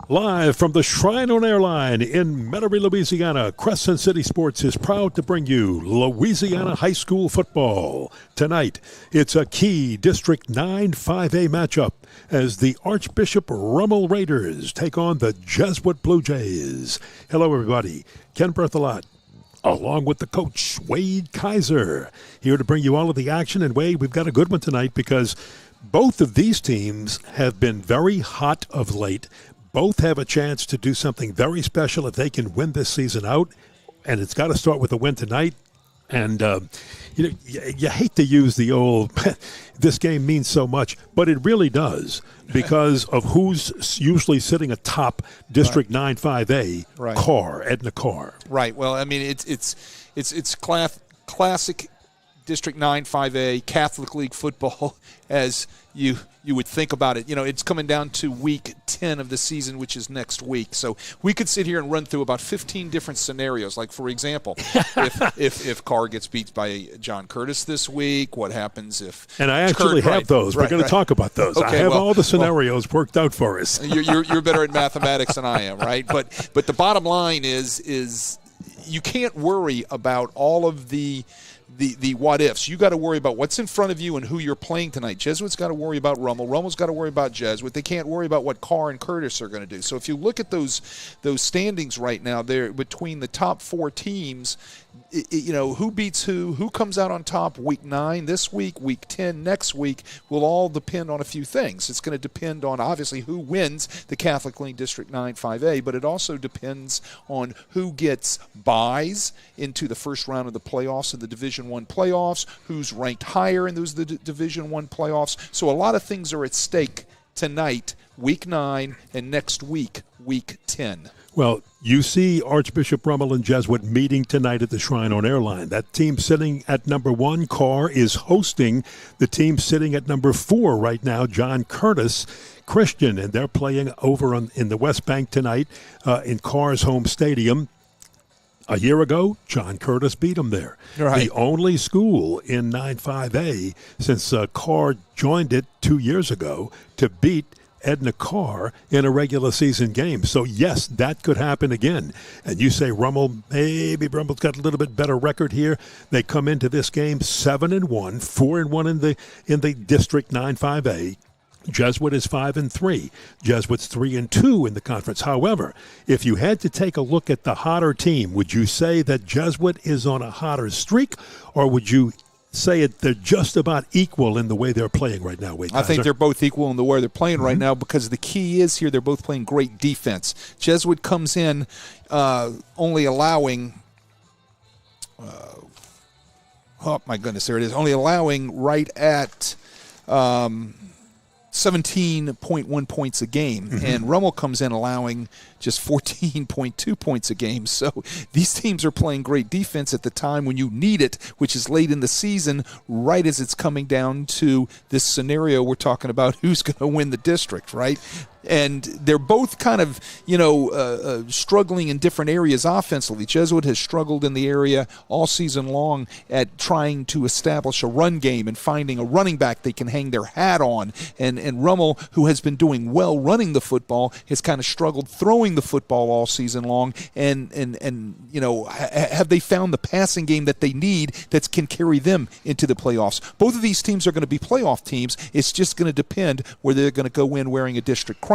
Live from the Shrine on Airline in Metairie, Louisiana, Crescent City Sports is proud to bring you Louisiana High School football. Tonight, it's a key District 9 5A matchup as the Archbishop Rummel Raiders take on the Jesuit Blue Jays. Hello, everybody. Ken Berthelot, along with the coach, Wade Kaiser, here to bring you all of the action. And, Wade, we've got a good one tonight because both of these teams have been very hot of late. Both have a chance to do something very special if they can win this season out, and it's got to start with a win tonight. And you hate to use the old this game means so much, but it really does because of who's usually sitting atop District 9 5A, Edna Carr. Right. Well, I mean, it's classic District 9 5A Catholic League football as you would think about it. You know, it's coming down to week 10 of the season, which is next week. So we could sit here and run through about 15 different scenarios. Like, for example, if Carr gets beat by John Curtis this week, what happens if... And I actually have those. We're going to talk about those. Okay, I have all the scenarios worked out for us. You're better at mathematics than I am, right? But the bottom line is you can't worry about all of the what ifs. You got to worry about what's in front of you and who you're playing tonight. Jesuit's got to worry about Rummel. Rummel's got to worry about Jesuit. They can't worry about what Carr and Curtis are going to do. So if you look at those standings right now, they're between the top four teams. Who beats who comes out on top week 9 this week, week 10 next week, will all depend on a few things. It's going to depend on, obviously, who wins the Catholic League District 9 5A, but it also depends on who gets buys into the first round of the playoffs of the Division I playoffs, who's ranked higher in those Division I playoffs. So a lot of things are at stake tonight, week 9, and next week, week 10. Well, you see Archbishop Rummel and Jesuit meeting tonight at the Shrine on Airline. That team sitting at number 1, Carr, is hosting the team sitting at number 4 right now, John Curtis Christian, and they're playing over in the West Bank tonight in Carr's home stadium. A year ago, John Curtis beat them there. Right. The only school in 9-5A since Carr joined it 2 years ago to beat Edna Carr in a regular season game. So, yes, that could happen again. And you say maybe Rummel's got a little bit better record here. They come into this game 7-1, 4-1 in the District 9-5A. Jesuit is 5-3. Jesuit's 3-2 in the conference. However, if you had to take a look at the hotter team, would you say that Jesuit is on a hotter streak, or would you say they're just about equal in the way they're playing right now, Wade Kaiser? I think they're both equal in the way they're playing right now because the key is here they're both playing great defense. Jesuit comes in only allowing only allowing right at 17.1 points a game, and Rummel comes in allowing just 14.2 points a game. So these teams are playing great defense at the time when you need it, which is late in the season, right as it's coming down to this scenario we're talking about, who's going to win the district, right? And they're both kind of, struggling in different areas offensively. Jesuit has struggled in the area all season long at trying to establish a run game and finding a running back they can hang their hat on. And Rummel, who has been doing well running the football, has kind of struggled throwing the football all season long. And have they found the passing game that they need that can carry them into the playoffs? Both of these teams are going to be playoff teams. It's just going to depend whether they're going to go in wearing a district crown,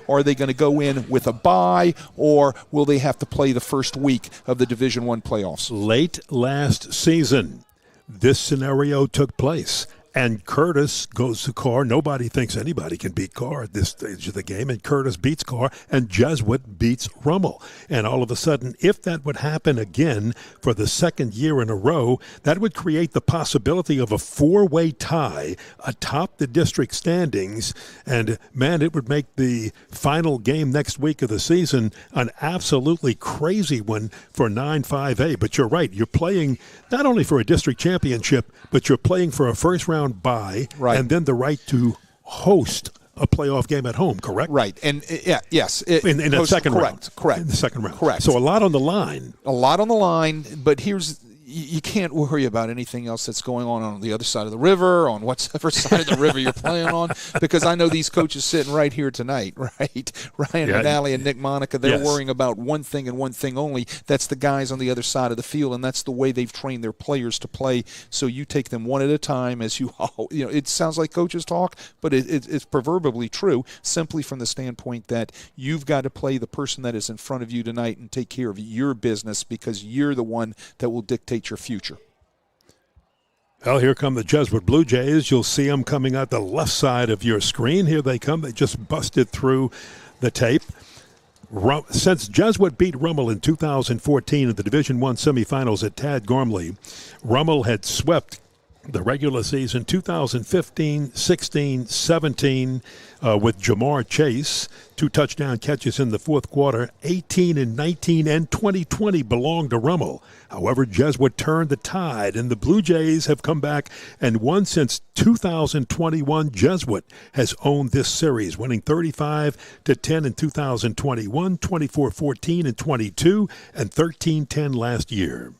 or are they going to go in with a bye, or will they have to play the first week of the Division I playoffs? Late last season, this scenario took place. And Curtis goes to Carr. Nobody thinks anybody can beat Carr at this stage of the game. And Curtis beats Carr, and Jesuit beats Rummel. And all of a sudden, if that would happen again for the second year in a row, that would create the possibility of a 4-way tie atop the district standings. And, man, it would make the final game next week of the season an absolutely crazy one for 9-5A. But you're right. You're playing not only for a district championship, but you're playing for a first-round bye, and then the right to host a playoff game at home, correct? Right. And, yes. In the second round. Correct. In the second round. Correct. So a lot on the line. A lot on the line, but here's you can't worry about anything else that's going on the other side of the river, on whatever side of the river you're playing on, because I know these coaches sitting right here tonight, right? Ryan McNally and Nick Monica, they're worrying about one thing and one thing only. That's the guys on the other side of the field, and that's the way they've trained their players to play. So you take them one at a time, as it sounds like coaches talk, but it's proverbially true, simply from the standpoint that you've got to play the person that is in front of you tonight and take care of your business, because you're the one that will dictate your future. Well, here come the Jesuit Blue Jays. You'll see them coming out the left side of your screen. Here they come. They just busted through the tape. Since Jesuit beat Rummel in 2014 in the Division I semifinals at Tad Gormley, Rummel had swept the regular season 2015, 16, 17 with Jamar Chase, 2 touchdown catches in the fourth quarter. 18 and 19 and 2020 belonged to Rummel. However, Jesuit turned the tide, and the Blue Jays have come back and won since 2021. Jesuit has owned this series, winning 35-10 in 2021, 24-14 in 22, and 13-10 last year.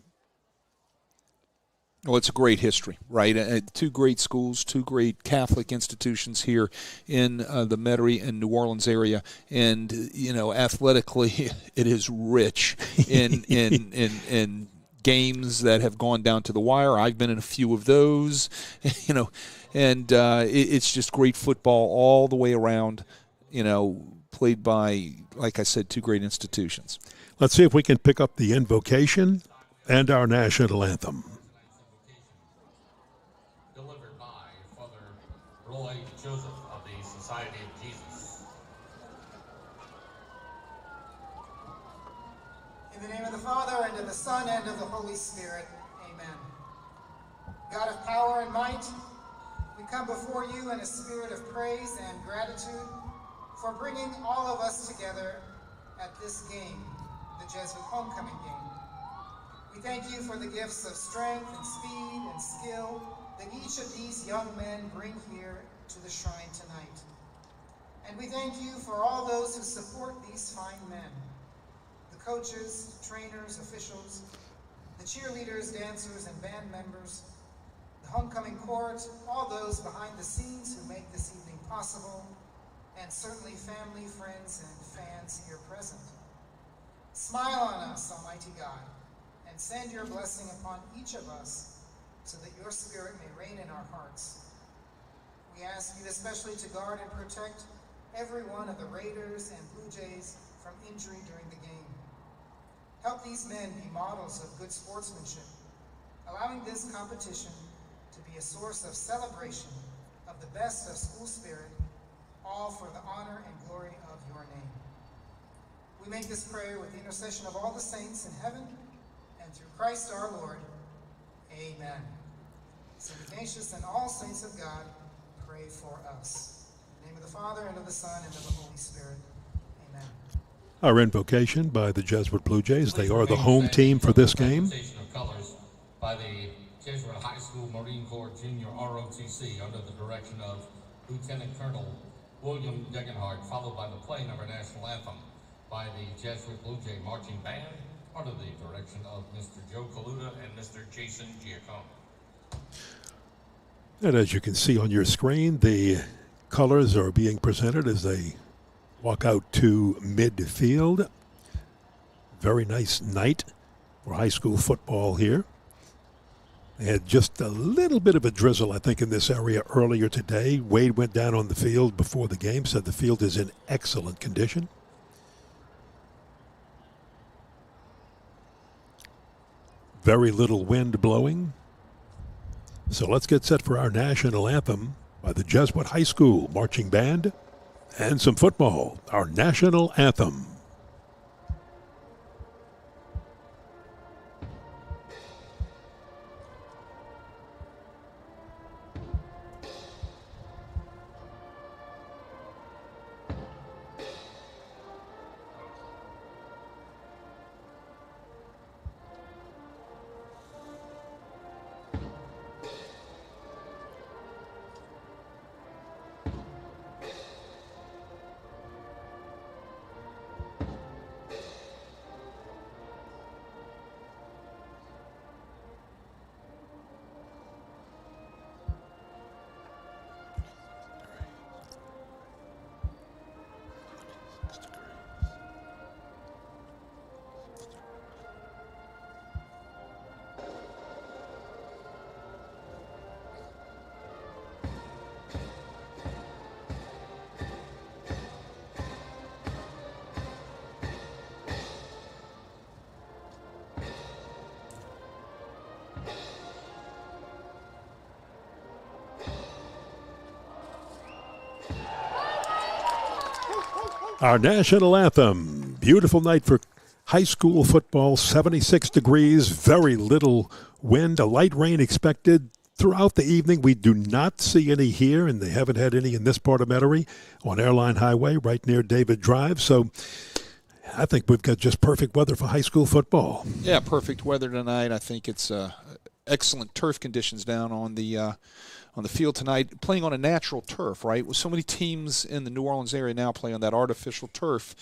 Well, it's a great history, right? 2 great schools, 2 great Catholic institutions here in the Metairie and New Orleans area, and athletically, it is rich in games that have gone down to the wire. I've been in a few of those, and it's just great football all the way around. Played by, like I said, 2 great institutions. Let's see if we can pick up the invocation and our national anthem. Joseph of the Society of Jesus. In the name of the Father, and of the Son, and of the Holy Spirit, amen. God of power and might, we come before you in a spirit of praise and gratitude for bringing all of us together at this game, the Jesuit homecoming game. We thank you for the gifts of strength and speed and skill that each of these young men bring here to the shrine tonight. And we thank you for all those who support these fine men, the coaches, trainers, officials, the cheerleaders, dancers, and band members, the homecoming court, all those behind the scenes who make this evening possible, and certainly family, friends, and fans here present. Smile on us, Almighty God, and send your blessing upon each of us so that your spirit may reign in our hearts. We ask you especially to guard and protect every one of the Raiders and Blue Jays from injury during the game. Help these men be models of good sportsmanship, allowing this competition to be a source of celebration of the best of school spirit, all for the honor and glory of your name. We make this prayer with the intercession of all the saints in heaven and through Christ our Lord. Amen. Saint Ignatius and all saints of God, pray for us. In the name of the Father, and of the Son, and of the Holy Spirit. Amen. Our invocation by the Jesuit Blue Jays. They are the home team for this game. Of colors by the Jesuit High School Marine Corps Junior ROTC under the direction of Lieutenant Colonel William Degenhardt, followed by the playing of our national anthem by the Jesuit Blue Jay Marching Band under the direction of Mr. Joe Kaluta and Mr. Jason Giacomo. And as you can see on your screen, the colors are being presented as they walk out to midfield. Very nice night for high school football here. They had just a little bit of a drizzle, I think, in this area earlier today. Wade went down on the field before the game, said the field is in excellent condition. Very little wind blowing. So let's get set for our national anthem by the Jesuit High School Marching Band and some football, our national anthem. Our national anthem. Beautiful night for high school football. 76 degrees, very little wind, a light rain expected throughout the evening. We do not see any here, and they haven't had any in this part of Metairie on Airline Highway right near David Drive. So I think we've got just perfect weather for high school football. Yeah, perfect weather tonight. I think it's excellent turf conditions down on the field tonight, playing on a natural turf, right? With so many teams in the New Orleans area now play on that artificial turf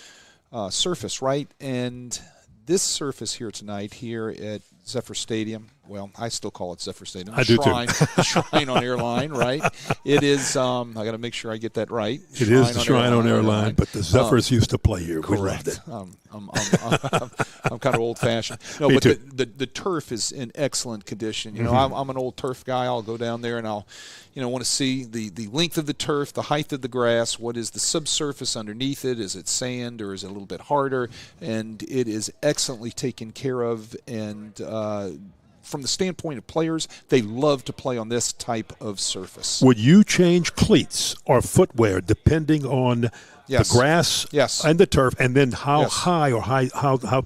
surface, right? And this surface here tonight here at Zephyr Stadium, well, I still call it Zephyr Stadium. I do too. The Shrine on Airline, right? It is, I got to make sure I get that right. It is the Shrine on Airline, but the Zephyrs used to play here. Correct. We loved it. I'm kind of old-fashioned. No, Me but too. the turf is in excellent condition. You know, I'm an old turf guy. I'll go down there and I'll, want to see the length of the turf, the height of the grass, what is the subsurface underneath it. Is it sand or is it a little bit harder? And it is excellently taken care of. And from the standpoint of players, they love to play on this type of surface. Would you change cleats or footwear depending on the grass and the turf, and then how high or how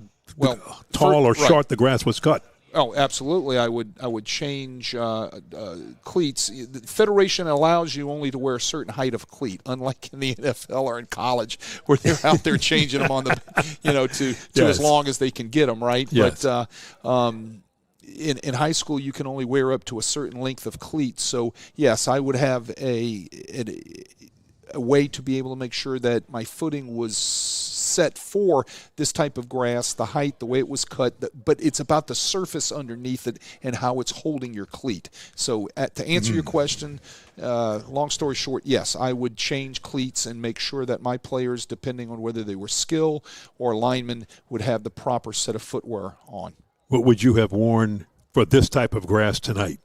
tall or short the grass was cut? Oh, absolutely. I would change cleats. The Federation allows you only to wear a certain height of cleat, unlike in the NFL or in college where they're out there changing them on the, to as long as they can get them, right? Yes. But in high school, you can only wear up to a certain length of cleats. So, yes, I would have a way to be able to make sure that my footing was set for this type of grass, the height, the way it was cut, but it's about the surface underneath it and how it's holding your cleat. So to answer your question, long story short, yes, I would change cleats and make sure that my players, depending on whether they were skill or linemen, would have the proper set of footwear on. What would you have worn for this type of grass tonight?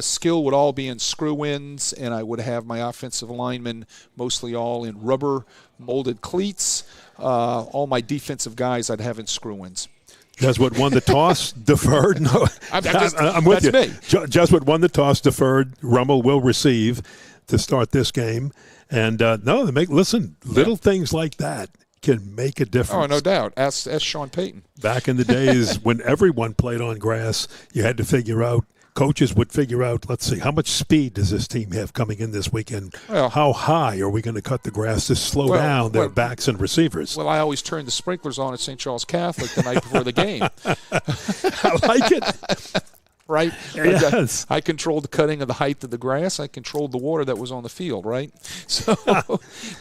Skill would all be in screw-ins, and I would have my offensive linemen mostly all in rubber molded cleats. All my defensive guys I'd have in screw-ins. Jesuit won the toss, deferred. No, I'm with you. That's me. Jesuit won the toss, deferred. Rummel will receive to start this game. And little things like that can make a difference. Oh, no doubt. Ask Sean Payton. Back in the days when everyone played on grass, you had to figure out, coaches would figure out, let's see, how much speed does this team have coming in this weekend? Well, how high are we going to cut the grass to slow down their backs and receivers? Well, I always turned the sprinklers on at St. Charles Catholic the night before the game. I like it. Right? Yes. I controlled the cutting of the height of the grass. I controlled the water that was on the field, right? So,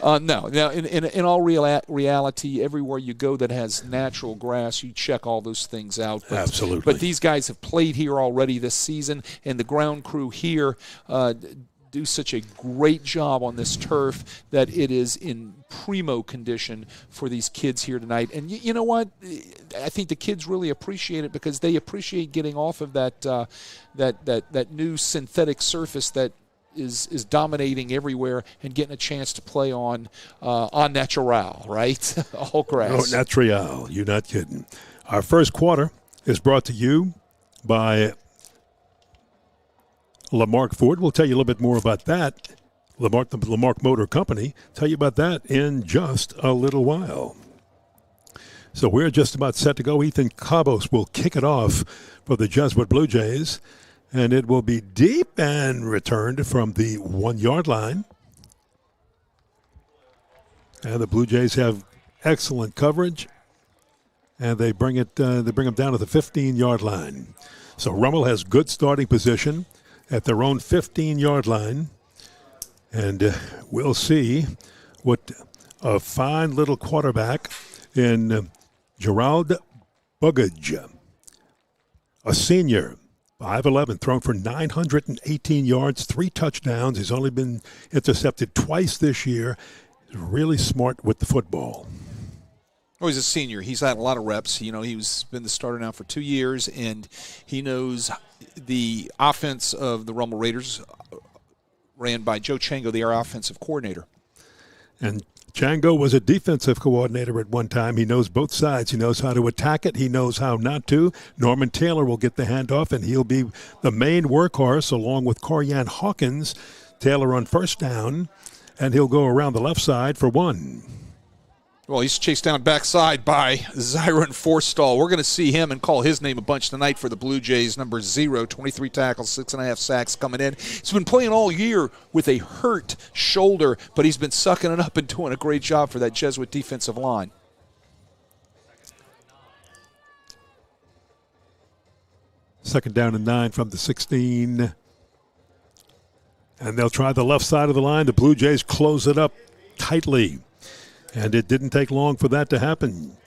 no. Now, in all reality, everywhere you go that has natural grass, you check all those things out. But, absolutely. But these guys have played here already this season, and the ground crew here do such a great job on this turf that it is in primo condition for these kids here tonight. And you know what? I think the kids really appreciate it because they appreciate getting off of that new synthetic surface that is dominating everywhere and getting a chance to play on natural, right? All grass. Oh, natural. You're not kidding. Our first quarter is brought to you by Lamarck Ford. We'll tell you a little bit more about that. The Lamarck Motor Company. Tell you about that in just a little while. So we're just about set to go. Ethan Cabos will kick it off for the Jesuit Blue Jays, and it will be deep and returned from the 1-yard line. And the Blue Jays have excellent coverage, and they bring them down to the 15-yard line. So Rummel has good starting position at their own 15-yard line. And we'll see what a fine little quarterback in Gerald Bugage, a senior, 5'11", thrown for 918 yards, 3 touchdowns. He's only been intercepted twice this year. He's really smart with the football. Oh, he's a senior. He's had a lot of reps. You know, he's been the starter now for 2 years, and he knows the offense of the Rummel Raiders ran by Joe Chango, their offensive coordinator. And Chango was a defensive coordinator at one time. He knows both sides. He knows how to attack it. He knows how not to. Norman Taylor will get the handoff, and he'll be the main workhorse along with Corian Hawkins. Taylor on first down, and he'll go around the left side for 1. Well, he's chased down backside by Zyron Forstall. We're going to see him and call his name a bunch tonight for the Blue Jays. Number 0, 23 tackles, 6.5 sacks coming in. He's been playing all year with a hurt shoulder, but he's been sucking it up and doing a great job for that Jesuit defensive line. Second down and 9 from the 16. And they'll try the left side of the line. The Blue Jays close it up tightly. And it didn't take long for that to happen.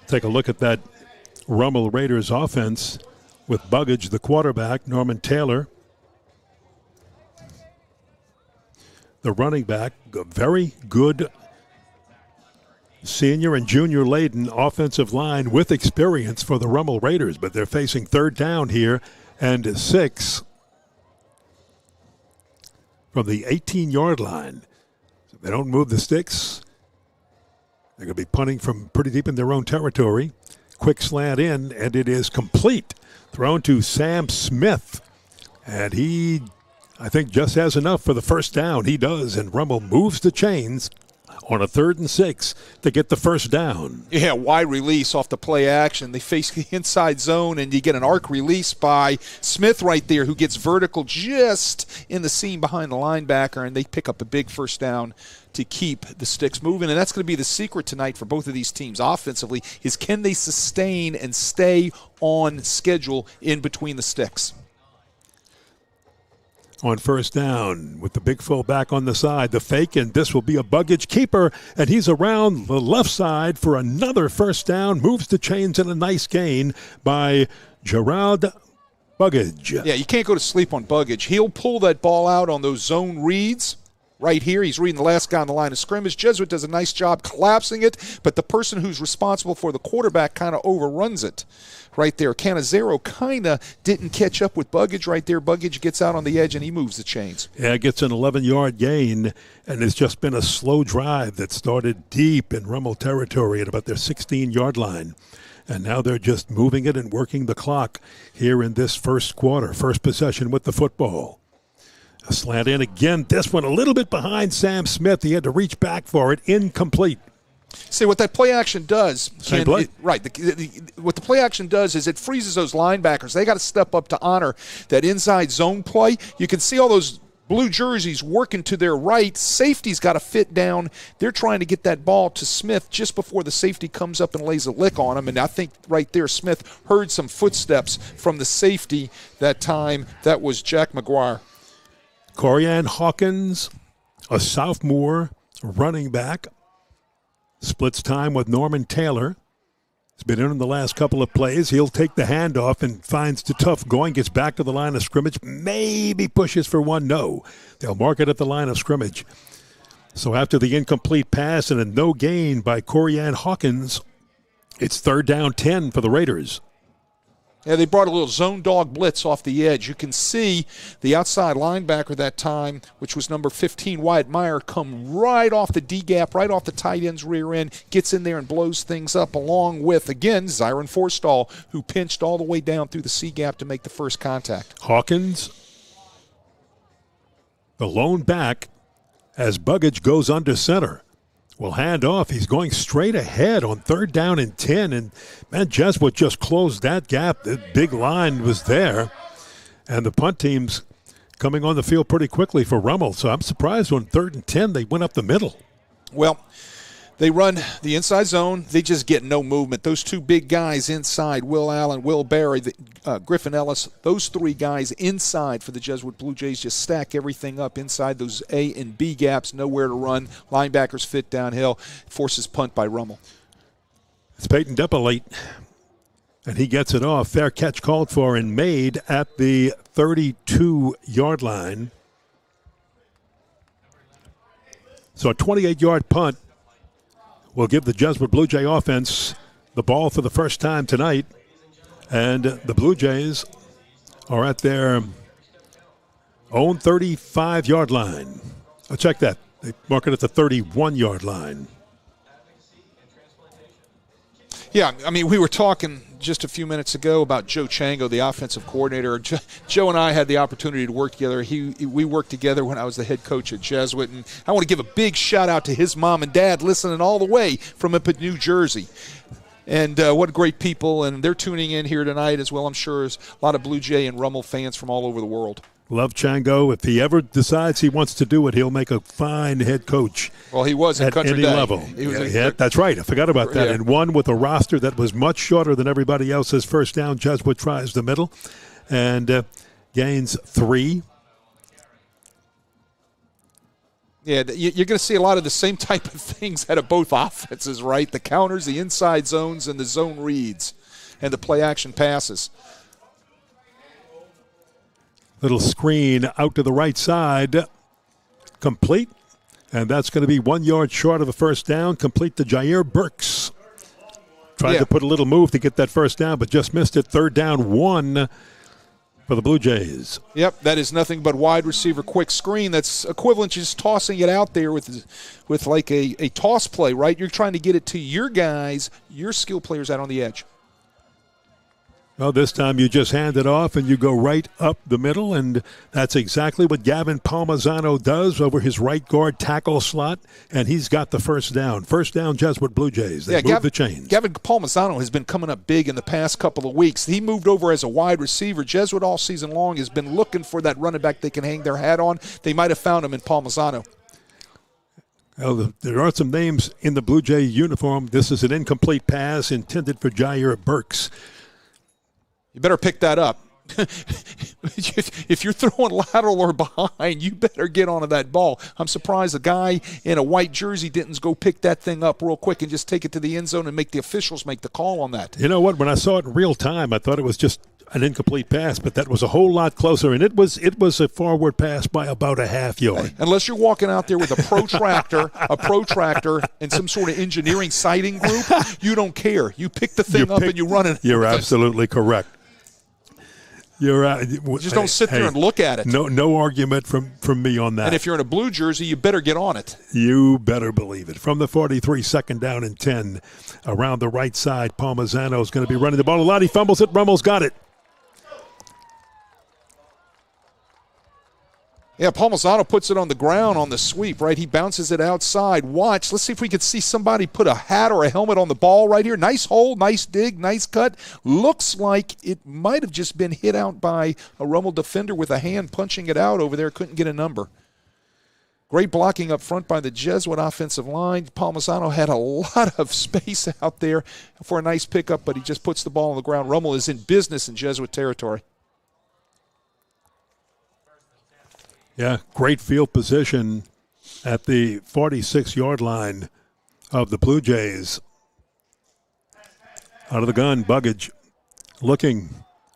Take a look at that Rummel Raiders offense with Buggage, the quarterback, Norman Taylor, the running back, a very good senior and junior laden offensive line with experience for the Rummel Raiders, but they're facing third down here and 6 from the 18-yard line. So if they don't move the sticks, they're going to be punting from pretty deep in their own territory. Quick slant in, and it is complete. Thrown to Sam Smith. And he, I think, just has enough for the first down. He does, and Rummel moves the chains on a 3rd and 6 to get the first down. Yeah, wide release off the play action. They face the inside zone, and you get an arc release by Smith right there, who gets vertical just in the seam behind the linebacker, and they pick up a big first down to keep the sticks moving. And that's going to be the secret tonight for both of these teams offensively, is can they sustain and stay on schedule in between the sticks. On first down with the big fullback on the side, the fake, and this will be a Buggage keeper, and he's around the left side for another first down, moves the chains in a nice gain by Gerard Buggage. Yeah, you can't go to sleep on Buggage. He'll pull that ball out on those zone reads. Right here, he's reading the last guy on the line of scrimmage. Jesuit does a nice job collapsing it, but the person who's responsible for the quarterback kind of overruns it right there. Canizero kind of didn't catch up with Buggage right there. Buggage gets out on the edge, and he moves the chains. Yeah, gets an 11-yard gain, and it's just been a slow drive that started deep in Rummel territory at about their 16-yard line. And now they're just moving it and working the clock here in this first quarter, first possession with the football. A slant in again. This one a little bit behind Sam Smith. He had to reach back for it. Incomplete. See, what that play action does, What the play action does is it freezes those linebackers. They got to step up to honor that inside zone play. You can see all those blue jerseys working to their right. Safety's got to fit down. They're trying to get that ball to Smith just before the safety comes up and lays a lick on him. And I think right there Smith heard some footsteps from the safety that time. That was Jack McGuire. Corian Hawkins, a sophomore running back, splits time with Norman Taylor. He's been in the last couple of plays. He'll take the handoff and finds the tough going, gets back to the line of scrimmage, maybe pushes for one. No, they'll mark it at the line of scrimmage. So after the incomplete pass and a no gain by Corian Hawkins, it's 3rd down 10 for the Raiders. Yeah, they brought a little zone dog blitz off the edge. You can see the outside linebacker that time, which was number 15, Wyatt Meyer, come right off the D-gap, right off the tight end's rear end, gets in there and blows things up, along with, again, Zyron Forstall, who pinched all the way down through the C-gap to make the first contact. Hawkins, the lone back, as Buggage goes under center. Will hand off. He's going straight ahead on 3rd down and 10. And, man, Jesuit just closed that gap. The big line was there. And the punt team's coming on the field pretty quickly for Rummel. So I'm surprised on 3rd and 10 they went up the middle. Well, they run the inside zone. They just get no movement. Those two big guys inside, Will Allen, Will Berry, Griffin Ellis, those 3 guys inside for the Jesuit Blue Jays just stack everything up inside those A and B gaps, nowhere to run. Linebackers fit downhill, forces punt by Rummel. It's Peyton Depolate, and he gets it off. Fair catch called for and made at the 32-yard line. So a 28-yard punt will give the Jesuit Blue Jay offense the ball for the first time tonight. And the Blue Jays are at their own 35-yard line. I'll check that. They mark it at the 31-yard line. Yeah, I mean, we were talking just a few minutes ago about Joe Chango, the offensive coordinator. Joe and I had the opportunity to work together. We worked together when I was the head coach at Jesuit, and I want to give a big shout-out to his mom and dad listening all the way from up in New Jersey. And what great people, and they're tuning in here tonight as well, I'm sure, as a lot of Blue Jay and Rummel fans from all over the world. Love Chango. If he ever decides he wants to do it, he'll make a fine head coach. Well, he was at Country any Day. level. That's right. I forgot about that. And one with a roster that was much shorter than everybody else's. First down, Jesuit tries the middle and gains 3. Yeah, you're going to see a lot of the same type of things out of both offenses, right? The counters, the inside zones, and the zone reads, and the play-action passes. Little screen out to the right side, complete, and that's going to be 1 yard short of a first down, complete to Jair Burks. Tried to put a little move to get that first down, but just missed it. 3rd down, 1 for the Blue Jays. Yep, that is nothing but wide receiver quick screen. That's equivalent to just tossing it out there with like a toss play, right? You're trying to get it to your guys, your skill players out on the edge. Well, this time you just hand it off and you go right up the middle, and that's exactly what Gavin Palmisano does over his right guard tackle slot, and he's got the first down. First down, Jesuit Blue Jays. They move the chains. Gavin Palmisano has been coming up big in the past couple of weeks. He moved over as a wide receiver. Jesuit all season long has been looking for that running back they can hang their hat on. They might have found him in Palmisano. Well, there are some names in the Blue Jay uniform. This is an incomplete pass intended for Jair Burks. You better pick that up. If you're throwing lateral or behind, you better get onto that ball. I'm surprised a guy in a white jersey didn't go pick that thing up real quick and just take it to the end zone and make the officials make the call on that. You know what? When I saw it in real time, I thought it was just an incomplete pass, but that was a whole lot closer, and it was a forward pass by about a half yard. Unless you're walking out there with a protractor, and some sort of engineering sighting group, you don't care. You pick the thing up and you run it. You're absolutely correct. Just don't sit there and look at it. No argument from me on that. And if you're in a blue jersey, you better get on it. You better believe it. From the 43, 2nd down and 10. Around the right side, Palmisano's going to be running the ball a lot. He fumbles it. Rummel's got it. Yeah, Palmisano puts it on the ground on the sweep, right? He bounces it outside. Watch. Let's see if we could see somebody put a hat or a helmet on the ball right here. Nice hole, nice dig, nice cut. Looks like it might have just been hit out by a Rummel defender with a hand punching it out over there. Couldn't get a number. Great blocking up front by the Jesuit offensive line. Palmisano had a lot of space out there for a nice pickup, but he just puts the ball on the ground. Rummel is in business in Jesuit territory. Yeah, great field position at the 46-yard line of the Blue Jays. Out of the gun, Buggage looking.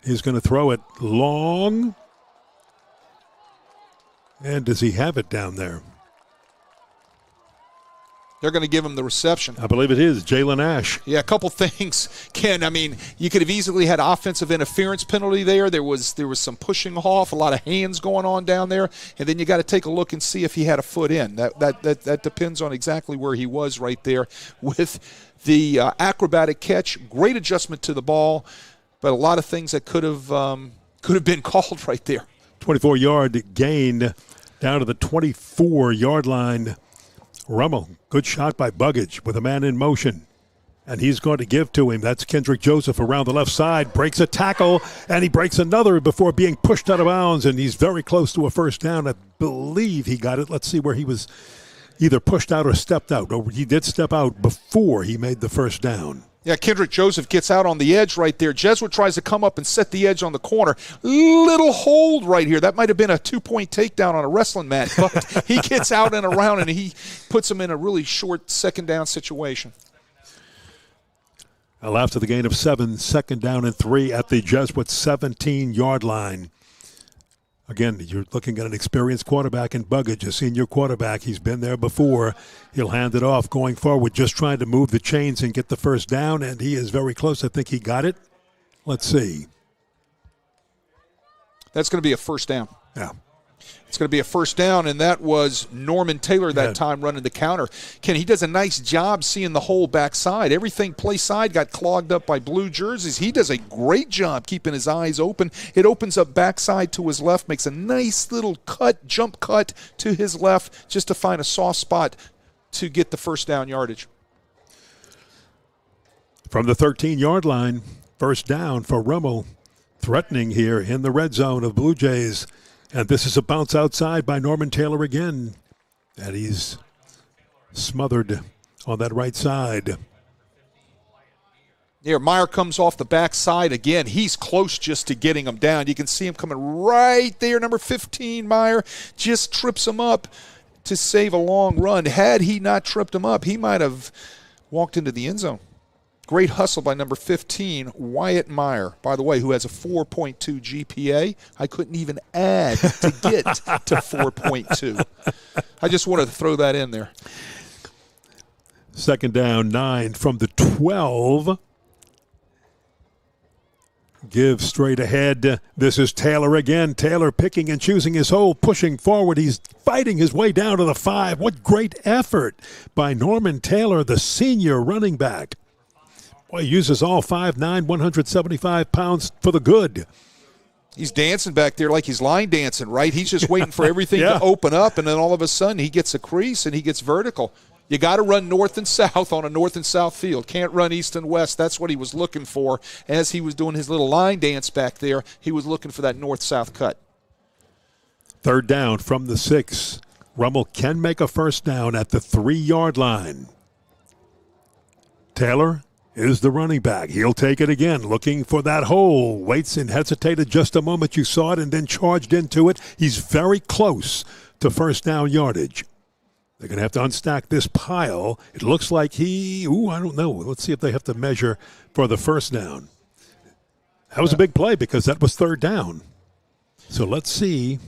He's going to throw it long. And does he have it down there? They're going to give him the reception. I believe it is Jalen Ash. Yeah, a couple things, Ken. I mean, you could have easily had offensive interference penalty there. There was some pushing off, a lot of hands going on down there, and then you got to take a look and see if he had a foot in. That depends on exactly where he was right there with the acrobatic catch. Great adjustment to the ball, but a lot of things that could have been called right there. 24-yard gain down to the 24-yard line. Rummel, good shot by Buggage with a man in motion. And he's going to give to him. That's Kendrick Joseph around the left side. Breaks a tackle, and he breaks another before being pushed out of bounds. And he's very close to a first down. I believe he got it. Let's see where he was either pushed out or stepped out. Oh, he did step out before he made the first down. Yeah, Kendrick Joseph gets out on the edge right there. Jesuit tries to come up and set the edge on the corner. Little hold right here. That might have been a 2-point takedown on a wrestling mat, but he gets out and around, and he puts him in a really short second down situation. Well, after the gain of 7, 2nd down and 3 at the Jesuit 17-yard line. Again, you're looking at an experienced quarterback in Buggage, a senior quarterback. He's been there before. He'll hand it off going forward, just trying to move the chains and get the first down, and he is very close. I think he got it. Let's see. That's going to be a first down. Yeah. It's going to be a first down, and that was Norman Taylor that time running the counter. Ken, he does a nice job seeing the whole backside. Everything play side got clogged up by blue jerseys. He does a great job keeping his eyes open. It opens up backside to his left, makes a nice little jump cut to his left just to find a soft spot to get the first down yardage. From the 13-yard line, first down for Rummel, threatening here in the red zone of Blue Jays. And this is a bounce outside by Norman Taylor again. And he's smothered on that right side. Here, Meyer comes off the backside again. He's close just to getting him down. You can see him coming right there. Number 15, Meyer, just trips him up to save a long run. Had he not tripped him up, he might have walked into the end zone. Great hustle by number 15, Wyatt Meyer, by the way, who has a 4.2 GPA. I couldn't even add to get to 4.2. I just wanted to throw that in there. Second down, 9 from the 12. Give straight ahead. This is Taylor again. Taylor picking and choosing his hole, pushing forward. He's fighting his way down to the 5. What great effort by Norman Taylor, the senior running back. Boy, he uses all 5'9", 175 pounds for the good. He's dancing back there like he's line dancing, right? He's just waiting for everything to open up, and then all of a sudden he gets a crease and he gets vertical. You got to run north and south on a north and south field. Can't run east and west. That's what he was looking for as he was doing his little line dance back there. He was looking for that north-south cut. Third down from the 6. Rummel can make a first down at the 3-yard line. Taylor is the running back. He'll take it again, looking for that hole. Waits and hesitated just a moment. You saw it and then charged into it. He's very close to first down yardage. They're going to have to unstack this pile. It looks like I don't know. Let's see if they have to measure for the first down. That was a big play because that was third down. So let's see.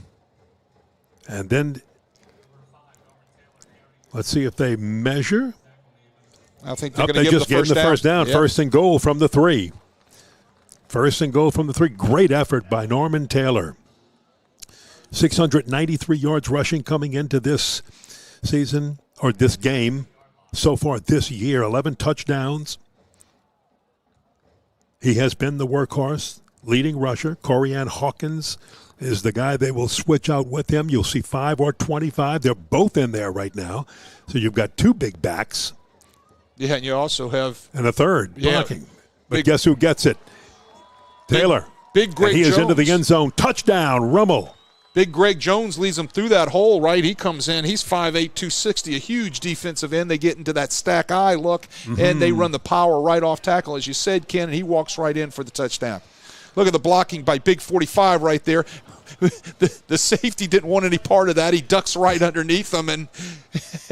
And then let's see if they measure. I think they're going to give the first down. Yep. First and goal from the 3. First and goal from the 3. Great effort by Norman Taylor. 693 yards rushing coming into this season, or this game so far this year. 11 touchdowns. He has been the workhorse, leading rusher. Corianne Hawkins is the guy they will switch out with him. You'll see 5 or 25. They're both in there right now. So you've got 2 big backs. Yeah, and you also have... And a third blocking. But guess who gets it? Taylor. Big Greg Jones. He is into the end zone. Touchdown, Rummel. Big Greg Jones leads him through that hole, right? He comes in. He's 5'8", 260, a huge defensive end. They get into that stack eye look, and they run the power right off tackle, as you said, Ken, and he walks right in for the touchdown. Look at the blocking by Big 45 right there. The safety didn't want any part of that. He ducks right underneath them, and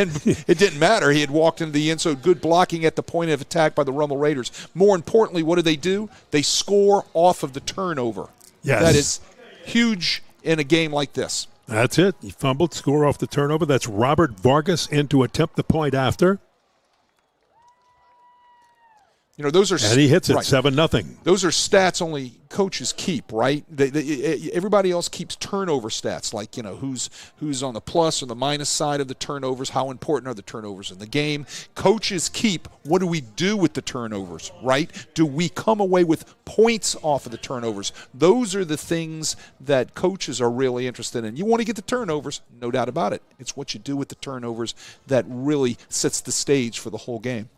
it didn't matter. He had walked into the end zone. Good blocking at the point of attack by the Rummel Raiders. More importantly, what do? They score off of the turnover. Yes. That is huge in a game like this. That's it. He fumbled, score off the turnover. That's Robert Vargas in to attempt the point after. You know, those are and he hits it 7-0. Those are stats only coaches keep, right? Everybody else keeps turnover stats, like, you know, who's on the plus or the minus side of the turnovers, how important are the turnovers in the game. Coaches keep, what do we do with the turnovers, right? Do we come away with points off of the turnovers? Those are the things that coaches are really interested in. You want to get the turnovers, no doubt about it. It's what you do with the turnovers that really sets the stage for the whole game.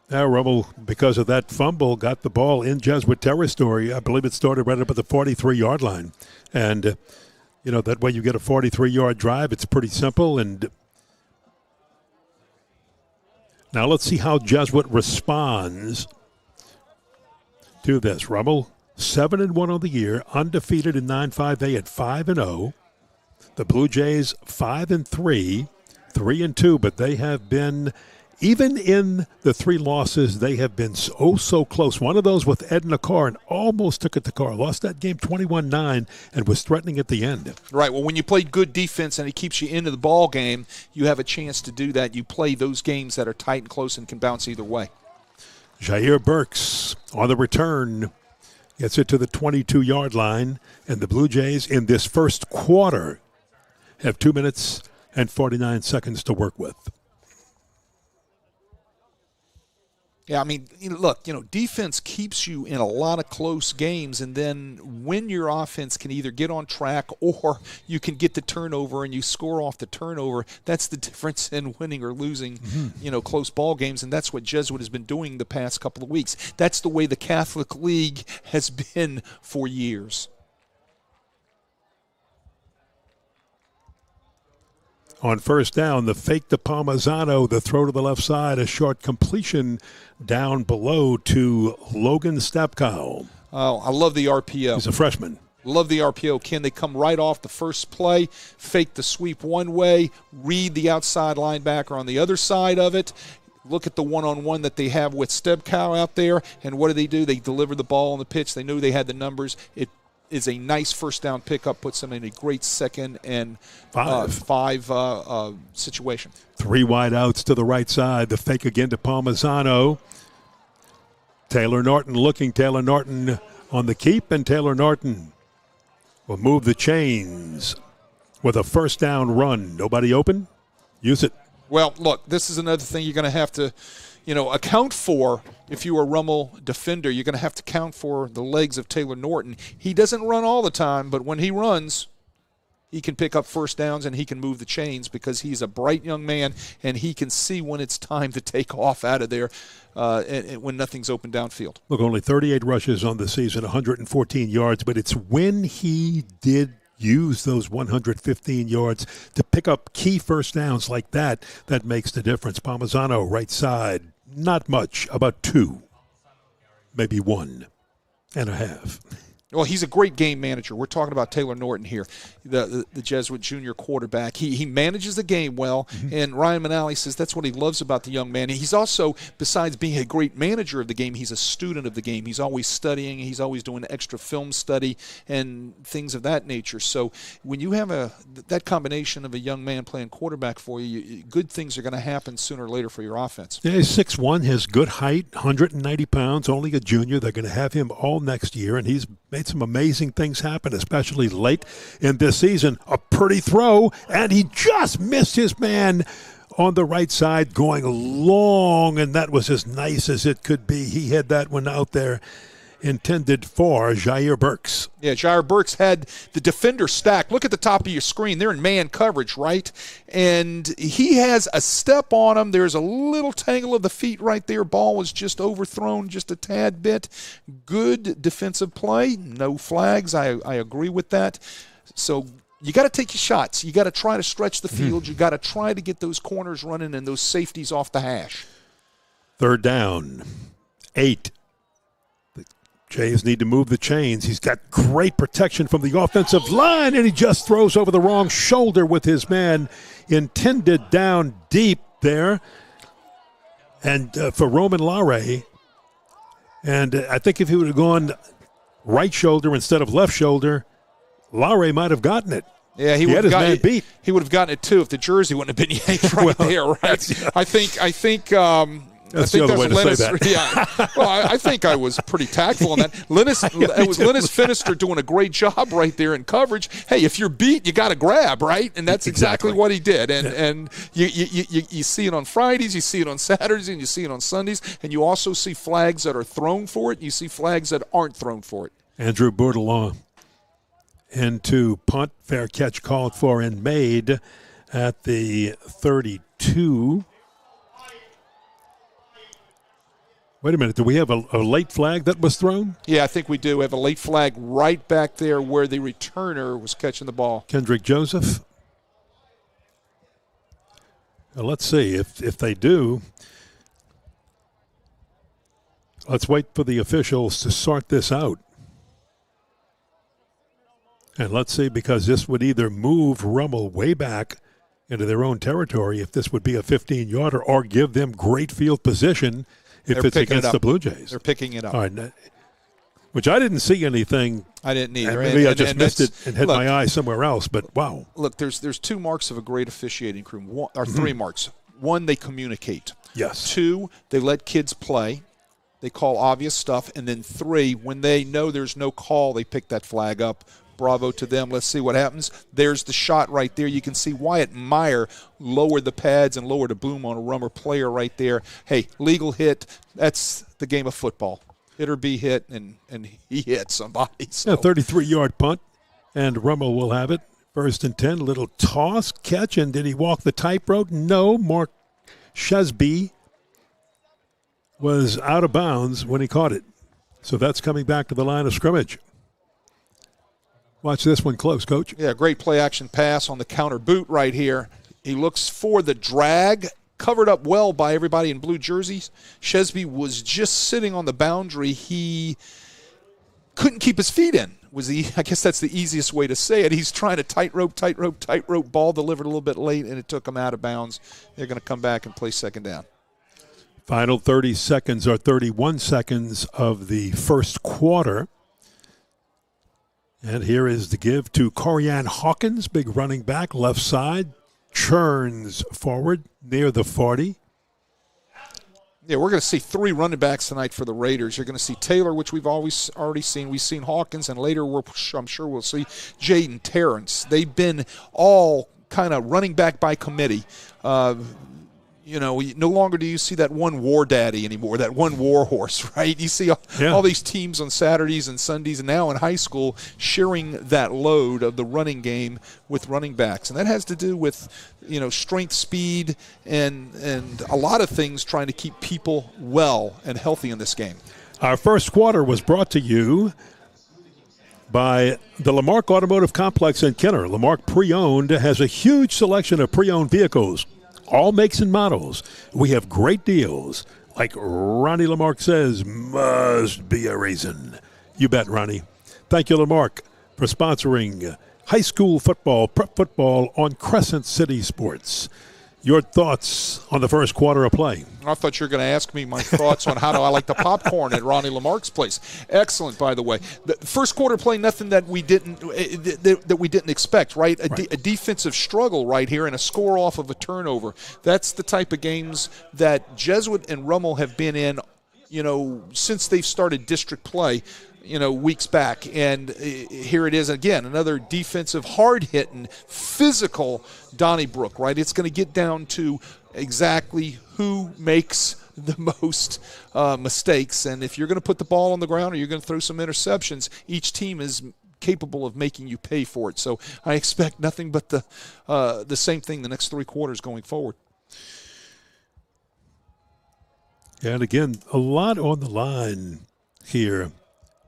Now Rummel, because of that fumble, got the ball in Jesuit territory. I believe it started right up at the 43-yard line. And, you know, that way you get a 43-yard drive. It's pretty simple. And now let's see how Jesuit responds to this. Rummel, 7-1 on the year, undefeated in 9-5. They at 5-0. The Blue Jays, 5-3, 3-2, but they have been... Even in the 3 losses, they have been so close. One of those with Edna Carr and almost took it to Carr. Lost that game 21-9 and was threatening at the end. Right. Well, when you play good defense and it keeps you into the ball game, you have a chance to do that. You play those games that are tight and close and can bounce either way. Jair Burks on the return. Gets it to the 22-yard line, and the Blue Jays in this first quarter have 2 minutes and 49 seconds to work with. Yeah, I mean, look, defense keeps you in a lot of close games, and then when your offense can either get on track or you can get the turnover and you score off the turnover, that's the difference in winning or losing, close ball games, and that's what Jesuit has been doing the past couple of weeks. That's the way the Catholic League has been for years. On first down, the fake to Palmisano, the throw to the left side, a short completion down below to Logan Stepkow. Oh, I love the RPO. He's a freshman. Love the RPO. Can they come right off the first play, fake the sweep one way, read the outside linebacker on the other side of it, look at the one-on-one that they have with Stepkow out there, and what do? They deliver the ball on the pitch. They knew they had the numbers. It is a nice first down pickup, puts them in a great second and five situation. 3 wide outs to the right side. The fake again to Palmisano. Taylor Norton looking. Taylor Norton on the keep, and Taylor Norton will move the chains with a first down run. Nobody open? Use it. Well, look, this is another thing you're going to have to account for. If you're a Rummel defender, you're going to have to count for the legs of Taylor Norton. He doesn't run all the time, but when he runs, he can pick up first downs and he can move the chains because he's a bright young man and he can see when it's time to take off out of there and when nothing's open downfield. Look, only 38 rushes on the season, 114 yards, but it's when he did use those 115 yards to pick up key first downs like that makes the difference. Palmisano, right side, not much, about 2, maybe 1.5. Well, he's a great game manager. We're talking about Taylor Norton here, the Jesuit junior quarterback. He manages the game well, and Ryan Manali says that's what he loves about the young man. He's also, besides being a great manager of the game, he's a student of the game. He's always studying. He's always doing extra film study and things of that nature. So when you have that combination of a young man playing quarterback for you, good things are going to happen sooner or later for your offense. Yeah, he's 6'1", has good height, 190 pounds, only a junior. They're going to have him all next year, and he's made some amazing things happen, especially late in this season. A pretty throw, and he just missed his man on the right side going long, and that was as nice as it could be. He had that one out there intended for Jair Burks. Yeah, Jair Burks had the defender stacked. Look at the top of your screen. They're in man coverage, right? And he has a step on him. There's a little tangle of the feet right there. Ball was just overthrown just a tad bit. Good defensive play. No flags. I agree with that. So you got to take your shots. You got to try to stretch the field. You got to try to get those corners running and those safeties off the hash. Third down, 8. Jays need to move the chains. He's got great protection from the offensive line, and he just throws over the wrong shoulder with his man intended down deep there. And for Roman Lare, and I think if he would have gone right shoulder instead of left shoulder, Lare might have gotten it. Yeah, he had his man beat. He would have gotten it too if the jersey wouldn't have been yanked right there, right? Yeah. I think. That's the other way to say that. Yeah. Well, I think I was pretty tactful on that. It was Linus Finister doing a great job right there in coverage. Hey, if you're beat, you got to grab, right? And that's exactly what he did. And you see it on Fridays, you see it on Saturdays, and you see it on Sundays. And you also see flags that are thrown for it, and you see flags that aren't thrown for it. Andrew Bourdelon into punt, fair catch called for and made at the 32. Wait a minute. Do we have a late flag that was thrown? Yeah, I think we do. We have a late flag right back there where the returner was catching the ball. Kendrick Joseph. Well, let's see. If they do, let's wait for the officials to sort this out. And let's see, because this would either move Rummel way back into their own territory if this would be a 15-yarder or give them great field position if it's against the Blue Jays. They're picking it up. All right, which I didn't see anything. I didn't either. Maybe I just missed it and had my eye somewhere else, but wow. Look, there's 2 marks of a great officiating crew, or 3 marks. 1, they communicate. Yes. 2, they let kids play. they call obvious stuff. And then 3, when they know there's no call, they pick that flag up. Bravo to them. Let's see what happens. There's the shot right there. You can see Wyatt Meyer lowered the pads and lowered a boom on a Rummel player right there. Hey, legal hit. That's the game of football. Hit or be hit, and he hit somebody. So. A 33-yard punt, and Rummel will have it. 1st and 10, little toss, catch, and did he walk the tightrope? No. Mark Shesby was out of bounds when he caught it. So that's coming back to the line of scrimmage. Watch this one close, Coach. Yeah, great play-action pass on the counter boot right here. He looks for the drag, covered up well by everybody in blue jerseys. Shesby was just sitting on the boundary. He couldn't keep his feet in. I guess that's the easiest way to say it. He's trying to tightrope, ball delivered a little bit late, and it took him out of bounds. They're going to come back and play 2nd down. Final 30 seconds or 31 seconds of the first quarter. And here is the give to Corianne Hawkins, big running back, left side, churns forward near the 40. Yeah, we're going to see 3 running backs tonight for the Raiders. You're going to see Taylor, which we've already seen. We've seen Hawkins, and later I'm sure we'll see Jaden Terrence. They've been all kind of running back by committee. No longer do you see that one war daddy anymore, that one war horse, right? You see all these teams on Saturdays and Sundays, and now in high school sharing that load of the running game with running backs. And that has to do with, strength, speed, and a lot of things trying to keep people well and healthy in this game. Our first quarter was brought to you by the Lamarck Automotive Complex in Kenner. Lamarck Pre-Owned has a huge selection of pre-owned vehicles. All makes and models. We have great deals. Like Ronnie Lamarck says, must be a reason. You bet, Ronnie. Thank you, Lamarck, for sponsoring high school football, prep football on Crescent City Sports. Your thoughts on the first quarter of play? I thought you were going to ask me my thoughts on how do I like the popcorn at Ronnie Lamarck's place. Excellent, by the way. The first quarter play, nothing that we didn't expect, right? A defensive struggle right here and a score off of a turnover. That's the type of games that Jesuit and Rummel have been in, since they've started district play. Weeks back. And here it is again, another defensive, hard-hitting, physical Donnybrook, right? It's going to get down to exactly who makes the most mistakes. And if you're going to put the ball on the ground or you're going to throw some interceptions, each team is capable of making you pay for it. So I expect nothing but the same thing the next 3 quarters going forward. And again, a lot on the line here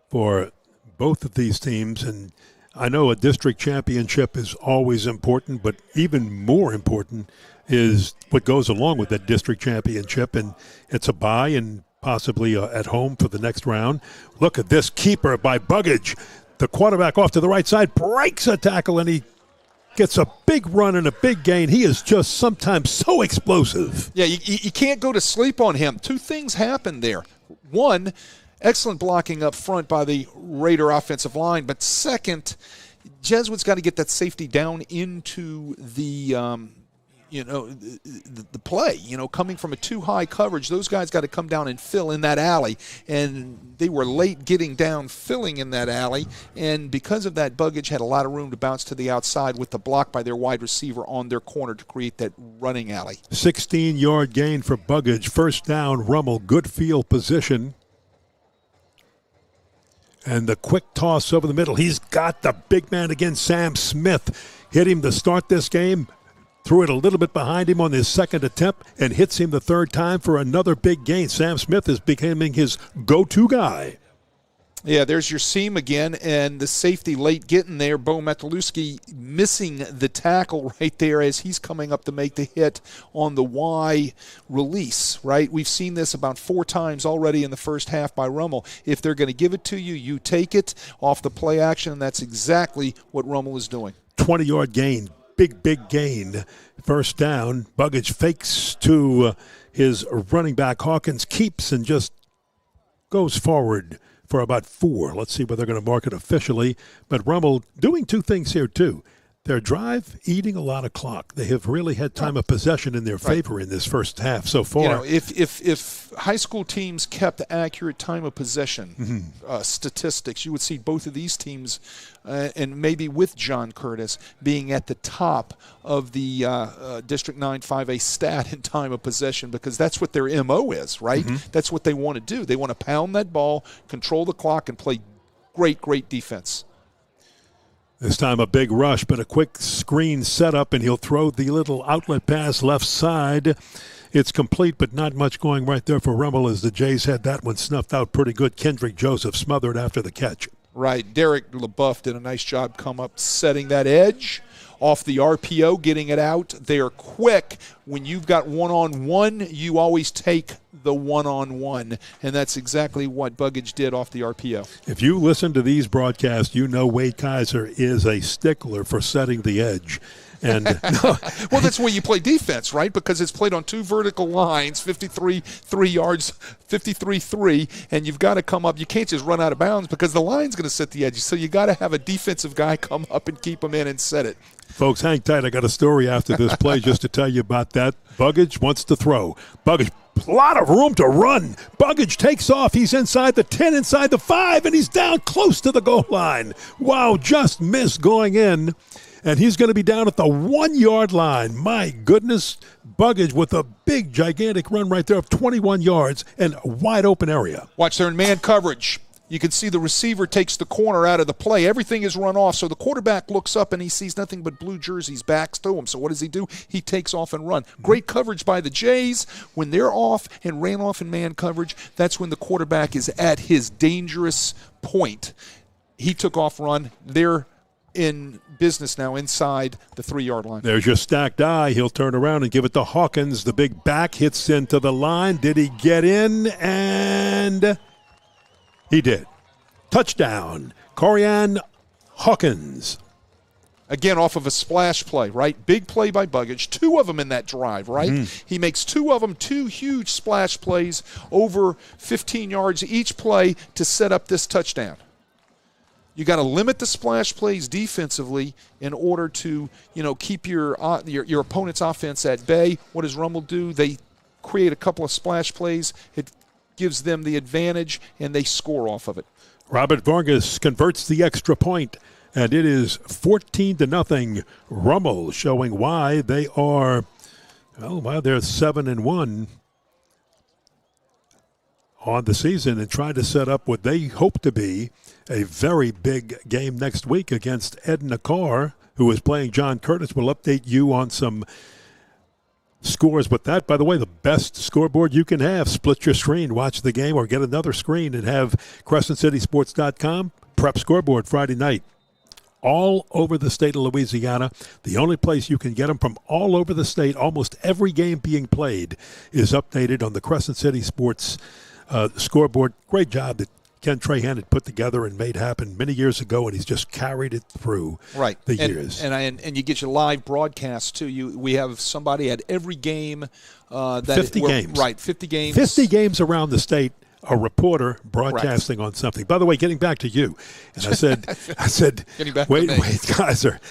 for both of these teams. And I know a district championship is always important, but even more important is what goes along with that district championship. And it's a bye and possibly at home for the next round. Look at this keeper by Buggage. The quarterback off to the right side breaks a tackle, and he gets a big run and a big gain. He is just sometimes so explosive. Yeah, you can't go to sleep on him. 2 things happened there. One, excellent blocking up front by the Raider offensive line. But second, Jesuit's got to get that safety down into the play. Coming from a too high coverage, those guys got to come down and fill in that alley. And they were late getting down, filling in that alley. And because of that, Buggage had a lot of room to bounce to the outside with the block by their wide receiver on their corner to create that running alley. 16-yard gain for Buggage. First down, Rummel. Good field position. And the quick toss over the middle. He's got the big man again, Sam Smith. Hit him to start this game. Threw it a little bit behind him on his second attempt and hits him the third time for another big gain. Sam Smith is becoming his go-to guy. Yeah, there's your seam again, and the safety late getting there. Bo Mataluski missing the tackle right there as he's coming up to make the hit on the Y release, right? We've seen this about 4 times already in the first half by Rummel. If they're going to give it to you, you take it off the play action, and that's exactly what Rummel is doing. 20-yard gain, big gain. First down, Buggage fakes to his running back. Hawkins keeps and just goes forward for about 4. Let's see whether they're going to mark it officially. But Rummel doing 2 things here, too. their drive eating a lot of clock. They have really had time of possession in their favor in this first half so far. You know, if high school teams kept accurate time of possession statistics, you would see both of these teams, and maybe with John Curtis, being at the top of the District 9 5A stat in time of possession, because that's what their MO is, right? That's what they want to do. They want to pound that ball, control the clock, and play great defense. This time a big rush, but a quick screen setup, and he'll throw the little outlet pass left side. It's complete, but not much going right there for Rummel as the Jays had that one snuffed out pretty good. Kendrick Joseph smothered after the catch. Right. Derek LaBeouf did a nice job come up setting that edge off the RPO, getting it out. They are quick. When you've got one-on-one, you always take the one-on-one, and that's exactly what Buggage did off the RPO. If you listen to these broadcasts, you know Wade Kaiser is a stickler for setting the edge. And well, that's where you play defense, right? Because it's played on two vertical lines, 53 yards, 53-3, and you've got to come up. You can't just run out of bounds because the line's going to set the edge. So you got to have a defensive guy come up and keep them in and set it. Folks, hang tight. I got a story after this play just to tell you about that. Buggage wants to throw. Buggage, a lot of room to run. Buggage takes off. He's inside the 10, inside the 5, and he's down close to the goal line. Wow, just missed going in. And he's going to be down at the 1-yard line. My goodness, Buggage with a big, gigantic run right there of 21 yards and a wide open area. Watch there in man coverage. You can see the receiver takes the corner out of the play. Everything is run off, so the quarterback looks up and he sees nothing but blue jerseys backs to him. So what does he do? He takes off and run. Great coverage by the Jays. When they're off and ran off in man coverage, that's when the quarterback is at his dangerous point. He took off, run. They're in business now inside the 3-yard line. There's your stacked eye. He'll turn around and give it to Hawkins. The big back hits into the line. Did he get in? And he did. Touchdown, Corian Hawkins. Again, off of a splash play, right? Big play by Buggage. 2 of them in that drive, right? He makes 2 of them, 2 huge splash plays over 15 yards each play to set up this touchdown. You got to limit the splash plays defensively in order to, keep your opponent's offense at bay. What does Rummel do? They create a couple of splash plays. It gives them the advantage, and they score off of it. Robert Vargas converts the extra point, and it is 14-0. Rummel showing why they are, they're 7-1 on the season and trying to set up what they hope to be a very big game next week against Edna Carr, who is playing John Curtis. We'll update you on some scores with that. By the way, the best scoreboard you can have. Split your screen, watch the game, or get another screen and have CrescentCitySports.com prep scoreboard Friday night. All over the state of Louisiana. The only place you can get them from all over the state, almost every game being played, is updated on the Crescent City Sports scoreboard. Great job that Ken Trahan had put together and made happen many years ago, and he's just carried it through the years. And you get your live broadcasts, too. We have somebody at every game. 50 games. Right, 50 games. 50 games around the state, a reporter broadcasting on something. By the way, getting back to you, and I said, wait, Kaiser,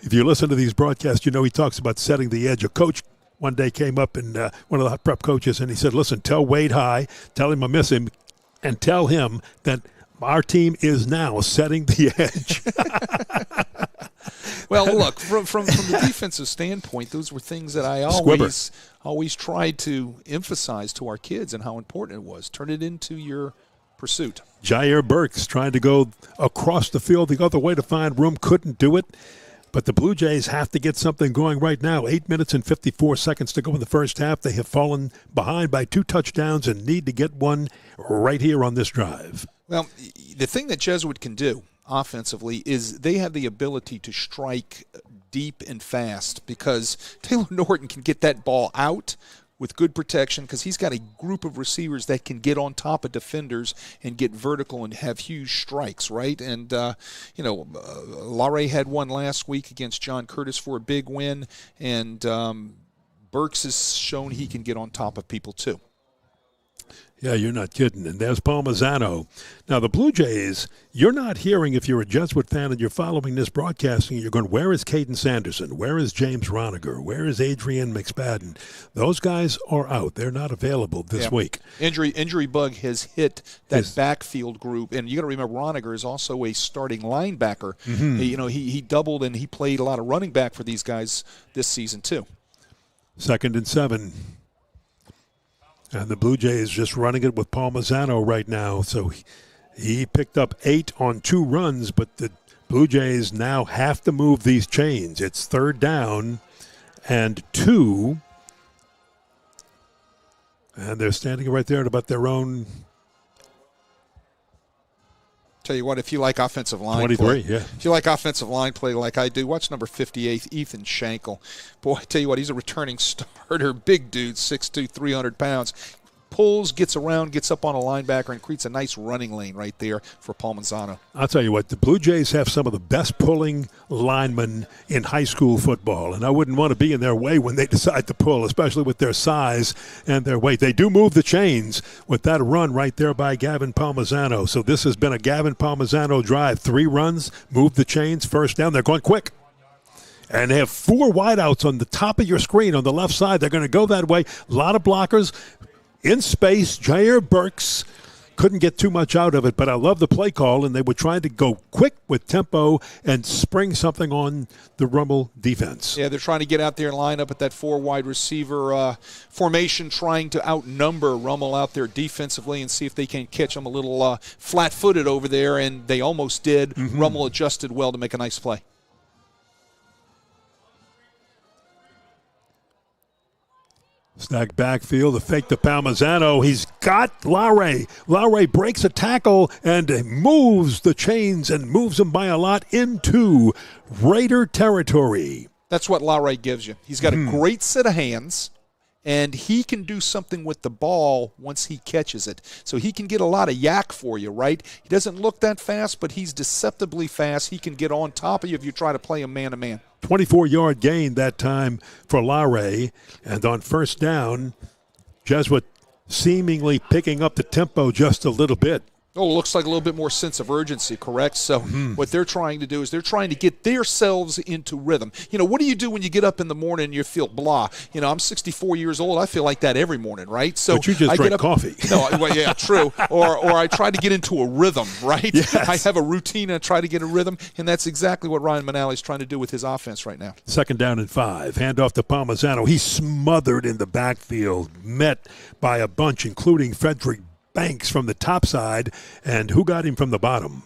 if you listen to these broadcasts, he talks about setting the edge. A coach one day came up, and one of the prep coaches, and he said, listen, tell Wade hi, tell him I miss him, and tell him that our team is now setting the edge. Well, look, from the defensive standpoint, those were things that I always tried to emphasize to our kids and how important it was. Turn it into your pursuit. Jair Burks trying to go across the field the other way to find room, couldn't do it. But the Blue Jays have to get something going right now. 8 minutes and 54 seconds to go in the first half. They have fallen behind by 2 touchdowns and need to get one right here on this drive. Well, the thing that Jesuit can do offensively is they have the ability to strike deep and fast because Taylor Norton can get that ball out with good protection because he's got a group of receivers that can get on top of defenders and get vertical and have huge strikes, right? And, Larray had one last week against John Curtis for a big win, and Burks has shown he can get on top of people too. Yeah, you're not kidding. And there's Palmisano. Now, the Blue Jays, you're not hearing, if you're a Jesuit fan and you're following this broadcasting, you're going, where is Caden Sanderson? Where is James Roniger? Where is Adrian McSpadden? Those guys are out. They're not available this week. Injury bug has hit that backfield group. And you got to remember, Roniger is also a starting linebacker. Mm-hmm. He doubled and he played a lot of running back for these guys this season, too. 2nd and 7. And the Blue Jays just running it with Palmisano right now. So he picked up 8 on 2 runs, but the Blue Jays now have to move these chains. It's 3rd down and 2. And they're standing right there at about their own. Tell you what, if you like offensive line 23, play, if you like offensive line play like I do, watch number 58, Ethan Schenkel. Boy, I tell you what, he's a returning starter, big dude, 6'2", 300 pounds. Pulls, gets around, gets up on a linebacker, and creates a nice running lane right there for Palmisano. I'll tell you what, the Blue Jays have some of the best pulling linemen in high school football, and I wouldn't want to be in their way when they decide to pull, especially with their size and their weight. They do move the chains with that run right there by Gavin Palmisano. So this has been a Gavin Palmisano drive. 3 runs, move the chains, 1st down. They're going quick. And they have 4 wideouts on the top of your screen on the left side. They're going to go that way. A lot of blockers. In space, Jair Burks couldn't get too much out of it, but I love the play call, and they were trying to go quick with tempo and spring something on the Rummel defense. Yeah, they're trying to get out there and line up at that 4 wide receiver formation, trying to outnumber Rummel out there defensively and see if they can catch them a little flat-footed over there, and they almost did. Mm-hmm. Rummel adjusted well to make a nice play. Stack backfield, the fake to Palmisano. He's got Laurie. Laurie breaks a tackle and moves the chains and moves them by a lot into Raider territory. That's what Laurie gives you. He's got a great set of hands, and he can do something with the ball once he catches it. So he can get a lot of yak for you, right? He doesn't look that fast, but he's deceptively fast. He can get on top of you if you try to play him man-to-man. 24-yard gain that time for Laurie. And on 1st down, Jesuit seemingly picking up the tempo just a little bit. Oh, it looks like a little bit more sense of urgency, correct? So what they're trying to do is they're trying to get themselves into rhythm. What do you do when you get up in the morning and you feel blah? I'm 64 years old. I feel like that every morning, right? So but you just drink coffee. No, well, yeah, true. Or I try to get into a rhythm, right? Yes. I have a routine and I try to get a rhythm, and that's exactly what Ryan Manali's trying to do with his offense right now. 2nd down and 5. Handoff to Palmisano. He's smothered in the backfield, met by a bunch, including Frederick Banks from the top side, and who got him from the bottom?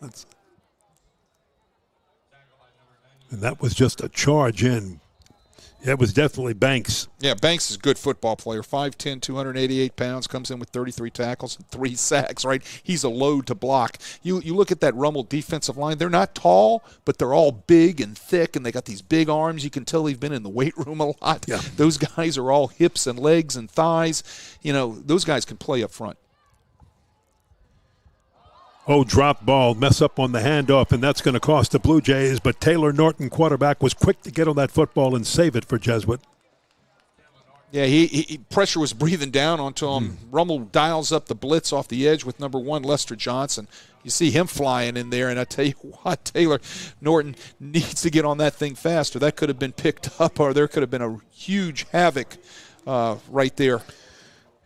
And that was just a charge in. It was definitely Banks. Yeah, Banks is a good football player. 5'10", 288 pounds, comes in with 33 tackles and 3 sacks, right? He's a load to block. You look at that Rummel defensive line. They're not tall, but they're all big and thick, and they got these big arms. You can tell they've been in the weight room a lot. Yeah. Those guys are all hips and legs and thighs. Those guys can play up front. Oh, drop ball, mess up on the handoff, and that's going to cost the Blue Jays. But Taylor Norton, quarterback, was quick to get on that football and save it for Jesuit. Yeah, he pressure was breathing down onto him. Rummel dials up the blitz off the edge with number 1, Lester Johnson. You see him flying in there, and I tell you what, Taylor Norton needs to get on that thing faster. That could have been picked up, or there could have been a huge havoc right there.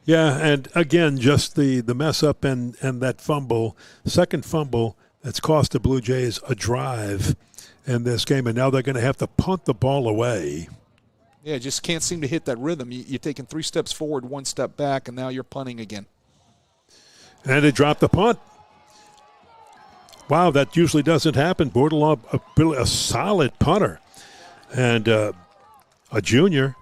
Yeah, and again, just the mess up and that fumble, 2nd fumble that's cost the Blue Jays a drive in this game, and now they're going to have to punt the ball away. Yeah, just can't seem to hit that rhythm. You're taking 3 steps forward, 1 step back, and now you're punting again. And they dropped the punt. Wow, that usually doesn't happen. Bordelon, a solid punter and a junior.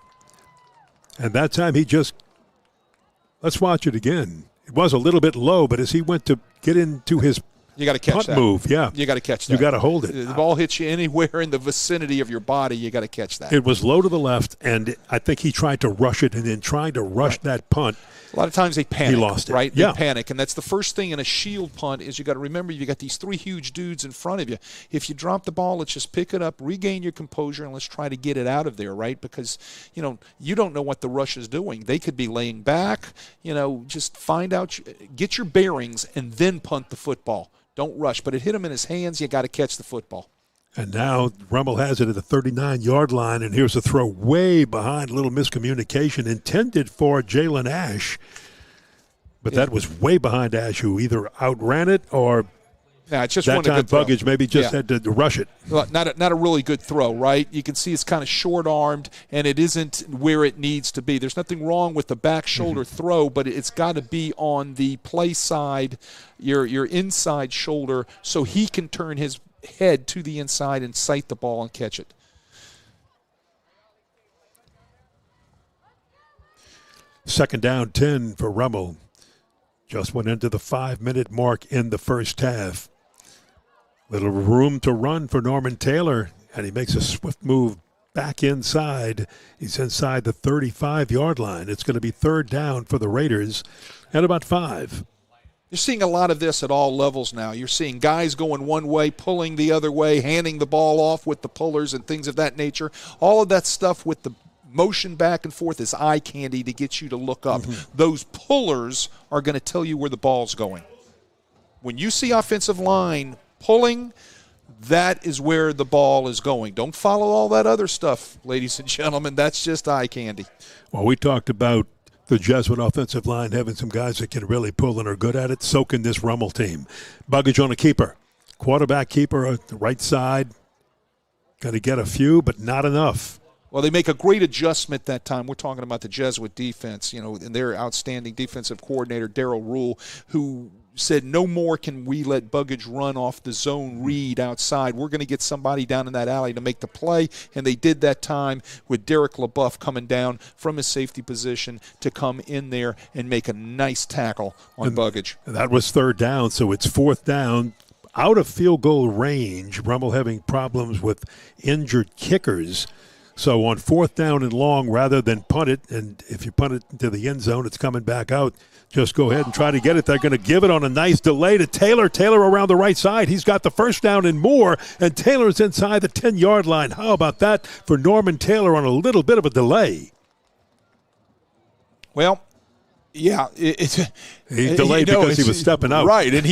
And that time he just – let's watch it again. It was a little bit low, but as he went to get into his You got to catch punt that. move, yeah. You got to catch that. You got to hold it. The ball hits you anywhere in the vicinity of your body, you got to catch that. It was low to the left, and I think he tried to rush it, and then trying to rush that punt. A lot of times they panic. He lost it. Right? Yeah. They panic, and that's the first thing in a shield punt is you got to remember you got these three huge dudes in front of you. If you drop the ball, let's just pick it up, regain your composure, and let's try to get it out of there, right? Because, you don't know what the rush is doing. They could be laying back. Just find out, get your bearings, and then punt the football. Don't rush. But it hit him in his hands. You got to catch the football. And now Rummel has it at the 39-yard line, and here's a throw way behind, a little miscommunication, intended for Jalen Ash. But that was way behind Ash, who either outran it or it's just that time Buggage maybe just had to rush it. Not a really good throw, right? You can see it's kind of short-armed, and it isn't where it needs to be. There's nothing wrong with the back shoulder throw, but it's got to be on the play side, your inside shoulder, so he can turn his head to the inside and sight the ball and catch it. Second down, 10 for Rummel. Just went into the 5-minute mark in the first half. Little room to run for Norman Taylor, and he makes a swift move back inside. He's inside the 35-yard line. It's going to be third down for the Raiders at about 5. You're seeing a lot of this at all levels now. You're seeing guys going one way, pulling the other way, handing the ball off with the pullers and things of that nature. All of that stuff with the motion back and forth is eye candy to get you to look up. Those pullers are going to tell you where the ball's going. When you see offensive line pulling, that is where the ball is going. Don't follow all that other stuff, ladies and gentlemen. That's just eye candy. Well, we talked about the Jesuit offensive line having some guys that can really pull and are good at it. So can this Rummel team. Buggage on a keeper. Quarterback keeper on the right side. Going to get a few, but not enough. Well, they make a great adjustment that time. We're talking about the Jesuit defense, and their outstanding defensive coordinator, Darryl Rule, who said no more can we let Buggage run off the zone read outside. We're going to get somebody down in that alley to make the play, and they did that time with Derek LaBeouf coming down from his safety position to come in there and make a nice tackle on Buggage. That was third down, so it's fourth down. Out of field goal range, Rummel having problems with injured kickers. So on fourth down and long, rather than punt it, and if you punt it into the end zone, it's coming back out, just go ahead and try to get it. They're going to give it on a nice delay to Taylor. Taylor around the right side. He's got the first down and more, and Taylor's inside the 10-yard line. How about that for Norman Taylor on a little bit of a delay? Well, yeah, he delayed because he was stepping out. Right, and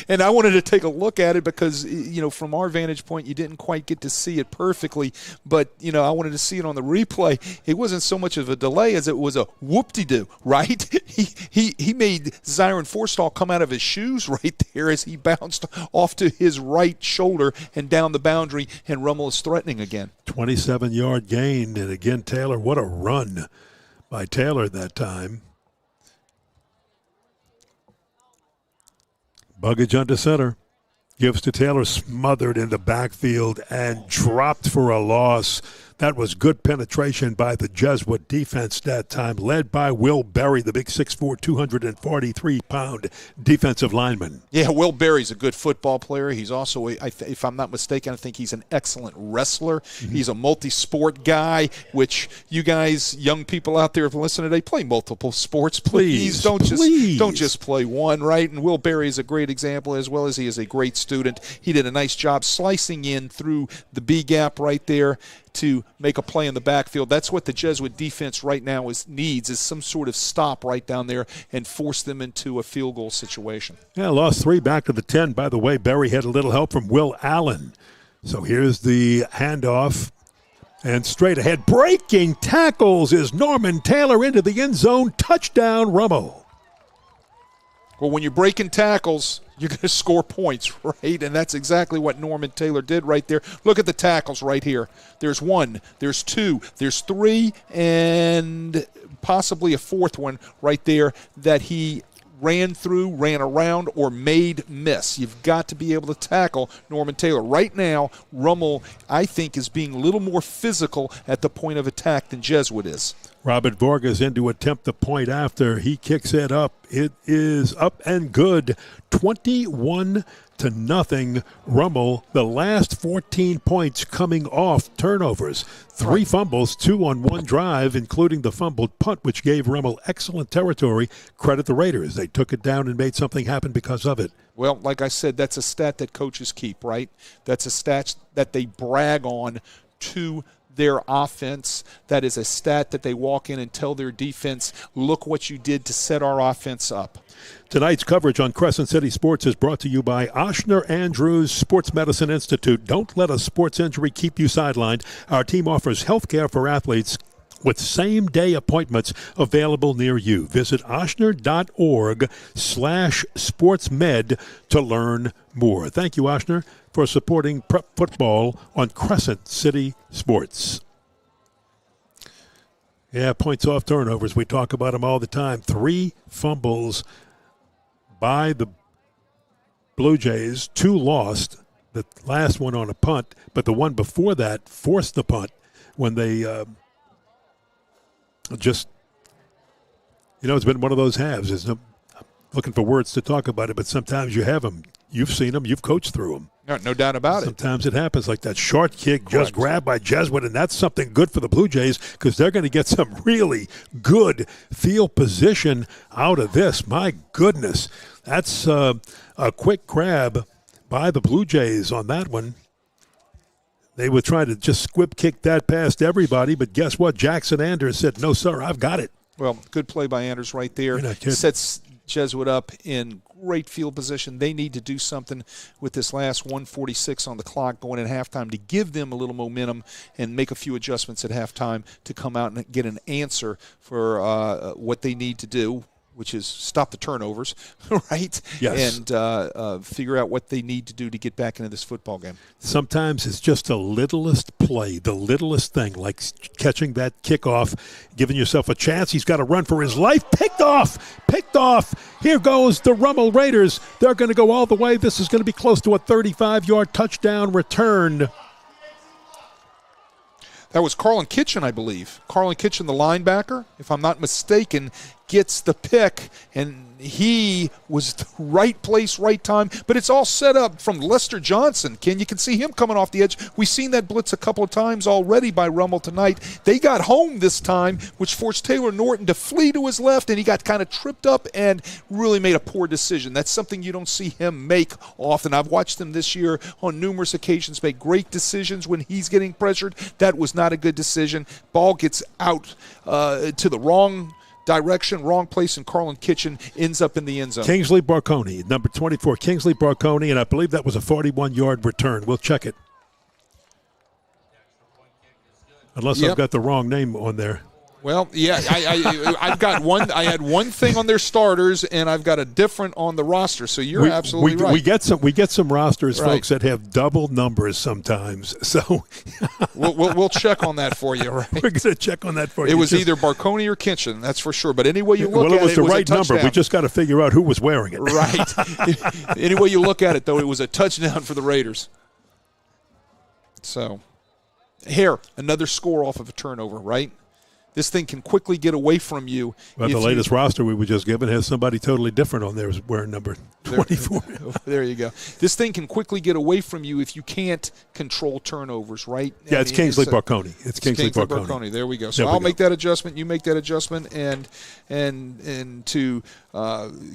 and I wanted to take a look at it because, from our vantage point, you didn't quite get to see it perfectly, but, I wanted to see it on the replay. It wasn't so much of a delay as it was a whoop-de-doo, right? He made Zyron Forstall come out of his shoes right there as he bounced off to his right shoulder and down the boundary, and Rummel is threatening again. 27-yard gain, and again, Taylor, what a run by Taylor that time. Buggage under center. Gives to Taylor, smothered in the backfield and dropped for a loss. That was good penetration by the Jesuit defense that time, led by Will Berry, the big 6'4", 243-pound defensive lineman. Yeah, Will Berry's a good football player. He's also, if I'm not mistaken, I think he's an excellent wrestler. He's a multi-sport guy, which you guys, young people out there listening today, play multiple sports. Please don't just play one, right? And Will Berry is a great example, as well as he is a great student. He did a nice job slicing in through the B gap right there to make a play in the backfield. That's what the Jesuit defense right now needs is some sort of stop right down there and force them into a field goal situation. Yeah, lost 3 back to the 10. By the way, Berry had a little help from Will Allen. So here's the handoff. And straight ahead, breaking tackles is Norman Taylor into the end zone. Touchdown, Rummel. Well, when you're breaking tackles, you're going to score points, right? And that's exactly what Norman Taylor did right there. Look at the tackles right here. There's 1, there's 2, there's 3, and possibly a 4th one right there that he ran through, ran around, or made miss. You've got to be able to tackle Norman Taylor. Right now, Rummel, I think, is being a little more physical at the point of attack than Jesuit is. Robert Vargas in to attempt the point after. He kicks it up It is up and good. 21-0. Rummel, the last 14 points coming off turnovers. 3 fumbles, 2 on one drive, including the fumbled punt, which gave Rummel excellent territory. Credit the Raiders. They took it down and made something happen because of it. Well, like I said, that's a stat that coaches keep, right? That's a stat that they brag on to their offense. That is a stat that they walk in and tell their defense, look what you did to set our offense up. Tonight's coverage on Crescent City Sports is brought to you by Ochsner Andrews Sports Medicine Institute. Don't let a sports injury keep you sidelined. Our team offers health care for athletes with same-day appointments available near you. Visit ochsner.org/sportsmed to learn more. Thank you, Ochsner, for supporting prep football on Crescent City Sports. Yeah, points off turnovers. We talk about them all the time. 3 fumbles by the Blue Jays, 2 lost. The last one on a punt, but the one before that forced the punt when they just, it's been one of those halves. I'm looking for words to talk about it, but sometimes you have them. You've seen them. You've coached through them. No doubt about it. Sometimes it happens like that short kick just grabbed by Jesuit, and that's something good for the Blue Jays because they're going to get some really good field position out of this. My goodness. That's a quick grab by the Blue Jays on that one. They would try to just squib kick that past everybody, but guess what? Jackson Anders said, no, sir, I've got it. Well, good play by Anders right there. You're not kidding. Sets Jesuit up in great field position. They need to do something with this last 1:46 on the clock going in halftime to give them a little momentum and make a few adjustments at halftime to come out and get an answer for what they need to do, which is stop the turnovers, right? Yes. And figure out what they need to do to get back into this football game. Sometimes it's just the littlest play, the littlest thing, like catching that kickoff, giving yourself a chance. He's got to run for his life. Picked off. Here goes the Rummel Raiders. They're going to go all the way. This is going to be close to a 35-yard touchdown return. That was Carlin Kitchen, I believe. Carlin Kitchen, the linebacker, if I'm not mistaken, gets the pick, and he was the right place, right time. But it's all set up from Lester Johnson. You can see him coming off the edge. We've seen that blitz a couple of times already by Rummel tonight. They got home this time, which forced Taylor Norton to flee to his left, and he got kind of tripped up and really made a poor decision. That's something you don't see him make often. I've watched him this year on numerous occasions make great decisions when he's getting pressured. That was not a good decision. Ball gets out to the wrong direction, wrong place, and Carlin Kitchen ends up in the end zone. Kingsley Barconi, number 24, Kingsley Barconi, and I believe that was a 41-yard return. We'll check it. Unless I've got the wrong name on there. Well, yeah, I've got one. I had one thing on their starters, and I've got a different on the roster. So you're absolutely right. We get some rosters, right, folks, that have double numbers sometimes. So we'll check on that for you. Right? We're going to check on that for you. It was either Barconi or Kitchen, that's for sure. But any way you look at it, it was the right number. We just got to figure out who was wearing it. Right. Any way you look at it, though, it was a touchdown for the Raiders. So here, another score off of a turnover, right? This thing can quickly get away from you. Well, the latest roster we were just given has somebody totally different on there wearing number 24. There you go. This thing can quickly get away from you if you can't control turnovers, right? Yeah, it's Kingsley Barconi. It's Kingsley Barconi. There we go. So I'll make that adjustment. You make that adjustment. And to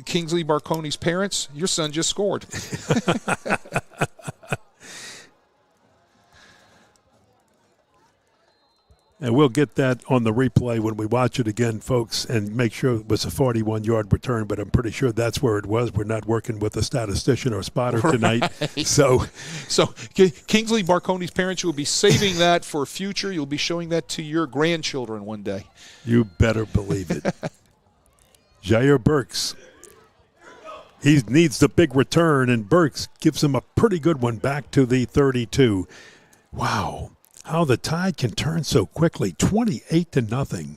Kingsley Barconi's parents, your son just scored. And we'll get that on the replay when we watch it again, folks, and make sure it was a 41-yard return, but I'm pretty sure that's where it was. We're not working with a statistician or spotter tonight. Right. So Kingsley Barconi's parents, you'll be saving that for future. You'll be showing that to your grandchildren one day. You better believe it. Jair Burks. He needs the big return, and Burks gives him a pretty good one back to the 32. Wow. How the tide can turn so quickly, 28-0.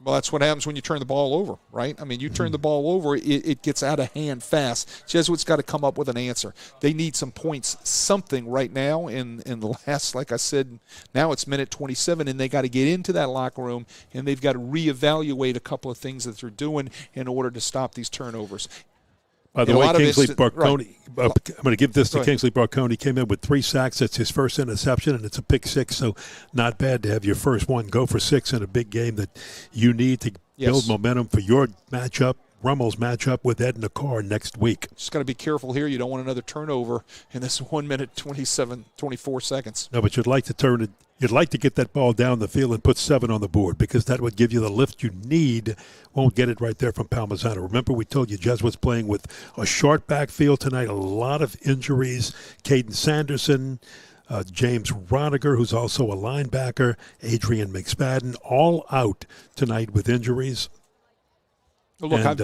Well, that's what happens when you turn the ball over, right? I mean, you turn the ball over, it gets out of hand fast. Jesuits got to come up with an answer. They need some points, something right now in the last, like I said, now it's minute 27, and they got to get into that locker room, and they've got to reevaluate a couple of things that they're doing in order to stop these turnovers. By the way, Kingsley Barconi, I'm going to give this to Kingsley Barconi. He came in with 3 sacks. It's his first interception, and it's a pick 6, so not bad to have your first one go for 6 in a big game that you need to build momentum for your matchup, Rummel's matchup with Ed Nakar next week. Just got to be careful here. You don't want another turnover in this 1 minute, 24 seconds. No, but you'd like to turn it. You'd like to get that ball down the field and put 7 on the board because that would give you the lift you need. Won't get it right there from Palmisano. Remember, we told you Jesuits playing with a short backfield tonight, a lot of injuries. Caden Sanderson, James Roniger, who's also a linebacker, Adrian McSpadden, all out tonight with injuries. Well, look, I've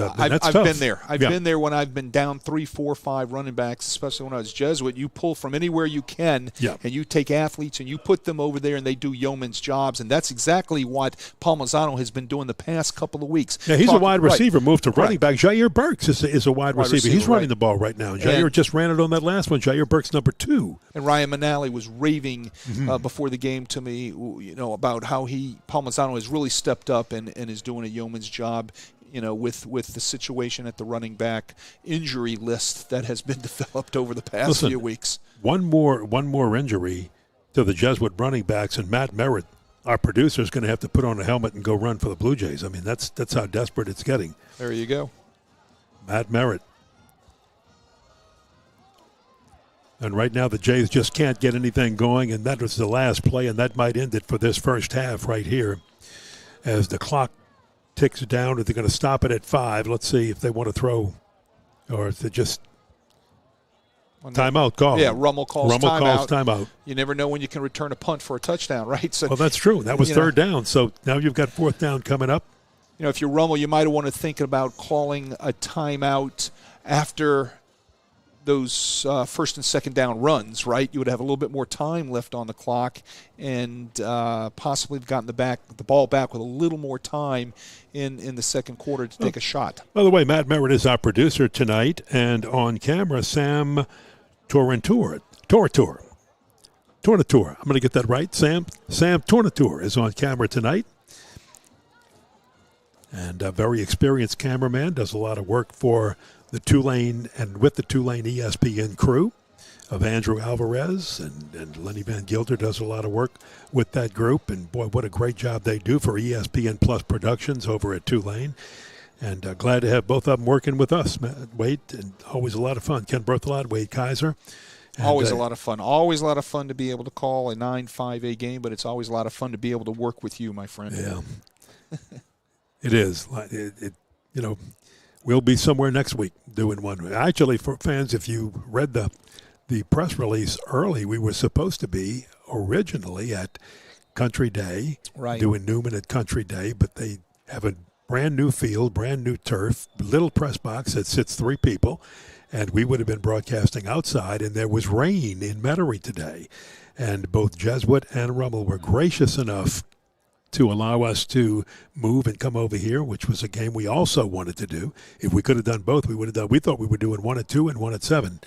been there. I've been there when I've been down 3, 4, 5 running backs, especially when I was Jesuit. You pull from anywhere you can, and you take athletes and you put them over there, and they do yeoman's jobs. And that's exactly what Palmisano has been doing the past couple of weeks. Yeah, he's a wide receiver, moved to running back. Jair Burks is a wide receiver. He's running the ball right now. Jair just ran it on that last one. Jair Burks, number 2. And Ryan Manali was raving before the game to me, about how Palmisano has really stepped up and is doing a yeoman's job. With the situation at the running back injury list that has been developed over the past few weeks. One more injury to the Jesuit running backs, and Matt Merritt, our producer, is going to have to put on a helmet and go run for the Blue Jays. I mean, that's how desperate it's getting. There you go. Matt Merritt. And right now the Jays just can't get anything going, and that was the last play, and that might end it for this first half right here as the clock ticks down. If they're going to stop it at 5, let's see if they want to throw, or if they just timeout call. Yeah, Rummel calls timeout. You never know when you can return a punt for a touchdown, right? So, well, that's true. That was third down. So now you've got 4th down coming up. If you're Rummel, you might want to think about calling a timeout after those first and second down runs, right? You would have a little bit more time left on the clock and possibly have gotten the ball back with a little more time in the second quarter to take a shot. By the way, Matt Merritt is our producer tonight, and on camera, Sam Tornator. I'm going to get that right. Sam Tornator is on camera tonight. And a very experienced cameraman, does a lot of work for the Tulane and with the Tulane ESPN crew of Andrew Alvarez, and Lenny Van Gilder does a lot of work with that group. And boy, what a great job they do for ESPN Plus Productions over at Tulane. And glad to have both of them working with us, Wade, and always a lot of fun. Ken Berthelot, Wade Kaiser. And, always a lot of fun. Always a lot of fun to be able to call a 9-5A game, but it's always a lot of fun to be able to work with you, my friend. Yeah, it is. We'll be somewhere next week doing one. Actually, for fans, if you read the press release early, we were supposed to be originally at Country Day, doing Newman at Country Day, but they have a brand new field, brand new turf, little press box that sits 3 people, and we would have been broadcasting outside, and there was rain in Metairie today. And both Jesuit and Rummel were gracious enough to allow us to move and come over here, which was a game we also wanted to do. If we could have done both, we would have done. We thought we were doing 1 at 2 and 1 at 7.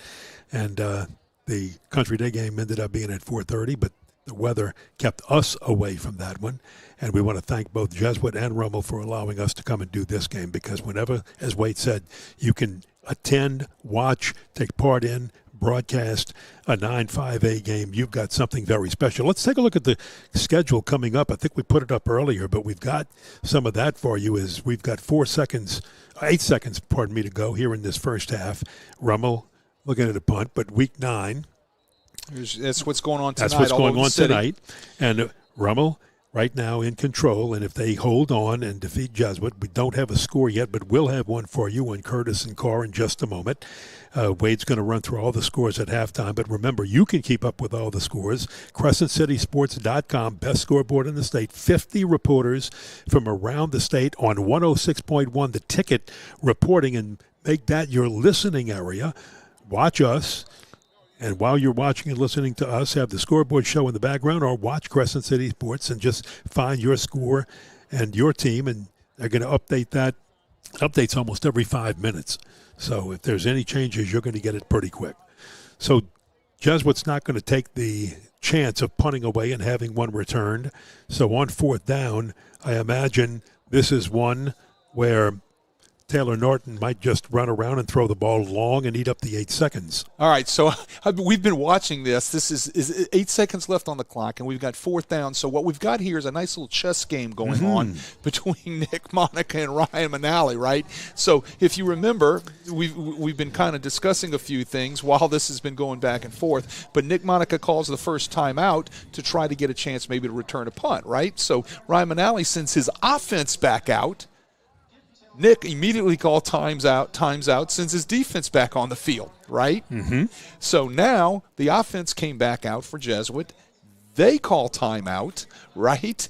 And the Country Day game ended up being at 4:30, but the weather kept us away from that one. And we want to thank both Jesuit and Rummel for allowing us to come and do this game, because whenever, as Wade said, you can attend, watch, take part in, broadcast a 9-5A game, you've got something very special. Let's take a look at the schedule coming up. I think we put it up earlier, but we've got some of that for you. Is we've got 8 seconds, to go here in this first half. Rummel looking at a punt, but week 9. That's what's going on tonight. That's what's going on tonight. And Rummel right now in control, and if they hold on and defeat Jesuit, we don't have a score yet, but we'll have one for you on Curtis and Carr in just a moment. Wade's going to run through all the scores at halftime, but remember, you can keep up with all the scores. CrescentCitySports.com, best scoreboard in the state. 50 reporters from around the state on 106.1 The Ticket reporting, and make that your listening area. Watch us. And while you're watching and listening to us, have the scoreboard show in the background, or watch Crescent City Sports and just find your score and your team, and They're going to update that. Updates almost every 5 minutes. So if there's any changes, you're going to get it pretty quick. So Jesuit's not going to take the chance of punting away and having one returned. So on fourth down, I imagine this is one where Taylor Norton might just run around and throw the ball long and eat up the 8 seconds. All right, so we've been watching this. This is 8 seconds left on the clock, and we've got fourth down. So what we've got here is a nice little chess game going on between Nick Monica and Ryan Manali, right? So if you remember, we've been kind of discussing a few things while this has been going back and forth. But Nick Monica calls the first time out to try to get a chance maybe to return a punt, right? So Ryan Manali sends his offense back out. Nick immediately called times out, sends his defense back on the field, right? So now the offense came back out for Jesuit. They call timeout, right?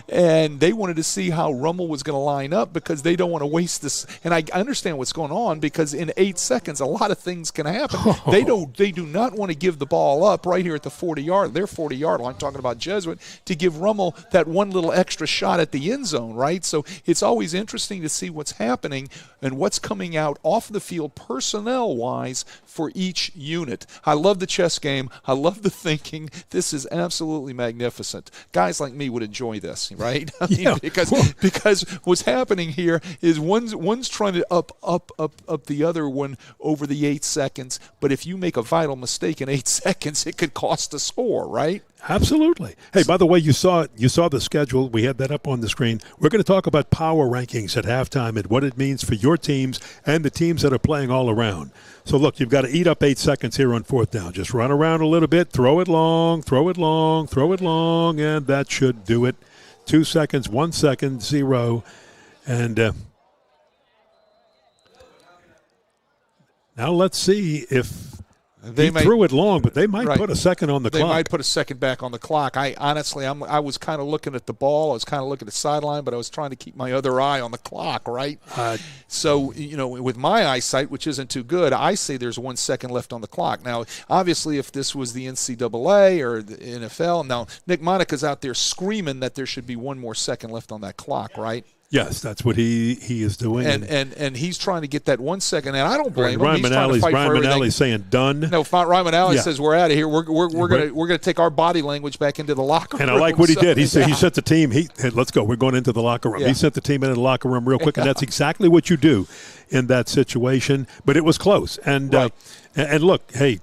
And they wanted to see how Rummel was going to line up because they don't want to waste this. And I understand what's going on because in 8 seconds, a lot of things can happen. They do not want to give the ball up right here at the 40-yard, their 40-yard line, talking about Jesuit, to give Rummel that one little extra shot at the end zone, right? So it's always interesting to see what's happening and what's coming out off the field personnel-wise for each unit. I love the chess game. I love the thinking. This is absolutely magnificent. Guys like me would enjoy this, right? I mean, because what's happening here is one's trying to up the other one over the 8 seconds, but if you make a vital mistake in 8 seconds, it could cost a score, right? Absolutely. Hey, by the way, you saw the schedule. We had that up on the screen. We're going to talk about power rankings at halftime and what it means for your teams and the teams that are playing all around. So, look, you've got to eat up 8 seconds here on fourth down. Just run around a little bit, throw it long, and that should do it. 2 seconds, 1 second, 0. And now let's see if he threw it long, but they might put a second on the clock. They might put a second back on the clock. I was kind of looking at the ball. I was kind of looking at the sideline, but I was trying to keep my other eye on the clock, right? So, with my eyesight, which isn't too good, I say there's 1 second left on the clock. Now, obviously, if this was the NCAA or the NFL, now Nick Monica's out there screaming that there should be 1 more second left on that clock, right? Yes, that's what he is doing. And he's trying to get that 1 second, and I don't blame him. Ryan Manali's saying done. No, Ryan Manali says we're out of here. We're gonna take our body language back into the locker room. And I like what he did. He said he sent the team. Hey, let's go. We're going into the locker room. Yeah. He sent the team into the locker room real quick, and that's exactly what you do in that situation. But it was close. And and look, hey,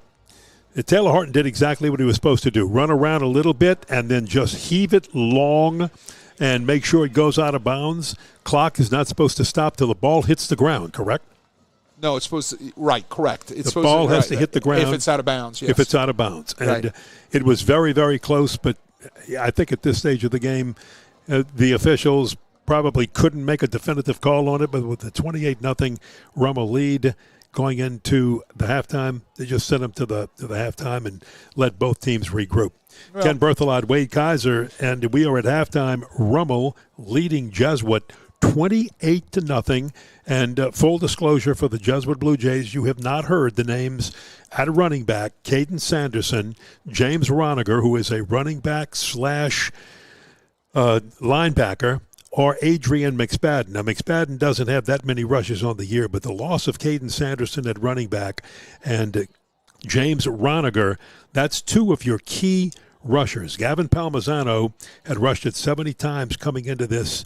Taylor Horton did exactly what he was supposed to do: run around a little bit and then just heave it long. And make sure it goes out of bounds. Clock is not supposed to stop till the ball hits the ground, correct? No, it's supposed to – right, correct. The ball has to hit the ground. If it's out of bounds, yes. If it's out of bounds. And it was very, very close, but I think at this stage of the game, the officials probably couldn't make a definitive call on it, but with the 28-0 Rummel lead going into the halftime, they just sent them to the halftime and let both teams regroup. Well, Ken Berthelot, Wade Kaiser, and we are at halftime. Rummel leading Jesuit 28-0. And full disclosure for the Jesuit Blue Jays, you have not heard the names at running back, Caden Sanderson, James Roniger, who is a running back / linebacker, or Adrian McSpadden. Now, McSpadden doesn't have that many rushes on the year, but the loss of Caden Sanderson at running back and James Roniger, that's 2 of your key rushers. Gavin Palmisano had rushed it 70 times coming into this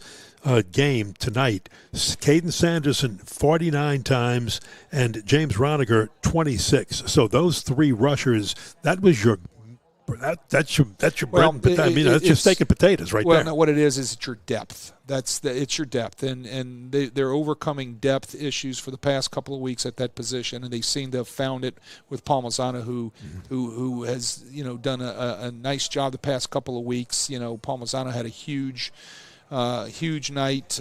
game tonight. Caden Sanderson 49 times and James Roniger 26. So those 3 rushers, that was your that's your bread and potato. I mean, that's just steak and potatoes right there. Well, no, what it is it's your depth. It's your depth, and they're overcoming depth issues for the past couple of weeks at that position, and they seem to have found it with Palmisano, who has done a nice job the past couple of weeks. Palmisano had a huge night.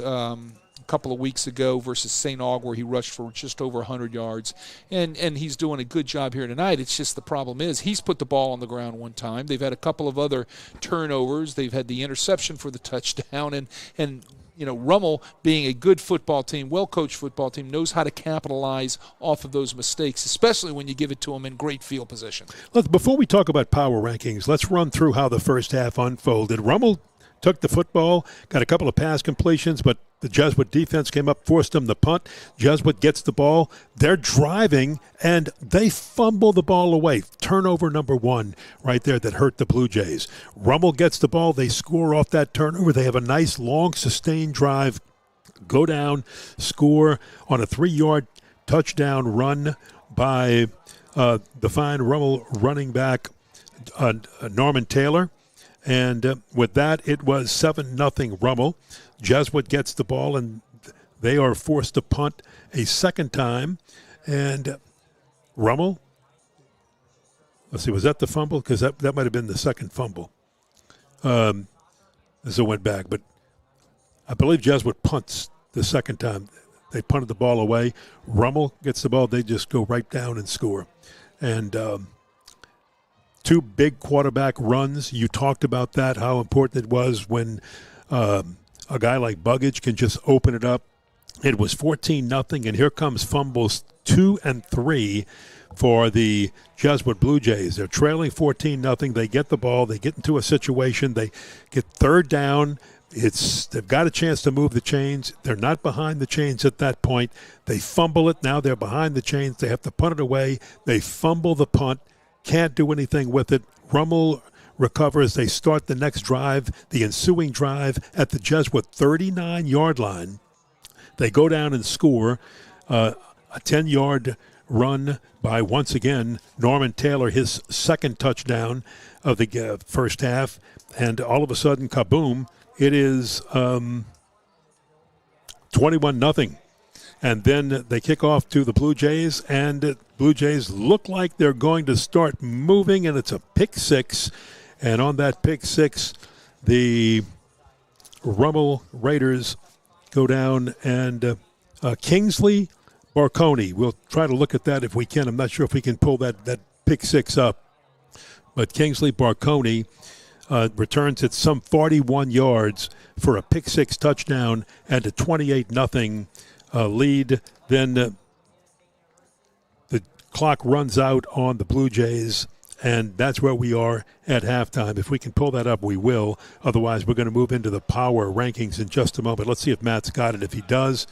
A couple of weeks ago versus St. Aug, where he rushed for just over 100 yards. And he's doing a good job here tonight. It's just the problem is he's put the ball on the ground one time. They've had a couple of other turnovers. They've had the interception for the touchdown. And Rummel, being a good football team, well-coached football team, knows how to capitalize off of those mistakes, especially when you give it to them in great field position. Before we talk about power rankings, let's run through how the first half unfolded. Rummel took the football, got a couple of pass completions, but The Jesuit defense came up, forced them to punt. Jesuit gets the ball. They're driving, and they fumble the ball away. Turnover number 1 right there that hurt the Blue Jays. Rummel gets the ball. They score off that turnover. They have a nice, long, sustained drive. Go down, score on a 3-yard touchdown run by the fine Rummel running back, Norman Taylor. And with that, it was 7-0 Rummel. Jesuit gets the ball, and they are forced to punt a second time. And Rummel, let's see, was that the fumble? Because that might have been the second fumble as it went back. But I believe Jesuit punts the second time. They punted the ball away. Rummel gets the ball. They just go right down and score. And 2 big quarterback runs. You talked about that, how important it was when a guy like Buggage can just open it up. It was 14-0, and here comes fumbles 2 and 3 for the Jesuit Blue Jays. They're trailing 14-0. They get the ball. They get into a situation. They get third down. They've got a chance to move the chains. They're not behind the chains at that point. They fumble it. Now they're behind the chains. They have to punt it away. They fumble the punt. Can't do anything with it. Rummel recovers. They start the next drive, the ensuing drive, at the Jesuit 39-yard line. They go down and score a 10-yard run by, once again, Norman Taylor, his second touchdown of the first half. And all of a sudden, kaboom, it is 21-0. And then they kick off to the Blue Jays, and Blue Jays look like they're going to start moving, and it's a pick 6. And on that pick 6, the Rummel Raiders go down, and Kingsley Barconi. We'll try to look at that if we can. I'm not sure if we can pull that pick 6 up. But Kingsley Barconi returns at some 41 yards for a pick 6 touchdown and a 28-0 lead. Then the clock runs out on the Blue Jays, and that's where we are at halftime. If we can pull that up, we will. Otherwise, we're going to move into the power rankings in just a moment. Let's see if Matt's got it. If he does,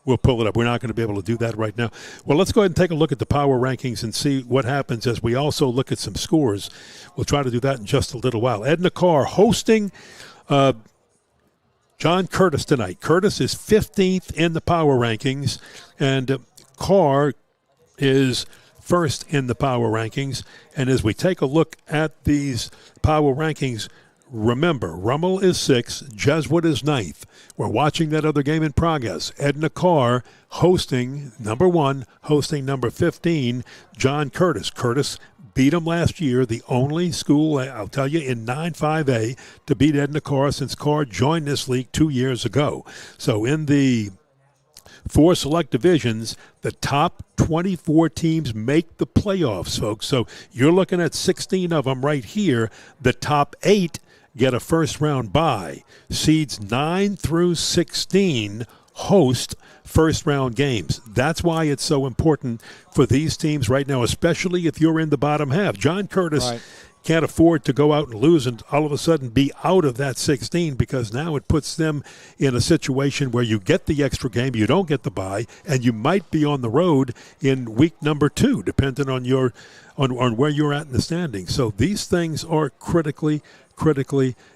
we'll pull it up. We're not going to be able to do that right now. Well, let's go ahead and take a look at the power rankings and see what happens as we also look at some scores. We'll try to do that in just a little while. Edna Carr hosting John Curtis tonight. Curtis is 15th in the power rankings, and Carr is first in the power rankings. And as we take a look at these power rankings, remember, Rummel is 6th, Jesuit is 9th. We're watching that other game in progress. Edna Carr hosting number 1, hosting number 15, John Curtis. Curtis beat him last year, the only school, I'll tell you, in 9-5A to beat Edna Carr since Carr joined this league 2 years ago. So in the 4 select divisions, the top 24 teams make the playoffs, folks. So you're looking at 16 of them right here. The top 8 get a first-round bye. Seeds 9 through 16 host first-round games. That's why it's so important for these teams right now, especially if you're in the bottom half. John Curtis can't afford to go out and lose and all of a sudden be out of that 16, because now it puts them in a situation where you get the extra game, you don't get the bye, and you might be on the road in week number 2, depending on your on where you're at in the standings. So these things are critically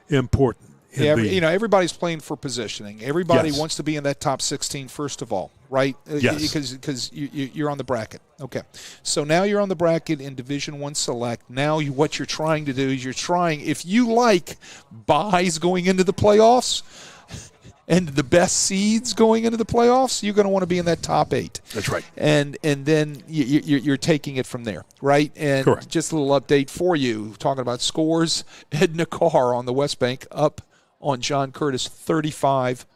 important. Yeah, everybody's playing for positioning. Everybody wants to be in that top 16 first of all, right? Yes. Because you're on the bracket. Okay. So now you're on the bracket in Division I Select. Now what you're trying to do is if you like buys going into the playoffs and the best seeds going into the playoffs, you're going to want to be in that top 8. That's right. And then you're taking it from there, right? And correct. Just a little update for you, talking about scores. Edna Carr on the West Bank up on John Curtis 35-7.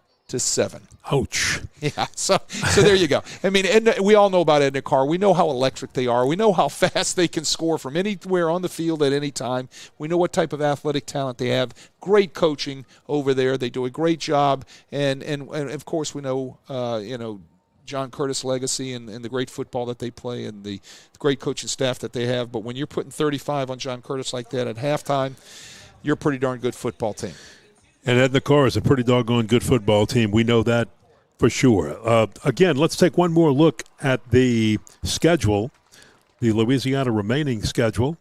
Ouch. Yeah, so there you go. I mean, we all know about Edna Carr. We know how electric they are. We know how fast they can score from anywhere on the field at any time. We know what type of athletic talent they have. Great coaching over there. They do a great job. And of course, we know, John Curtis' legacy and the great football that they play and the great coaching staff that they have. But when you're putting 35 on John Curtis like that at halftime, you're a pretty darn good football team. And Edna Carr is a pretty doggone good football team. We know that for sure. Again, let's take one more look at the schedule, the Louisiana remaining schedule,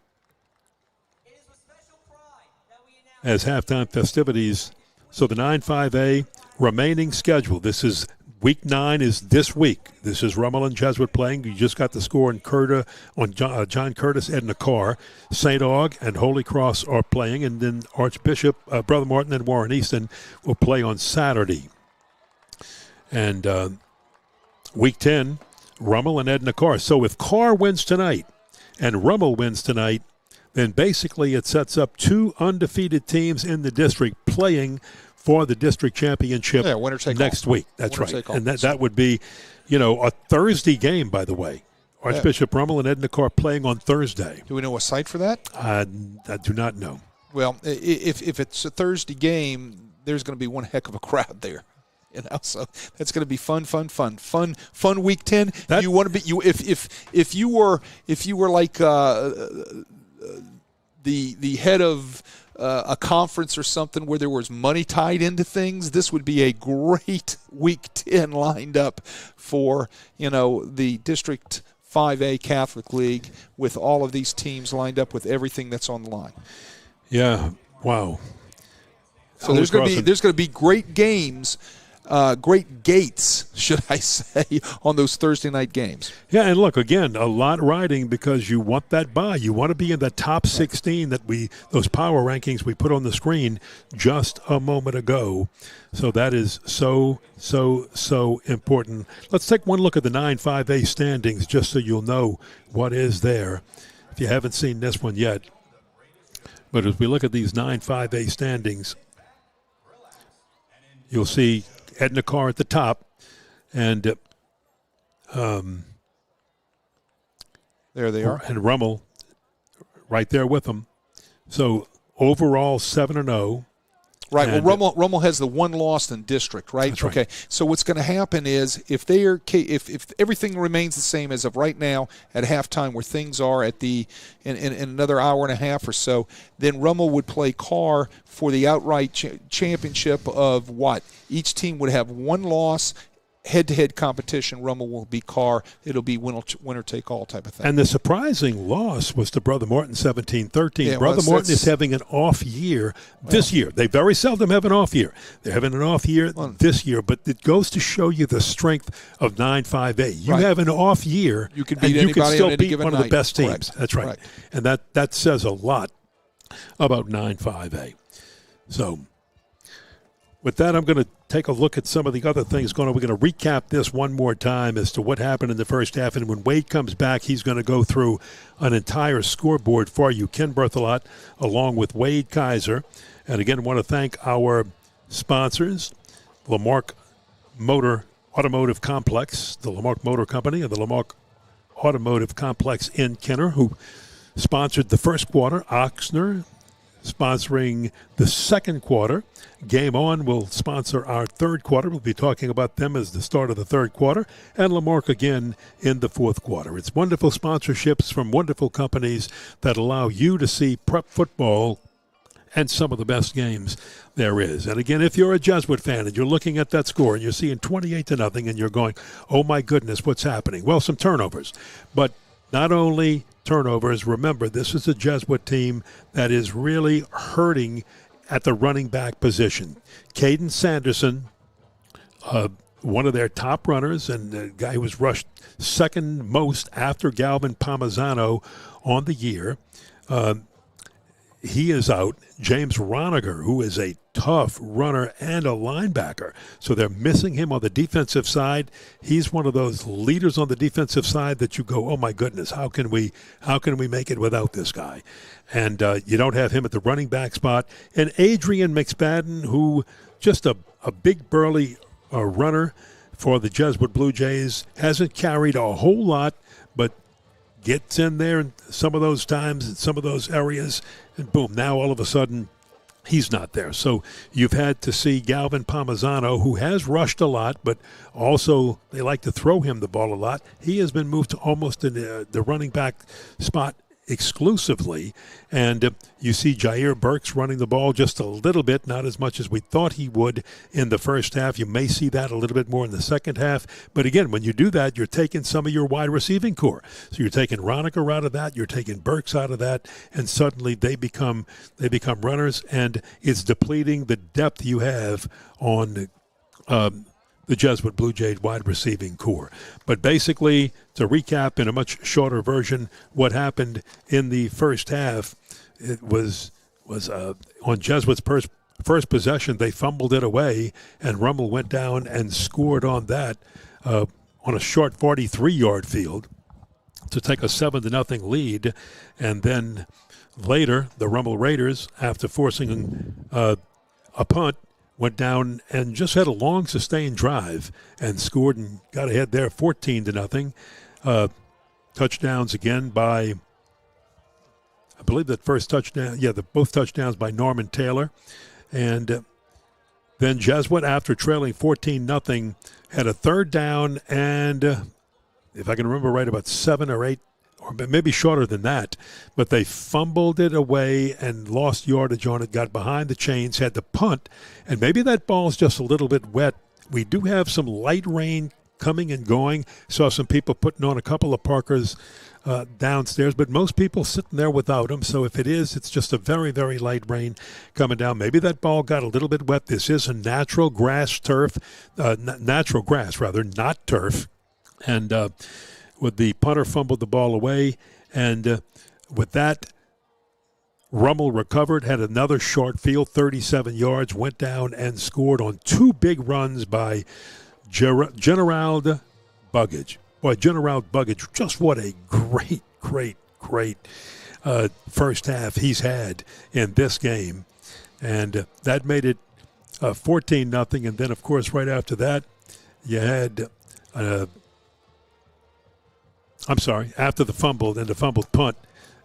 as halftime festivities. So the 9-5A remaining schedule. This is week 9 is this week. This is Rummel and Jesuit playing. You just got the score on John Curtis, Edna Carr. St. Aug and Holy Cross are playing, and then Archbishop, Brother Martin, and Warren Easton will play on Saturday. And week 10, Rummel and Edna Carr. So if Carr wins tonight and Rummel wins tonight, then basically it sets up 2 undefeated teams in the district playing for the district championship next week. That's right. And that would be, a Thursday game, by the way. Archbishop Rummel and Edna Carr playing on Thursday. Do we know a site for that? I do not know. Well, if it's a Thursday game, there's going to be one heck of a crowd there. So that's going to be fun week 10. You want to be if you were like the head of a conference or something where there was money tied into things, this would be a great week 10 lined up for the District 5A Catholic League, with all of these teams lined up with everything that's on the line. Yeah, wow. So there's going to be great games. Great gates, should I say, on those Thursday night games. Yeah, and look, again, a lot riding because you want that bye. You want to be in the top 16 those power rankings we put on the screen just a moment ago. So that is so important. Let's take one look at the 9-5A standings just so you'll know what is there if you haven't seen this one yet. But as we look at these 9-5A standings, you'll see Edna Carr at the top, and there they are. And Rummel right there with them. So overall 7-0. Right. Well, Rummel has the one loss in district, right? That's right. Okay. So what's going to happen is if everything remains the same as of right now at halftime, where things are at in another hour and a half or so, then Rummel would play Carr for the outright championship of what? Each team would have one loss. Head-to-head competition, Rummel will be Carr. It'll be winner-take-all type of thing. And the surprising loss was to Brother Martin, 17-13. Yeah, Brother Martin is having an off year this year. They very seldom have an off year. They're having an off year this year, but it goes to show you the strength of 9-5A. You have an off year, you can beat and you can still beat one of the night. best teams. Correct. That's right. Correct. And that says a lot about 9-5A. So with that, I'm going to take a look at some of the other things going on. We're going to recap this one more time as to what happened in the first half. And when Wade comes back, he's going to go through an entire scoreboard for you. Ken Berthelot, along with Wade Kaiser. And again, I want to thank our sponsors, Lamarck Motor Automotive Complex, the Lamarck Motor Company, and the Lamarck Automotive Complex in Kenner, who sponsored the first quarter. Oxner sponsoring the second quarter. Game On will sponsor our third quarter. We'll be talking about them as the start of the third quarter, and Lamarck again in the fourth quarter. It's wonderful sponsorships from wonderful companies that allow you to see prep football and some of the best games there is. And again, if you're a Jesuit fan and you're looking at that score and you're seeing 28-0 and you're going, oh my goodness, what's happening? Well, some turnovers. But not only turnovers, remember, this is a Jesuit team that is really hurting at the running back position. Caden Sanderson, one of their top runners, and the guy who was rushed second most after Galvin Pomazano on the year, he is out. James Roniger, who is a tough runner and a linebacker. So they're missing him on the defensive side. He's one of those leaders on the defensive side that you go, oh my goodness, how can we make it without this guy? And you don't have him at the running back spot. And Adrian McSpadden, who just a big burly runner for the Jesuit Blue Jays, hasn't carried a whole lot, but gets in there in some of those times in some of those areas, and boom, now all of a sudden he's not there. So you've had to see Galvin Pomazano, who has rushed a lot, but also they like to throw him the ball a lot. He has been moved to almost in the running back spot exclusively. And you see Jair Burks running the ball just a little bit, not as much as we thought he would in the first half. You may see that a little bit more in the second half. But again, when you do that, you're taking some of your wide receiving core. So you're taking Ronacher out of that, you're taking Burks out of that, and suddenly they become runners, and it's depleting the depth you have on the Jesuit Blue Jays wide receiving core. But basically, to recap in a much shorter version, what happened in the first half, it was on Jesuit's first possession, they fumbled it away, and Rummel went down and scored on that on a short 43-yard field to take a 7-0 lead. And then later, the Rummel Raiders, after forcing a punt, went down and just had a long, sustained drive and scored and got ahead there 14-0. Touchdowns again by, I believe that first touchdown, both touchdowns by Norman Taylor. And then Jesuit, after trailing 14-0, had a third down and, if I can remember right, about 7 or 8, or maybe shorter than that, but they fumbled it away and lost yardage on it, got behind the chains, had to punt, and maybe that ball's just a little bit wet. We do have some light rain coming and going. Saw some people putting on a couple of Parkers downstairs, but most people sitting there without them. So if it is, it's just a very, very light rain coming down. Maybe that ball got a little bit wet. This is a natural grass, not turf. And with the punter fumbled the ball away, and with that, Rummel recovered, had another short field, 37 yards, went down and scored on 2 big runs by Generald Buggage. Boy, Generald Buggage, just what a great first half he's had in this game. And that made it 14-0. And then, of course, right after that, you had after the fumbled punt,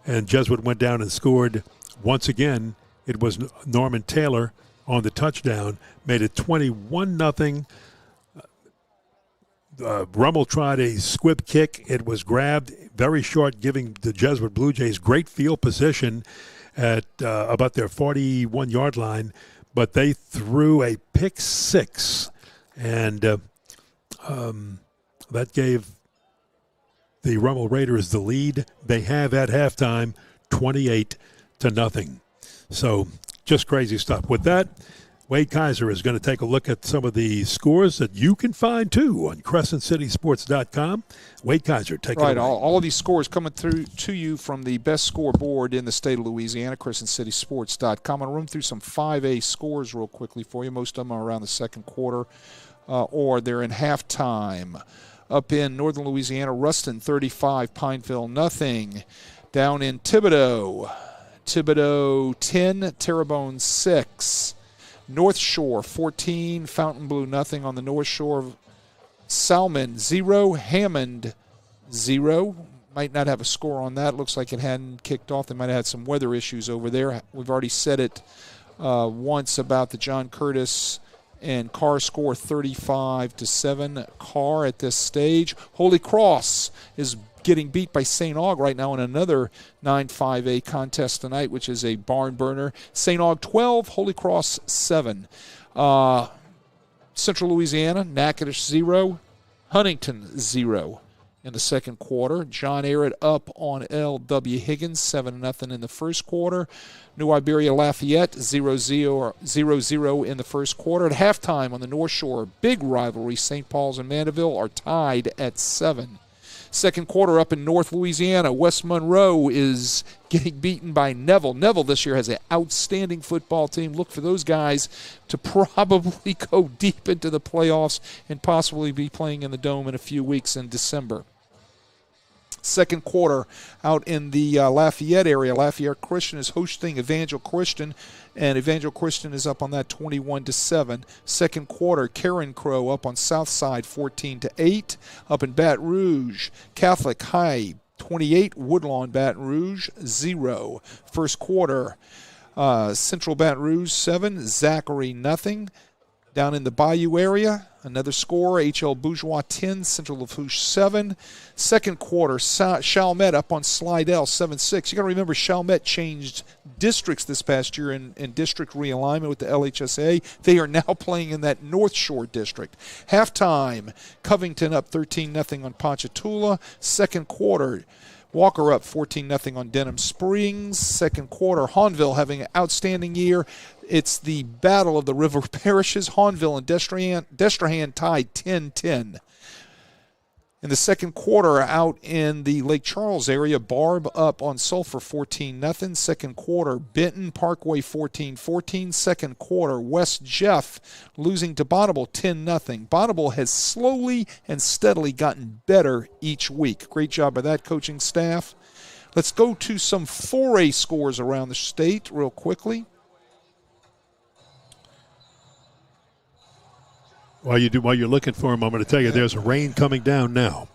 and Jesuit went down and scored once again. It was Norman Taylor on the touchdown, made it 21-0. Rummel tried a squib kick. It was grabbed very short, giving the Jesuit Blue Jays great field position at about their 41-yard line, but they threw a pick six, and that gave the Rummel Raiders the lead they have at halftime, 28-0. So just crazy stuff. With that, Wade Kaiser is going to take a look at some of the scores that you can find, too, on CrescentCitySports.com. Wade Kaiser, take it away. All of these scores coming through to you from the best scoreboard in the state of Louisiana, CrescentCitySports.com. I'm going to run through some 5A scores real quickly for you. Most of them are around the second quarter, or they're in halftime. Up in northern Louisiana, Ruston 35, Pineville nothing. Down in Thibodaux 10, Terrebonne 6. North Shore 14, Fontainebleau nothing on the North Shore. Salmon 0, Hammond 0. Might not have a score on that. Looks like it hadn't kicked off. They might have had some weather issues over there. We've already said it once about the John Curtis and Carr score, 35-7 Carr at this stage. Holy Cross is getting beat by St. Aug right now in another 9-5A contest tonight, which is a barn burner. St. Aug 12, Holy Cross 7. Central Louisiana, Natchitoches 0, Huntington 0 in the second quarter. John Ehret up on L.W. Higgins, 7-0 in the first quarter. New Iberia Lafayette 0-0 in the first quarter. At halftime on the North Shore, big rivalry. St. Paul's and Mandeville are tied at 7. Second quarter up in North Louisiana, West Monroe is getting beaten by Neville. Neville this year has an outstanding football team. Look for those guys to probably go deep into the playoffs and possibly be playing in the Dome in a few weeks in December. Second quarter out in the Lafayette area. Lafayette Christian is hosting Evangel Christian, and Evangel Christian is up on that 21-7. Second quarter, Karen Crow up on Southside 14-8. Up in Baton Rouge, Catholic High 28, Woodlawn Baton Rouge 0. First quarter, Central Baton Rouge 7, Zachary nothing. Down in the Bayou area, another score, H.L. Bourgeois 10, Central Lafourche 7. Second quarter, Chalmette up on Slidell 7-6. You got to remember, Chalmette changed districts this past year in district realignment with the LHSA. They are now playing in that North Shore district. Halftime, Covington up 13-0 on Ponchatoula. Second quarter, Walker up 14-0 on Denham Springs. Second quarter, Hahnville having an outstanding year. It's the battle of the river parishes. Hahnville and Destrehan tied 10-10. In the second quarter, out in the Lake Charles area, Barb up on Sulphur 14-0. Second quarter, Benton Parkway 14-14. Second quarter, West Jeff losing to Bonneville 10-0. Bonneville has slowly and steadily gotten better each week. Great job by that coaching staff. Let's go to some 4A scores around the state real quickly. While you're looking for them, I'm going to tell you there's rain coming down now.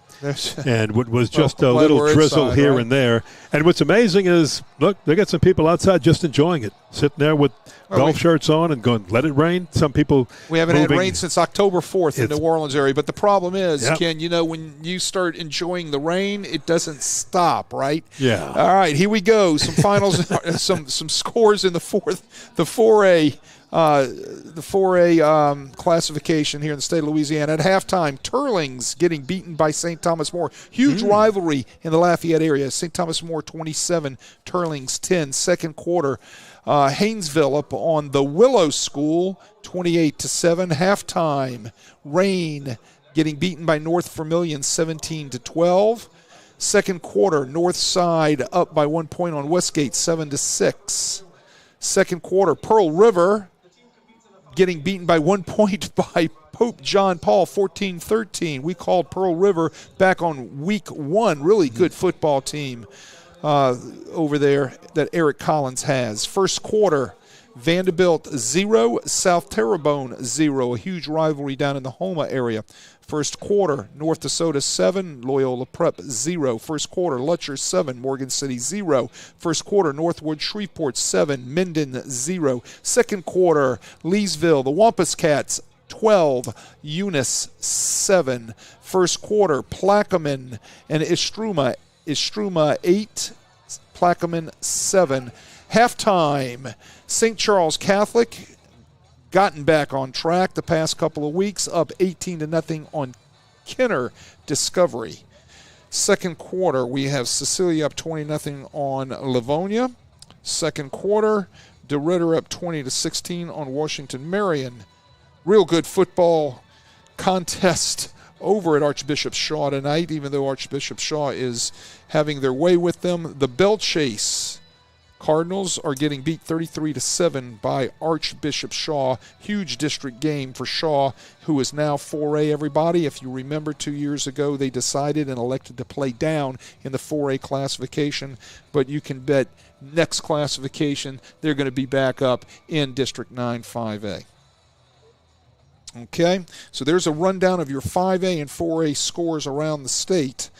And what was just a little drizzle here and there. And what's amazing is, look, they got some people outside just enjoying it, sitting there with golf shirts on and going, let it rain. Some people We haven't had rain since October 4th in the New Orleans area. But the problem is, Ken, when you start enjoying the rain, it doesn't stop, right? Yeah. All right, here we go. Some finals, some scores in the 4A. The 4A classification here in the state of Louisiana. At halftime, Turlings getting beaten by St. Thomas More. Huge rivalry in the Lafayette area. St. Thomas More 27, Turlings 10. Second quarter, Haynesville up on the Willow School 28-7. Halftime, Rain getting beaten by North Vermilion 17-12. Second quarter, North Side up by 1 point on Westgate 7-6. Second quarter, Pearl River getting beaten by 1 point by Pope John Paul, 14-13. We called Pearl River back on week 1. Really good football team over there that Eric Collins has. First quarter, Vanderbilt 0, South Terrebonne 0. A huge rivalry down in the Houma area. First quarter, North DeSoto 7, Loyola Prep 0. First quarter, Lutcher 7, Morgan City 0. First quarter, Northwood Shreveport 7, Minden 0. Second quarter, Leesville, the Wampus Cats 12, Eunice 7. First quarter, Plaquemine and Istruma 8, Plaquemine 7. Halftime, St. Charles Catholic gotten back on track the past couple of weeks, up 18-0 on Kenner Discovery. Second quarter, we have Cecilia up 20-0 on Livonia. Second quarter, DeRitter up 20-16 on Washington Marion. Real good football contest over at Archbishop Shaw tonight, even though Archbishop Shaw is having their way with them. The Bell Chase Cardinals are getting beat 33-7 by Archbishop Shaw. Huge district game for Shaw, who is now 4A, everybody. If you remember 2 years ago, they decided and elected to play down in the 4A classification. But you can bet next classification, they're going to be back up in District 9 5A. Okay, so there's a rundown of your 5A and 4A scores around the state.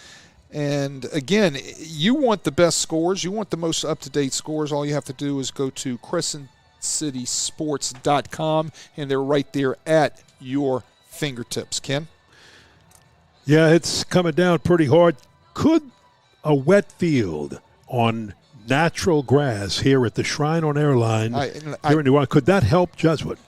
And again, you want the best scores, you want the most up-to-date scores. All you have to do is go to CrescentCitySports.com, and they're right there at your fingertips. Ken? Yeah, it's coming down pretty hard. Could a wet field on natural grass here at the Shrine on Airline here in New Orleans, could that help Jesuit?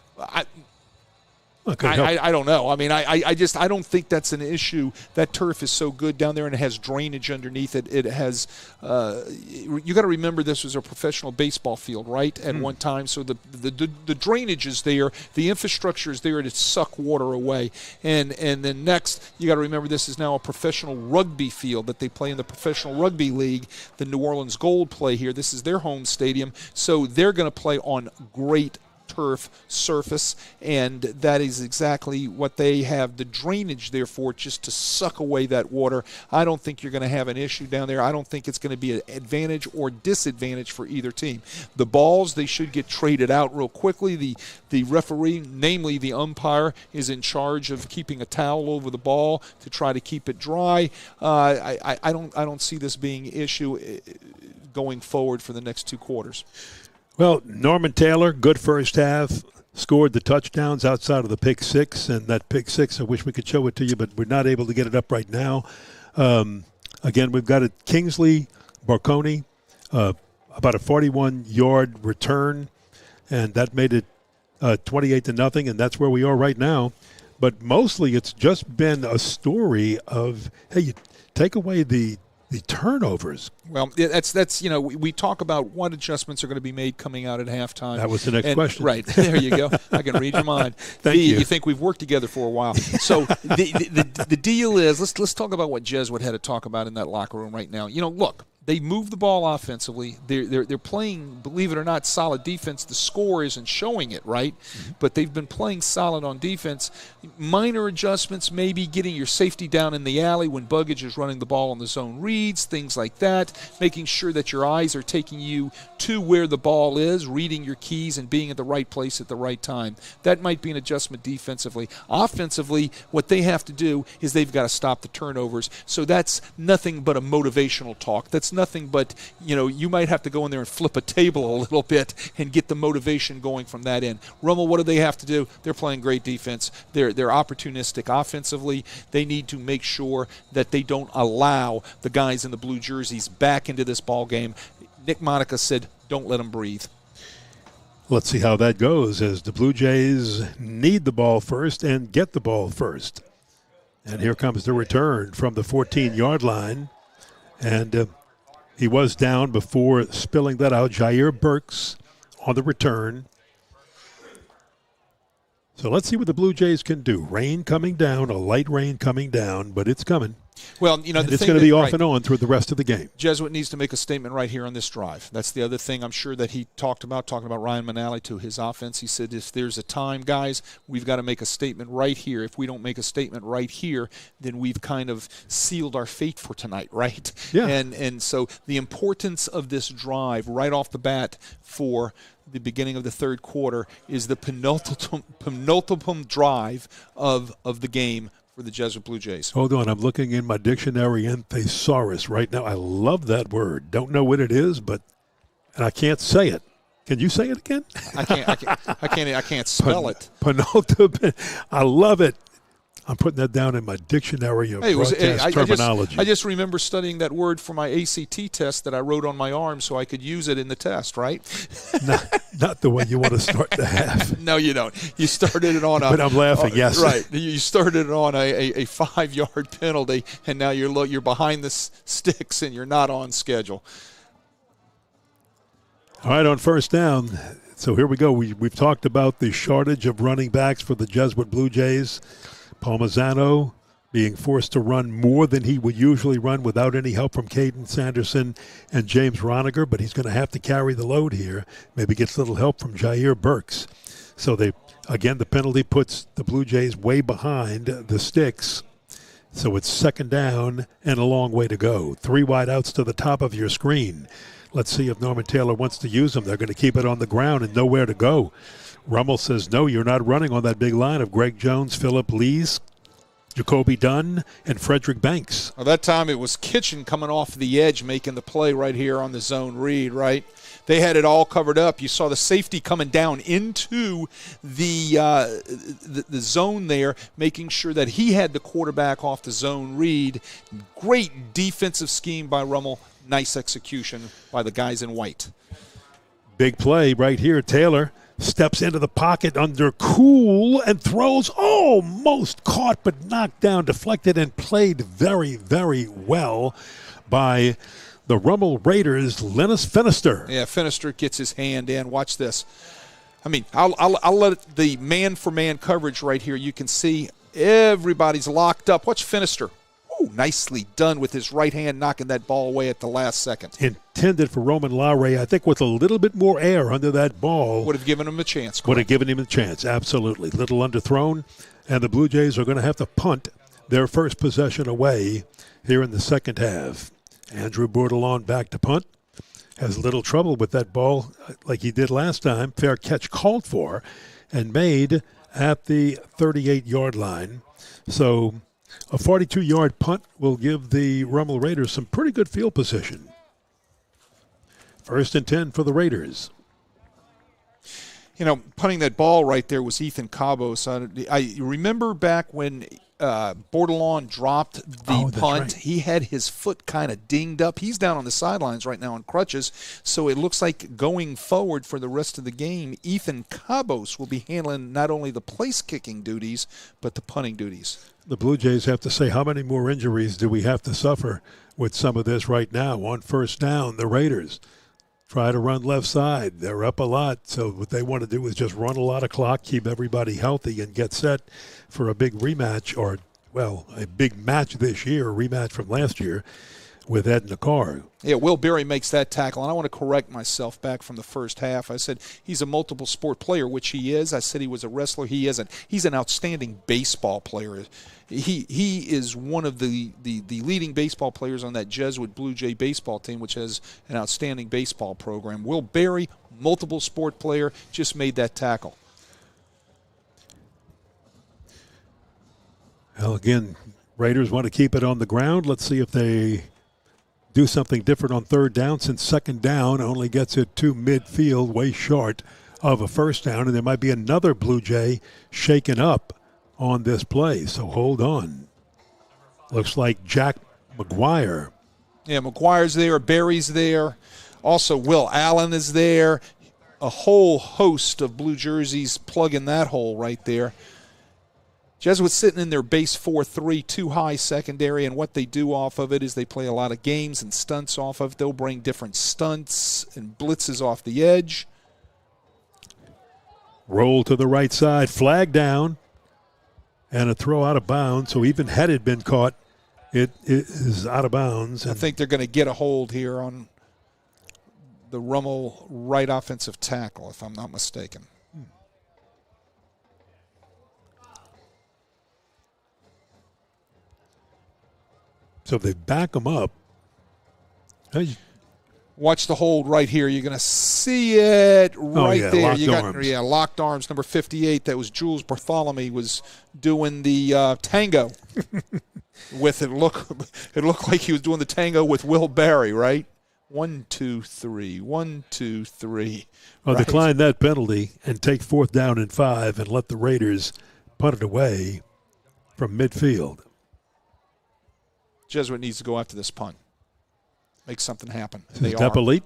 I don't know. I mean, I don't think that's an issue. That turf is so good down there, and it has drainage underneath it. It has. You got to remember, this was a professional baseball field, right? At one time, so the drainage is there, the infrastructure is there to suck water away, and then next you got to remember, this is now a professional rugby field that they play in the Professional Rugby League. The New Orleans Gold play here. This is their home stadium, so they're going to play on great turf surface, and that is exactly what they have the drainage there for, just to suck away that water. I don't think you're going to have an issue down there. I don't think it's going to be an advantage or disadvantage for either team. The balls, they should get traded out real quickly. The referee, namely the umpire, is in charge of keeping a towel over the ball to try to keep it dry. I don't see this being an issue going forward for the next 2 quarters. Well, Norman Taylor, good first half. scored the touchdowns outside of the pick six, and that pick six, I wish we could show it to you, but we're not able to get it up right now. Again, we've got a Kingsley Barconi, about a 41-yard return, and that made it 28-0, and that's where we are right now. But mostly it's just been a story of, hey, you take away the turnovers. Well, that's we talk about what adjustments are going to be made coming out at halftime. That was the next question. Right. There you go. I can read your mind. Thank you. You think we've worked together for a while. So the deal is, let's talk about what Jesuit had to talk about in that locker room right now. Look, they move the ball offensively. They're playing, believe it or not, solid defense. The score isn't showing it, right? Mm-hmm. But they've been playing solid on defense. Minor adjustments, maybe getting your safety down in the alley when Buggage is running the ball on the zone reads, things like that, making sure that your eyes are taking you to where the ball is, reading your keys and being at the right place at the right time. That might be an adjustment defensively. Offensively, what they have to do is they've got to stop the turnovers. So that's nothing but a motivational talk. That's nothing but, you might have to go in there and flip a table a little bit and get the motivation going from that end. Rummel, what do they have to do? They're playing great defense. They're opportunistic offensively. They need to make sure that they don't allow the guys in the blue jerseys back into this ball game. Nick Monica said, don't let them breathe. Let's see how that goes as the Blue Jays need the ball first and get the ball first. And here comes the return from the 14-yard line. And he was down before spilling that out. Jair Burks on the return. So let's see what the Blue Jays can do. Rain coming down, a light rain coming down, but it's coming. Well, it's going to be off and on through the rest of the game. Jesuit needs to make a statement right here on this drive. That's the other thing I'm sure that he talking about Ryan Manali to his offense. He said, if there's a time, guys, we've got to make a statement right here. If we don't make a statement right here, then we've kind of sealed our fate for tonight, right? Yeah. And so the importance of this drive right off the bat for the beginning of the third quarter is the penultimate drive of the game for the Jesuit Blue Jays. Hold on, I'm looking in my dictionary and thesaurus right now. I love that word. Don't know what it is, and I can't say it. Can you say it again? I can't spell it. Penultimate. I love it. I'm putting that down in my dictionary of broadcast terminology. I just remember studying that word for my ACT test that I wrote on my arm so I could use it in the test, right? Not the way you want to start the half. No, you don't. You started it on but I'm laughing, yes. Right. You started it on a 5-yard penalty, and now you're behind the sticks and you're not on schedule. All right, on first down. So here we go. We've talked about the shortage of running backs for the Jesuit Blue Jays. Palmisano being forced to run more than he would usually run without any help from Caden Sanderson and James Roniger, but he's going to have to carry the load here. Maybe gets a little help from Jair Burks. So the penalty puts the Blue Jays way behind the sticks. So it's second down and a long way to go. 3 wide outs to the top of your screen. Let's see if Norman Taylor wants to use them. They're going to keep it on the ground and nowhere to go. Rummel says, no, you're not running on that big line of Greg Jones, Philip Lees, Jacoby Dunn, and Frederick Banks. Well, that time it was Kitchen coming off the edge making the play right here on the zone read, right? They had it all covered up. You saw the safety coming down into the zone there, making sure that he had the quarterback off the zone read. Great defensive scheme by Rummel. Nice execution by the guys in white. Big play right here. Taylor steps into the pocket under cool and throws almost caught but knocked down, deflected, and played very, very well by the Rummel Raiders, Linus Finister. Yeah, Finister gets his hand in. Watch this. I mean, I'll let the man-for-man coverage right here. You can see everybody's locked up. Watch Finister. Nicely done with his right hand, knocking that ball away at the last second. Intended for Roman Lowry, I think, with a little bit more air under that ball. Would have given him a chance. Would have given him a chance, absolutely. Little underthrown, and the Blue Jays are going to have to punt their first possession away here in the second half. Andrew Bourdillon back to punt. Has a little trouble with that ball like he did last time. Fair catch called for and made at the 38-yard line. So a 42-yard punt will give the Rummel Raiders some pretty good field position. 1st and 10 for the Raiders. Punting that ball right there was Ethan Cabos. I remember back when Bordelon dropped the punt. Right. He had his foot kind of dinged up. He's down on the sidelines right now on crutches. So it looks like going forward for the rest of the game, Ethan Cabos will be handling not only the place-kicking duties, but the punting duties. The Blue Jays have to say, how many more injuries do we have to suffer with some of this right now? On first down, the Raiders try to run left side. They're up a lot, so what they want to do is just run a lot of clock, keep everybody healthy, and get set for a big rematch, or, well, a big match this year, a rematch from last year with Ed Nakar. Yeah, Will Berry makes that tackle, and I want to correct myself back from the first half. I said he's a multiple sport player, which he is. I said he was a wrestler. He isn't. He's an outstanding baseball player. He is one of the leading baseball players on that Jesuit Blue Jay baseball team, which has an outstanding baseball program. Will Berry, multiple sport player, just made that tackle. Well, again, Raiders want to keep it on the ground. Let's see if they do something different on third down, since second down only gets it to midfield, way short of a first down, and there might be another Blue Jay shaken up on this play, so hold on. Looks like Jack McGuire. Yeah, McGuire's there, Berry's there. Also, Will Allen is there. A whole host of blue jerseys plugging that hole right there. Jesuits sitting in their base 4-3, too high secondary, and what they do off of it is they play a lot of games and stunts off of it. They'll bring different stunts and blitzes off the edge. Roll to the right side, flag down, and a throw out of bounds. So even had it been caught, it is out of bounds. I think they're going to get a hold here on the Rummel right offensive tackle, if I'm not mistaken. So if they back them up. Watch the hold right here. You're going to see it right there. Locked Locked arms, number 58. That was Jules Bartholomew was doing the tango with it. It looked like he was doing the tango with Will Berry, right? 1, 2, 3. 1, 2, 3. Well, right. decline that penalty and take fourth down and 5 and let the Raiders punt it away from midfield. Jesuit needs to go after this punt. Make something happen. They step elite.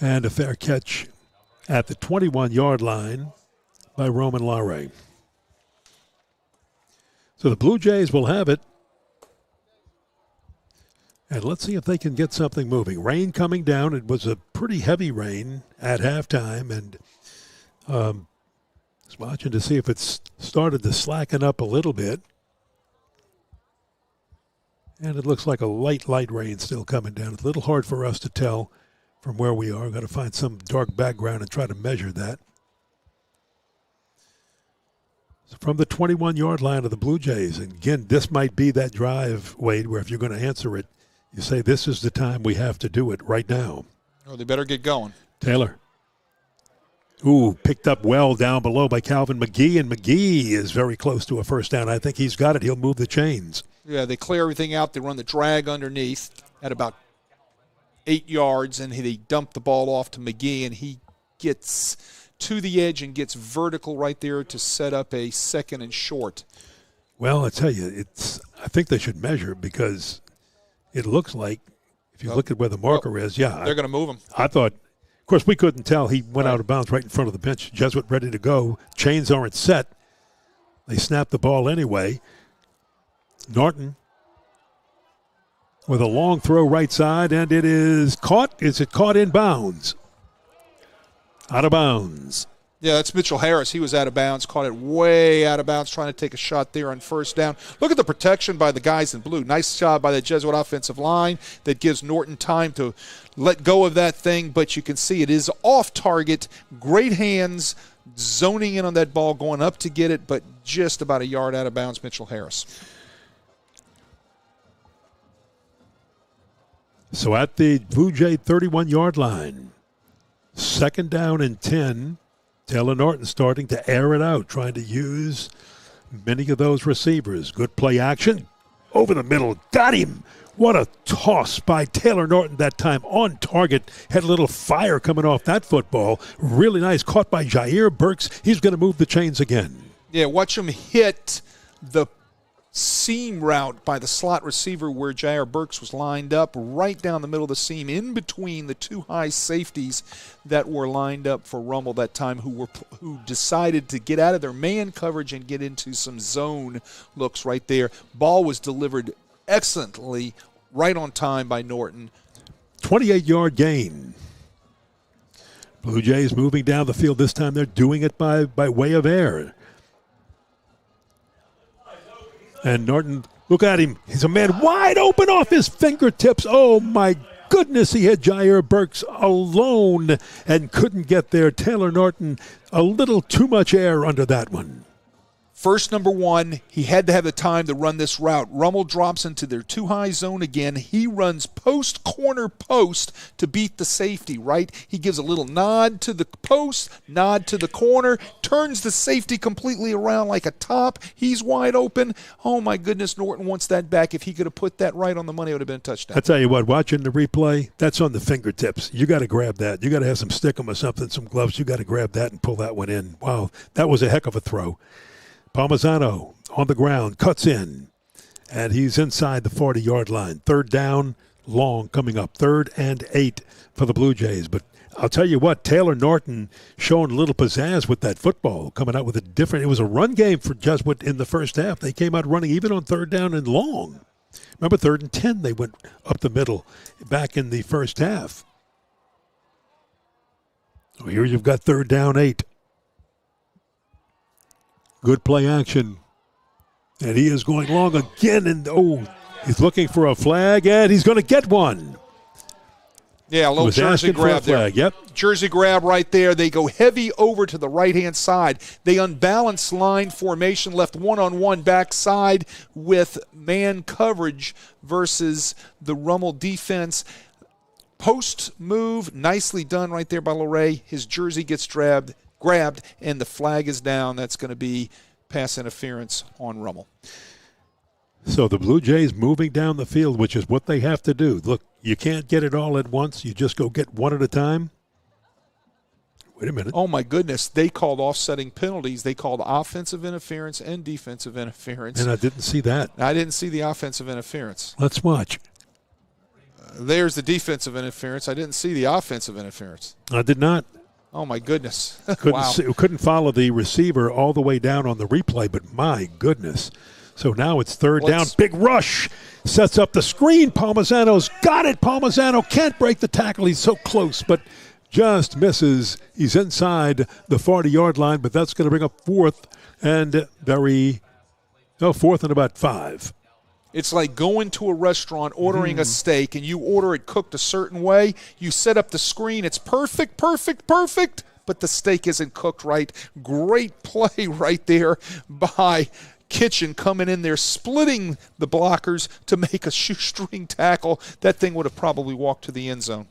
And a fair catch at the 21-yard line by Roman Larray. So the Blue Jays will have it. And let's see if they can get something moving. Rain coming down. It was a pretty heavy rain at halftime. And just watching to see if it's started to slacken up a little bit. And it looks like a light rain still coming down. It's a little hard for us to tell from where we are. We've got to find some dark background and try to measure that. So from the 21-yard line of the Blue Jays, and again, this might be that drive, Wade, where if you're going to answer it, you say this is the time we have to do it right now. Oh, they better get going. Taylor. Ooh, picked up well down below by Calvin McGee, and McGee is very close to a first down. I think he's got it. He'll move the chains. Yeah, they clear everything out. They run the drag underneath at about 8 yards, and they dump the ball off to McGee, and he gets to the edge and gets vertical right there to set up a second and short. Well, I tell you, I think they should measure, because it looks like, if you look at where the marker is, they're going to move him. I thought, of course, we couldn't tell. He went out of bounds right in front of the bench. Jesuit ready to go. Chains aren't set. They snap the ball anyway. Norton with a long throw right side, and it is caught. Is it caught in bounds? Out of bounds. Yeah, that's Mitchell Harris. He was out of bounds, caught it way out of bounds, trying to take a shot there on first down. Look at the protection by the guys in blue. Nice job by the Jesuit offensive line that gives Norton time to let go of that thing, but you can see it is off target. Great hands, zoning in on that ball, going up to get it, but just about a yard out of bounds, Mitchell Harris. So at the Blue Jay 31-yard line, second down and 10, Taylor Norton starting to air it out, trying to use many of those receivers. Good play action. Over the middle. Got him. What a toss by Taylor Norton that time. On target. Had a little fire coming off that football. Really nice. Caught by Jair Burks. He's going to move the chains again. Yeah, watch him hit the seam route by the slot receiver where Jair Burks was lined up right down the middle of the seam in between the two high safeties that were lined up for Rummel that time who decided to get out of their man coverage and get into some zone looks right there. Ball was delivered excellently right on time by Norton. 28-yard gain. Blue Jays moving down the field. This time they're doing it by way of air. And Norton, look at him. He's a man wide open off his fingertips. Oh, my goodness. He had Jair Burks alone and couldn't get there. Taylor Norton, a little too much air under that one. First, number one, he had to have the time to run this route. Rummel drops into their too-high zone again. He runs corner post to beat the safety, right? He gives a little nod to the post, nod to the corner, turns the safety completely around like a top. He's wide open. Oh, my goodness, Norton wants that back. If he could have put that right on the money, it would have been a touchdown. I tell you what, watching the replay, that's on the fingertips. You got to grab that. You got to have some stickum or something, some gloves. You got to grab that and pull that one in. Wow, that was a heck of a throw. Palmisano on the ground, cuts in, and he's inside the 40-yard line. Third down, long coming up. 3rd and 8 for the Blue Jays. But I'll tell you what, Taylor Norton showing a little pizzazz with that football, coming out with a different – it was a run game for Jesuit in the first half. They came out running even on 3rd down and long. Remember, 3rd and 10, they went up the middle back in the first half. So here you've got 3rd down 8. Good play action. And he is going long again. And, he's looking for a flag, and he's going to get one. Yeah, a little jersey grab there. Yep. Jersey grab right there. They go heavy over to the right-hand side. They unbalance line formation, left one-on-one backside with man coverage versus the Rummel defense. Post move, nicely done right there by Luray. His jersey gets grabbed, and the flag is down. That's going to be pass interference on Rummel. So the Blue Jays moving down the field, which is what they have to do. Look, you can't get it all at once. You just go get one at a time. Wait a minute. Oh, my goodness. They called offsetting penalties. They called offensive interference and defensive interference. And I didn't see that. I didn't see the offensive interference. Let's watch. There's the defensive interference. I didn't see the offensive interference. I did not. Oh, my goodness. Couldn't follow the receiver all the way down on the replay, but my goodness. So now it's 3rd down. Big rush. Sets up the screen. Palmisano's got it. Palmisano can't break the tackle. He's so close, but just misses. He's inside the 40-yard line, but that's going to bring up 4th and about 5. It's like going to a restaurant, ordering a steak, and you order it cooked a certain way. You set up the screen. It's perfect, but the steak isn't cooked right. Great play right there by Kitchen coming in there, splitting the blockers to make a shoestring tackle. That thing would have probably walked to the end zone.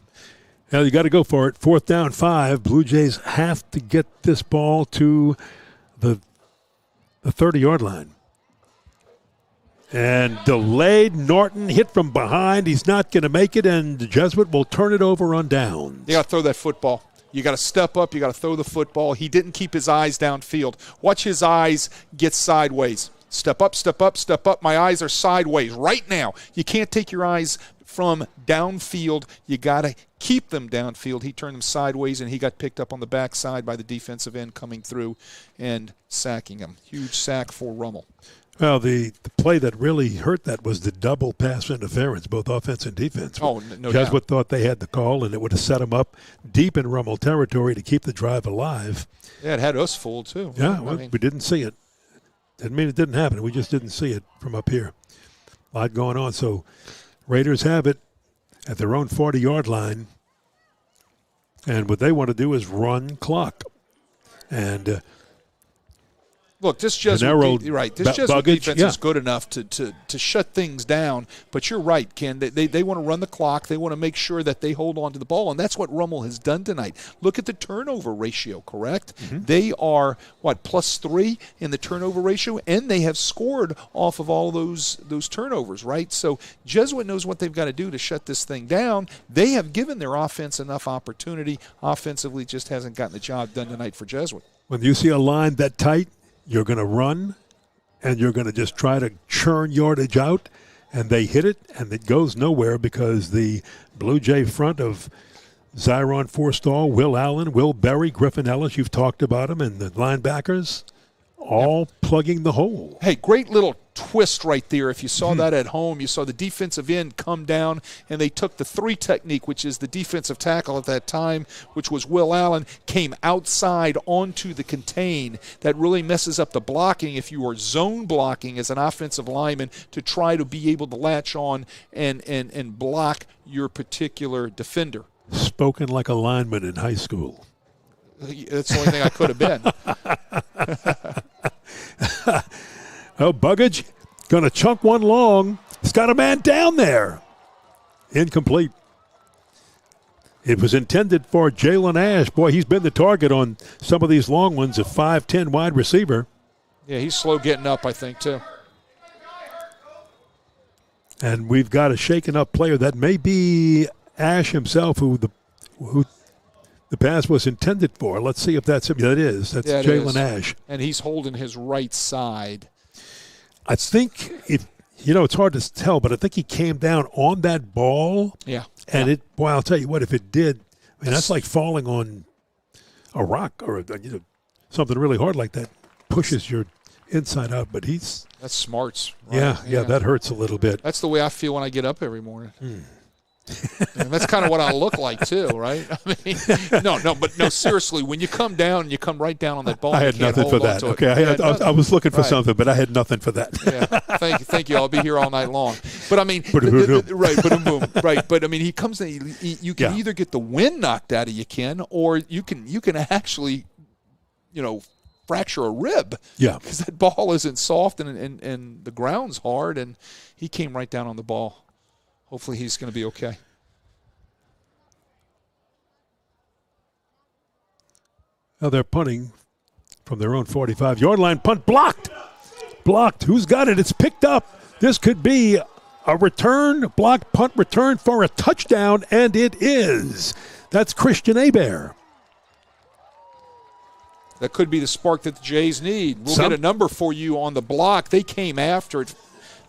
Now you got to go for it. 4th down, 5. Blue Jays have to get this ball to the 30-yard line. And delayed. Norton hit from behind. He's not going to make it, and the Jesuit will turn it over on downs. You got to throw that football. You got to step up. You got to throw the football. He didn't keep his eyes downfield. Watch his eyes get sideways. Step up, step up, step up. My eyes are sideways right now. You can't take your eyes from downfield. You got to keep them downfield. He turned them sideways, and he got picked up on the backside by the defensive end coming through and sacking him. Huge sack for Rummel. Well, the play that really hurt that was the double pass interference, both offense and defense. Oh, no doubt. Jesuit thought they had the call, and it would have set them up deep in Rummel territory to keep the drive alive. Yeah, it had us fooled, too. Yeah, we didn't see it. Didn't mean it didn't happen. We just didn't see it from up here. A lot going on. So Raiders have it at their own 40-yard line, and what they want to do is run clock. And Look, this Jesuit, Buggage, defense is good enough to shut things down. But you're right, Ken. They want to run the clock. They want to make sure that they hold on to the ball, and that's what Rummel has done tonight. Look at the turnover ratio, correct? Mm-hmm. They are, +3 in the turnover ratio, and they have scored off of all those turnovers, right? So Jesuit knows what they've got to do to shut this thing down. They have given their offense enough opportunity. Offensively, just hasn't gotten the job done tonight for Jesuit. When you see a line that tight, you're going to run, and you're going to just try to churn yardage out, and they hit it, and it goes nowhere because the Blue Jay front of Zyron Forstall, Will Allen, Will Berry, Griffin Ellis, you've talked about them, and the linebackers all plugging the hole. Hey, great little twist right there. If you saw that at home, you saw the defensive end come down, and they took the 3 technique, which is the defensive tackle at that time, which was Will Allen, came outside onto the contain. That really messes up the blocking if you are zone blocking as an offensive lineman to try to be able to latch on and block your particular defender. Spoken like a lineman in high school. That's the only thing I could have been. Oh, Buggage going to chunk one long. He's got a man down there. Incomplete. It was intended for Jalen Ash. Boy, he's been the target on some of these long ones, a 5'10 wide receiver. Yeah, he's slow getting up, I think, too. And we've got a shaken up player that may be Ash himself, who the pass was intended for. Let's see if that's him. That is. That's Jalen Ash. And he's holding his right side. I think it's hard to tell, but I think he came down on that ball. Yeah. And I'll tell you what, if it did, that's like falling on a rock or something really hard like that. Pushes your inside out, but that's smarts. Right? Yeah, that hurts a little bit. That's the way I feel when I get up every morning. And that's kind of what I look like too, right? I mean, no, seriously, when you come down, you come right down on that ball. I had nothing for that. Okay, I was looking for something, but I had nothing for that. Yeah, thank you. I'll be here all night long. But I mean, right. But I mean, he comes in. You can either get the wind knocked out of you, Ken, or you can actually, fracture a rib. Yeah, because that ball isn't soft and the ground's hard, and he came right down on the ball. Hopefully he's going to be okay. Now they're punting from their own 45-yard line. Punt blocked. Who's got it? It's picked up. This could be a return, blocked punt return for a touchdown, and it is. That's Christian Hebert. That could be the spark that the Jays need. We'll get a number for you on the block. They came after it.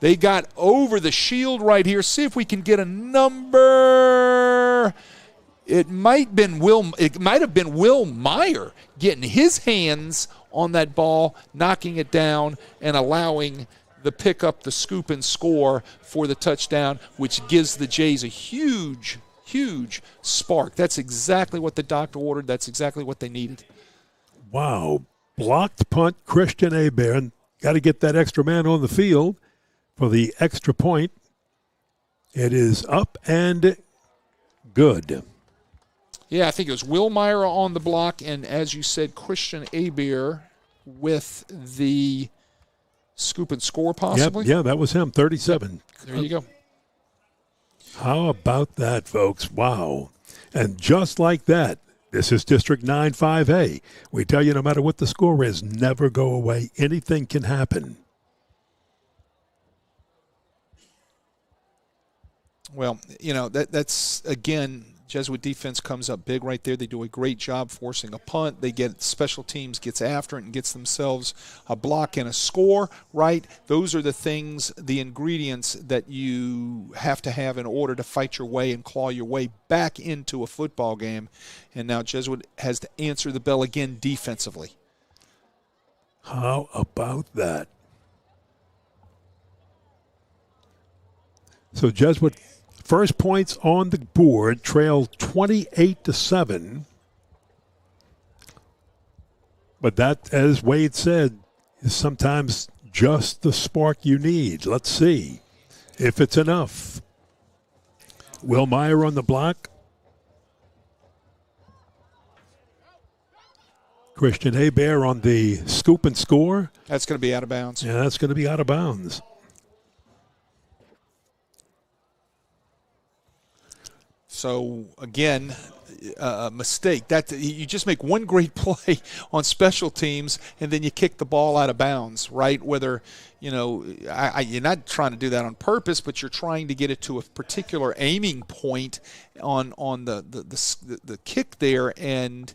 They got over the shield right here. See if we can get a number. It might have been Will Meyer getting his hands on that ball, knocking it down, and allowing the pick up, the scoop, and score for the touchdown, which gives the Jays a huge, huge spark. That's exactly what the doctor ordered. That's exactly what they needed. Wow. Blocked punt, Christian Hebert. Got to get that extra man on the field for the extra point. It is up and good. Yeah, I think it was Will Meyer on the block, and as you said, Christian Hebert with the scoop and score possibly. Yeah, that was him, 37. There you go. How about that, folks? Wow. And just like that, this is District 9 5A. We tell you no matter what the score is, never go away. Anything can happen. Well, that's, again, Jesuit defense comes up big right there. They do a great job forcing a punt. They get special teams, gets after it, and gets themselves a block and a score, right? Those are the things, the ingredients that you have to have in order to fight your way and claw your way back into a football game. And now Jesuit has to answer the bell again defensively. How about that? So Jesuit first points on the board, trail 28-7. But that, as Wade said, is sometimes just the spark you need. Let's see if it's enough. Will Meyer on the block. Christian Hebert on the scoop and score. That's going to be out of bounds. Yeah, that's going to be out of bounds. So, again, a mistake. That you just make one great play on special teams, and then you kick the ball out of bounds, right? Whether, you're not trying to do that on purpose, but you're trying to get it to a particular aiming point on the kick there, and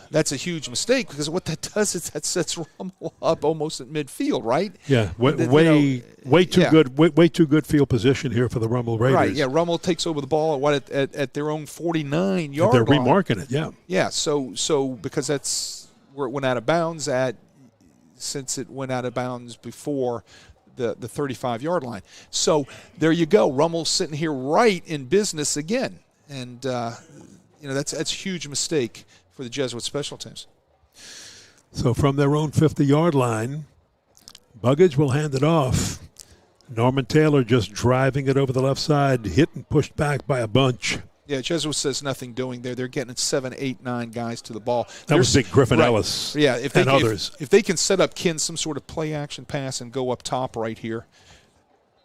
that's a huge mistake, because what that does is that sets Rummel up almost at midfield, right? Yeah, way too good field position here for the Rummel Raiders. Right, yeah, Rummel takes over the ball at their own 49-yard line. They're remarking it, yeah. Yeah, so because that's where it went out of bounds since it went out of bounds before the 35-yard line. So there you go. Rummel's sitting here right in business again, and that's a huge mistake for the Jesuit special teams. So from their own 50-yard line, Buggage will hand it off. Norman Taylor just driving it over the left side, hit and pushed back by a bunch. Yeah, Jesuit says nothing doing there. They're getting 7, 8, 9 guys to the ball. That was big Griffin Ellis and others. If they can set up some sort of play-action pass and go up top right here,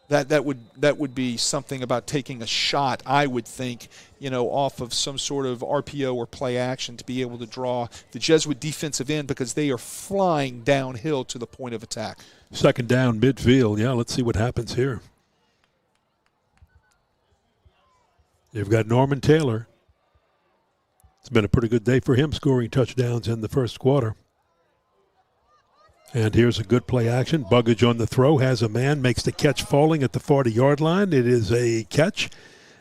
that would be something about taking a shot, I would think, off of some sort of RPO or play action to be able to draw the Jesuit defensive end, because they are flying downhill to the point of attack. Second down, midfield. Yeah, let's see what happens here. You've got Norman Taylor. It's been a pretty good day for him, scoring touchdowns in the first quarter. And here's a good play action. Buggage on the throw, has a man, makes the catch falling at the 40-yard line. It is a catch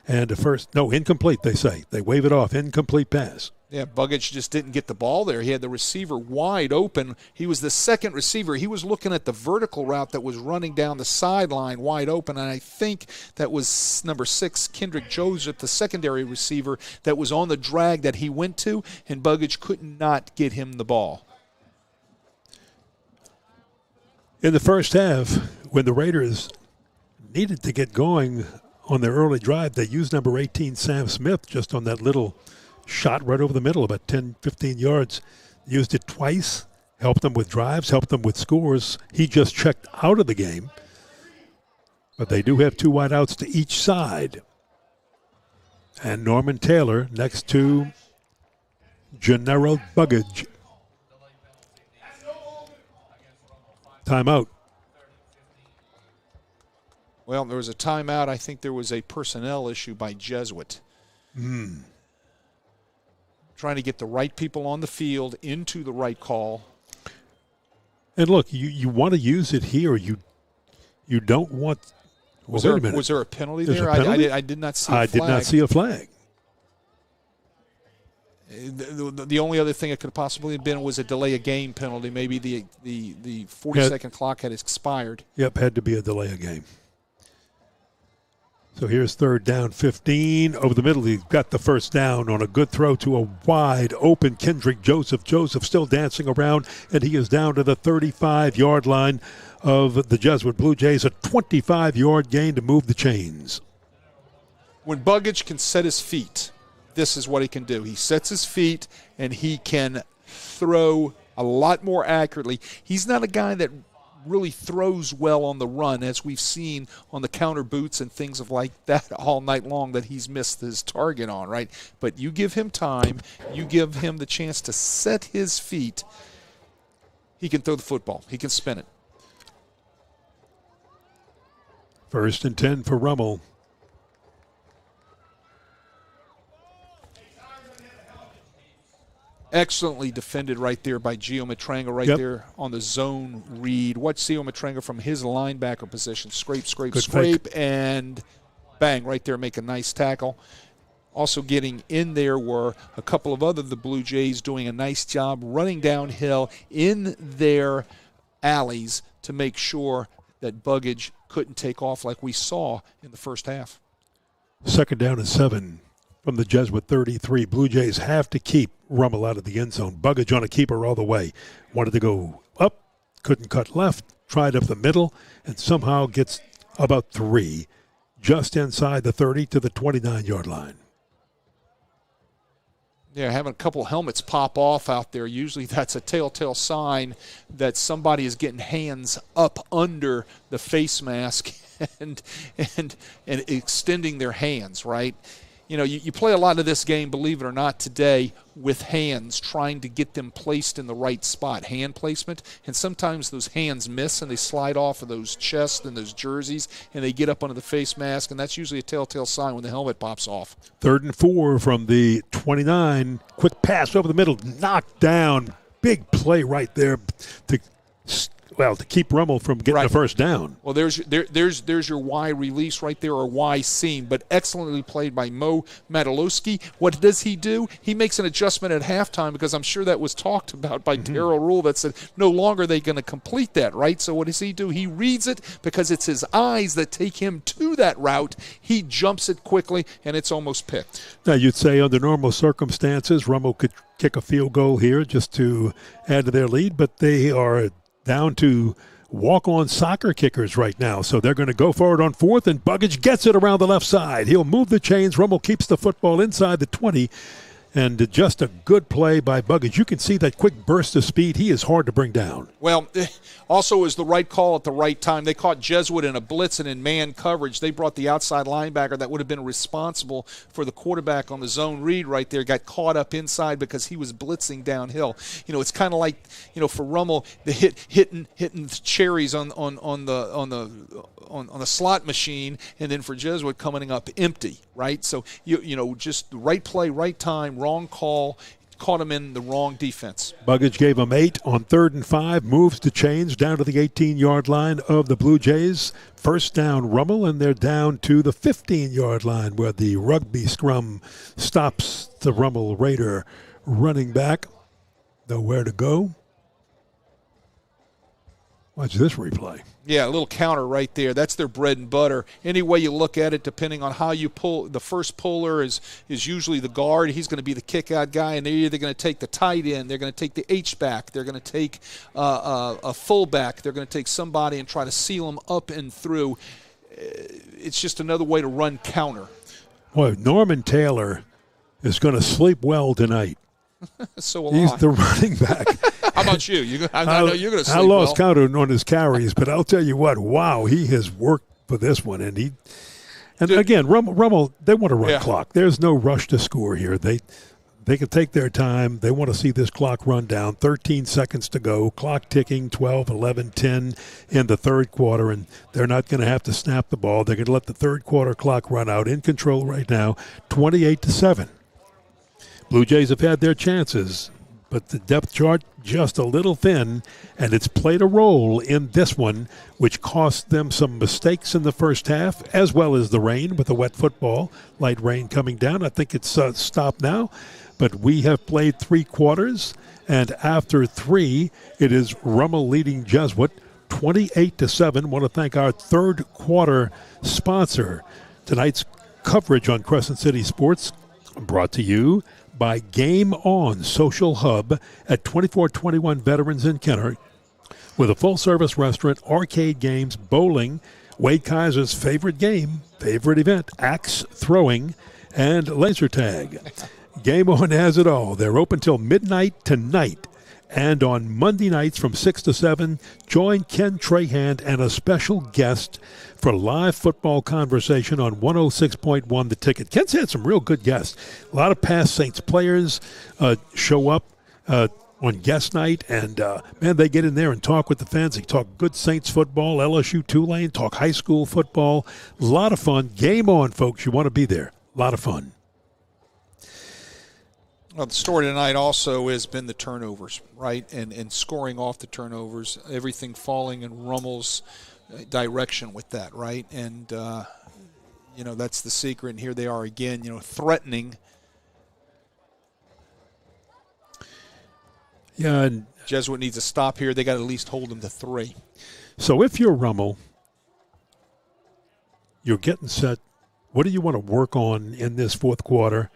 and incomplete, they say. They wave it off, incomplete pass. Yeah, Buggage just didn't get the ball there. He had the receiver wide open. He was the second receiver. He was looking at the vertical route that was running down the sideline wide open, and I think that was number 6, Kendrick Joseph, the secondary receiver, that was on the drag that he went to, and Buggage could not get him the ball. In the first half, when the Raiders needed to get going on their early drive, they used number 18, Sam Smith, just on that little shot right over the middle, about 10, 15 yards. Used it twice, helped them with drives, helped them with scores. He just checked out of the game. But they do have 2 wideouts to each side. And Norman Taylor next to Gennaro Buggage. Timeout. Well, there was a timeout. I think there was a personnel issue by Jesuit. Trying to get the right people on the field into the right call. And look, you want to use it here. You don't want. Well, wait a minute. Was there a penalty There's there? A penalty? I did not see a flag. I did not see a flag. The only other thing it could have possibly been was a delay of game penalty. Maybe the 40-second clock had expired. Yep, had to be a delay of game. So here's third down, 15. Over the middle, he got the first down on a good throw to a wide open Kendrick Joseph. Joseph still dancing around, and he is down to the 35-yard line of the Jesuit Blue Jays. A 25-yard gain to move the chains. When Buggage can set his feet, this is what he can do. He sets his feet, and he can throw a lot more accurately. He's not a guy that really throws well on the run, as we've seen on the counter boots and things of like that all night long that he's missed his target on, right? But you give him time, you give him the chance to set his feet, he can throw the football. He can spin it. 1st and 10 for Rummel. Excellently defended right there by Gio Matranga there on the zone read. Watch Gio Matranga from his linebacker position. Scrape, and bang, right there, make a nice tackle. Also getting in there were a couple of the Blue Jays doing a nice job running downhill in their alleys to make sure that Buggage couldn't take off like we saw in the first half. 2nd down and 7 from the Jesuit 33. Blue Jays have to keep Rummel out of the end zone. Buggage on a keeper all the way. Wanted to go up, couldn't cut left, tried up the middle, and somehow gets about 3 just inside the 30 to the 29-yard line. Yeah, having a couple helmets pop off out there, usually that's a telltale sign that somebody is getting hands up under the face mask and extending their hands, right? You know, you play a lot of this game, believe it or not, today with hands, trying to get them placed in the right spot, hand placement. And sometimes those hands miss and they slide off of those chests and those jerseys and they get up under the face mask, and that's usually a telltale sign when the helmet pops off. 3rd and 4 from the 29. Quick pass over the middle, knocked down. Big play right there to keep Rummel from getting the first down. Well, there's your Y release right there, or Y seam, but excellently played by Mo Madalowski. What does he do? He makes an adjustment at halftime, because I'm sure that was talked about by Darryl Rule, that said no longer are they going to complete that, right? So what does he do? He reads it because it's his eyes that take him to that route. He jumps it quickly, and it's almost picked. Now, you'd say under normal circumstances, Rummel could kick a field goal here just to add to their lead, but they are down to walk-on soccer kickers right now. So they're going to go forward on 4th, and Buggage gets it around the left side. He'll move the chains. Rummel keeps the football inside the 20, and just a good play by Buggage. You can see that quick burst of speed. He is hard to bring down. Well, also is the right call at the right time. They caught Jesuit in a blitz and in man coverage. They brought the outside linebacker that would have been responsible for the quarterback on the zone read right there, got caught up inside because he was blitzing downhill. You know, it's kind of like, you know, for Rummel, the hitting cherries on the slot machine, and then for Jesuit coming up empty, right? So you know, just the right play, right time, wrong call, caught him in the wrong defense. Buggage gave him 8 on 3rd and 5, moves the chains down to the 18-yard line of the Blue Jays. First down, Rummel, and they're down to the 15-yard line where the rugby scrum stops the Rummel Raider running back. Nowhere to go. Watch this replay. Yeah, a little counter right there. That's their bread and butter. Any way you look at it, depending on how you pull, the first puller is usually the guard. He's going to be the kick-out guy, and they're either going to take the tight end, they're going to take the H-back, they're going to take a fullback, they're going to take somebody and try to seal them up and through. It's just another way to run counter. Boy, Norman Taylor is going to sleep well tonight. So will He's I. the running back. How about you? I know you're going to sleep I lost well. count on his carries, but I'll tell you what, wow, he has worked for this one. And again, Rummel, they want to run clock. There's no rush to score here. They can take their time. They want to see this clock run down. 13 seconds to go. Clock ticking, 12, 11, 10 in the third quarter, and they're not going to have to snap the ball. They're going to let the third quarter clock run out. In control right now, 28-7. Blue Jays have had their chances, but the depth chart just a little thin, and it's played a role in this one, which cost them some mistakes in the first half, as well as the rain with the wet football, light rain coming down. I think it's stopped now, but we have played 3 quarters, and after 3, it is Rummel leading Jesuit 28-7. Want to thank our third quarter sponsor. Tonight's coverage on Crescent City Sports brought to you by Game On Social Hub at 2421 Veterans in Kenner, with a full-service restaurant, arcade games, bowling, Wade Kaiser's favorite event, axe throwing, and laser tag. Game On has it all. They're open till midnight tonight. And on Monday nights from 6 to 7, join Ken Trahand and a special guest for live football conversation on 106.1 The Ticket. Ken's had some real good guests. A lot of past Saints players show up on guest night, and, man, they get in there and talk with the fans. They talk good Saints football, LSU Tulane, talk high school football. A lot of fun. Game On, folks. You want to be there. A lot of fun. Well, the story tonight also has been the turnovers, right, and scoring off the turnovers, everything falling in Rummel's direction with that, right? And, you know, that's the secret, and here they are again, you know, threatening. Yeah, and Jesuit needs to stop here. They got to at least hold them to 3. So if you're Rummel, you're getting set. What do you want to work on in this fourth quarter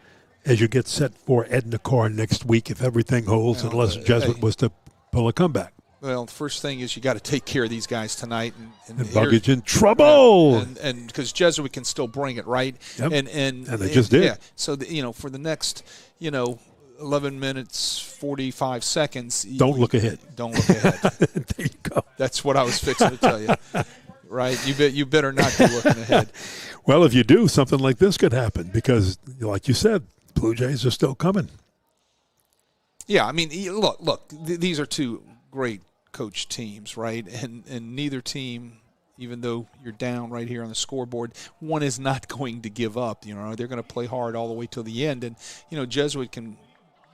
as you get set for Edna Carr next week if everything holds, unless Jesuit was to pull a comeback? Well, the first thing is you got to take care of these guys tonight. And Buggage in trouble. And because Jesuit can still bring it, right? Yep. And they just did. Yeah. So, you know, for the next, you know, 11 minutes, 45 seconds. Don't look ahead. Don't look ahead. There you go. That's what I was fixing to tell you. Right? You better not be looking ahead. Well, if you do, something like this could happen because, like you said, Blue Jays are still coming. Yeah, I mean, look, these are two great coach teams, right? And neither team, even though you're down right here on the scoreboard, one is not going to give up. You know, they're going to play hard all the way till the end. And, you know, Jesuit can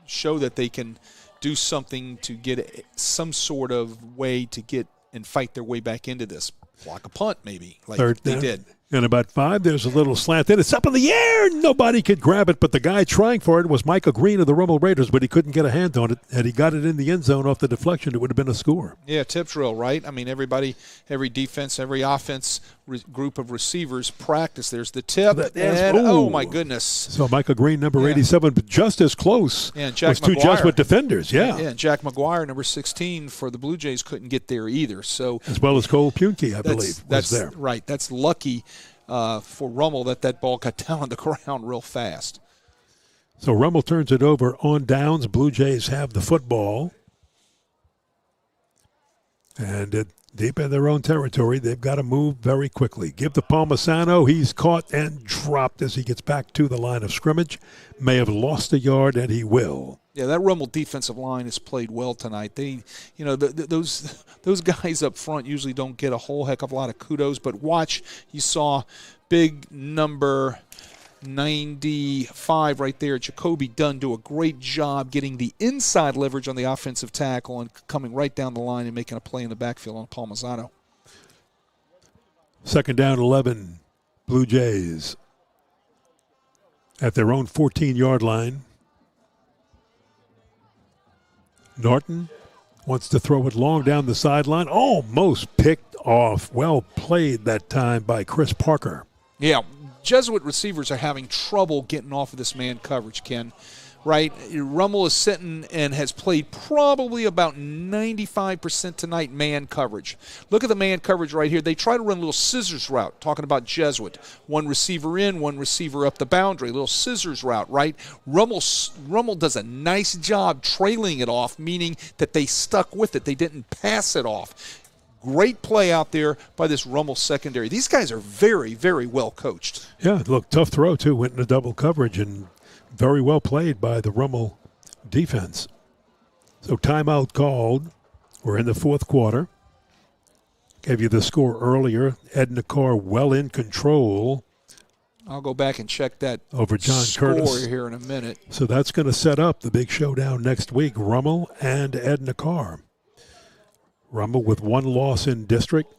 show that they can do something to get some sort of way to get and fight their way back into this. Block a punt, maybe, like they did. And about 5, there's a little slant in. It's up in the air. Nobody could grab it, but the guy trying for it was Michael Green of the Rummel Raiders, but he couldn't get a hand on it. Had he got it in the end zone off the deflection, it would have been a score. Yeah, tip drill, right? I mean, everybody, every defense, every offense group of receivers practice. There's the tip, and oh, my goodness. So Michael Green, number 87, but just as close and Jack was two McGuire. Jesuit defenders, yeah. And Jack McGuire, number 16, for the Blue Jays, couldn't get there either. So as well as Cole Punke, I believe, was there. Right, that's lucky. For Rummel that ball got down on the ground real fast. So Rummel turns it over on downs. Blue Jays have the football. And deep in their own territory, they've got to move very quickly. Give to Palmisano. He's caught and dropped as he gets back to the line of scrimmage. May have lost a yard, and he will. Yeah, that Rummel defensive line has played well tonight. They, you know, those guys up front usually don't get a whole heck of a lot of kudos, but watch, you saw big number 95 right there, Jacoby Dunn, do a great job getting the inside leverage on the offensive tackle and coming right down the line and making a play in the backfield on Palmisano. 2nd down, 11, Blue Jays at their own 14-yard line. Norton wants to throw it long down the sideline. Almost picked off. Well played that time by Chris Parker. Yeah, Jesuit receivers are having trouble getting off of this man coverage, Ken. Right? Rummel is sitting and has played probably about 95% tonight man coverage. Look at the man coverage right here. They try to run a little scissors route, talking about Jesuit. One receiver in, one receiver up the boundary, a little scissors route, right? Rummel does a nice job trailing it off, meaning that they stuck with it. They didn't pass it off. Great play out there by this Rummel secondary. These guys are very, very well coached. Yeah, look, tough throw, too. Went into double coverage and very well played by the Rummel defense. So timeout called. We're in the 4th quarter. Gave you the score earlier. Edna Carr well in control. I'll go back and check that over John score Curtis here in a minute. So that's going to set up the big showdown next week, Rummel and Edna Carr. Rummel with 1 loss in district.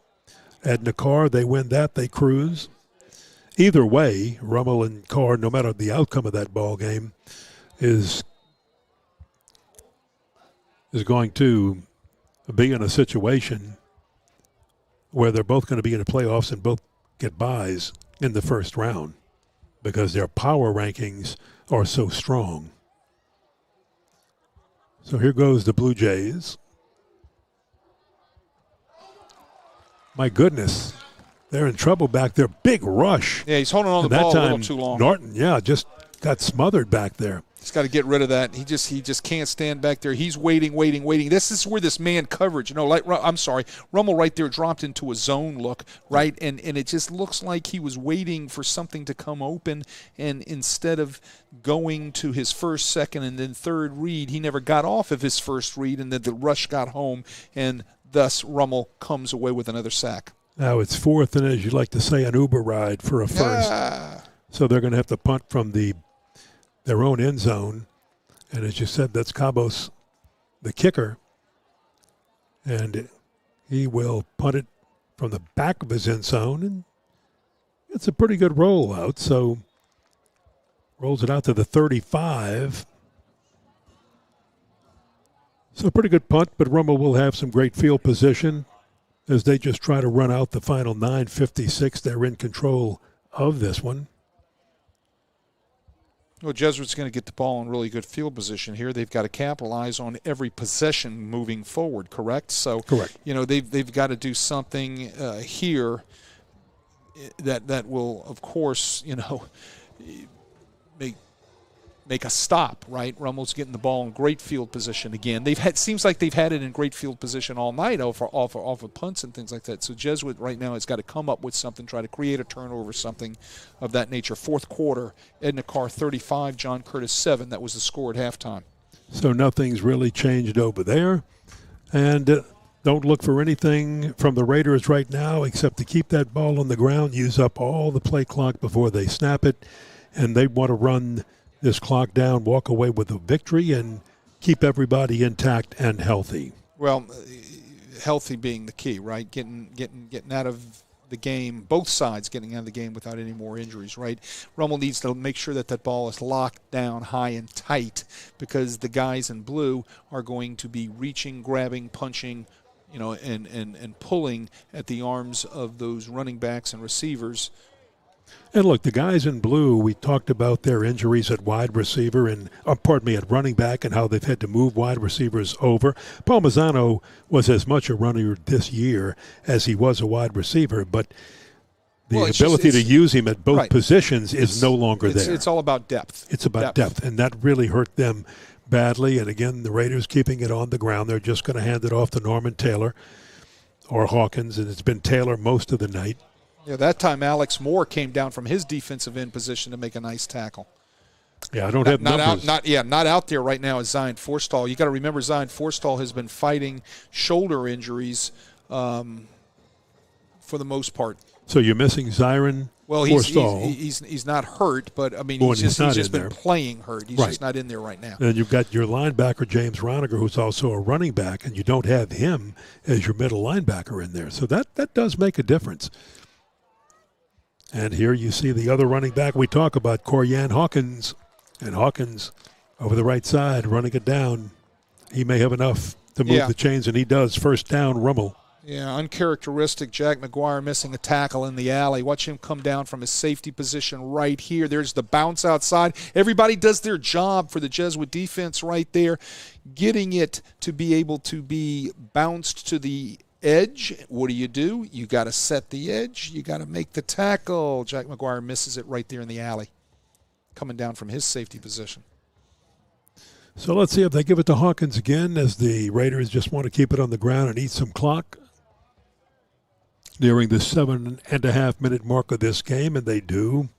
Edna Carr, they win that, they cruise. Either way, Rummel and Carr, no matter the outcome of that ball game, is going to be in a situation where they're both going to be in the playoffs and both get byes in the first round because their power rankings are so strong. So here goes the Blue Jays. My goodness. They're in trouble back there. Big rush. Yeah, he's holding on to the ball a little too long. Norton, just got smothered back there. He's got to get rid of that. He just can't stand back there. He's waiting. This is where this man coverage, Rummel right there dropped into a zone look, right? And it just looks like he was waiting for something to come open, and instead of going to his first, second, and then third read, he never got off of his first read, and then the rush got home, and thus Rummel comes away with another sack. Now it's 4th and, as you like to say, an Uber ride for a first. So they're going to have to punt from their own end zone. And as you said, that's Cabos, the kicker. And he will punt it from the back of his end zone. And it's a pretty good rollout. So rolls it out to the 35. So a pretty good punt, but Rummel will have some great field position as they just try to run out the final 9:56. They're in control of this one. Well, Jesuit's going to get the ball in really good field position here. They've got to capitalize on every possession moving forward, correct? So, correct. You know, they've got to do something here that will, of course, you know, make a stop, right? Rummel's getting the ball in great field position again. Seems like they've had it in great field position all night off of punts and things like that. So Jesuit right now has got to come up with something, try to create a turnover, something of that nature. Fourth quarter, Edna Carr 35, John Curtis 7. That was the score at halftime. So nothing's really changed over there. And don't look for anything from the Raiders right now except to keep that ball on the ground, use up all the play clock before they snap it. And they want to run this clock down, walk away with a victory, and keep everybody intact and healthy. Well, healthy being the key, right? Getting out of the game, both sides getting out of the game without any more injuries, right? Rummel needs to make sure that ball is locked down high and tight, because the guys in blue are going to be reaching, grabbing, punching, and pulling at the arms of those running backs and receivers. And look, the guys in blue, we talked about their injuries at wide receiver at running back, and how they've had to move wide receivers over. Palmisano was as much a runner this year as he was a wide receiver, but the ability to use him at both positions is no longer there. It's all about depth. It's about depth, and that really hurt them badly. And again, the Raiders keeping it on the ground. They're just going to hand it off to Norman Taylor or Hawkins, and it's been Taylor most of the night. Yeah, that time Alex Moore came down from his defensive end position to make a nice tackle. Yeah, I don't have numbers. Not out there right now is Zion Forstall. You got to remember Zion Forstall has been fighting shoulder injuries for the most part. So you're missing Zion Forstall. He's not hurt, but I mean he's just been playing hurt. He's just not in there right now. And you've got your linebacker James Roniger, who's also a running back, and you don't have him as your middle linebacker in there. So that does make a difference. And here you see the other running back we talk about, Corian Hawkins. And Hawkins over the right side running it down. He may have enough to move the chains, and he does. First down, Rummel. Yeah, uncharacteristic. Jack McGuire missing a tackle in the alley. Watch him come down from his safety position right here. There's the bounce outside. Everybody does their job for the Jesuit defense right there, getting it to be able to be bounced to the edge. What do? You got to set the edge. You got to make the tackle. Jack McGuire misses it right there in the alley, coming down from his safety position. So let's see if they give it to Hawkins again, as the Raiders just want to keep it on the ground and eat some clock. Nearing the 7.5-minute mark of this game, and they do.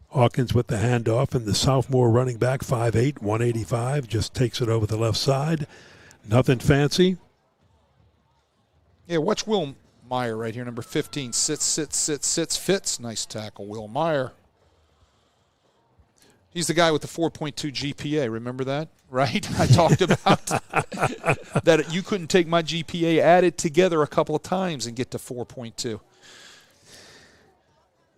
Hawkins with the handoff, and the sophomore running back, 5'8", 185, just takes it over the left side. Nothing fancy. Yeah, watch Will Meyer right here, number 15. Sits, fits. Nice tackle, Will Meyer. He's the guy with the 4.2 GPA. Remember that? Right? I talked about that you couldn't take my GPA, add it together a couple of times, and get to 4.2.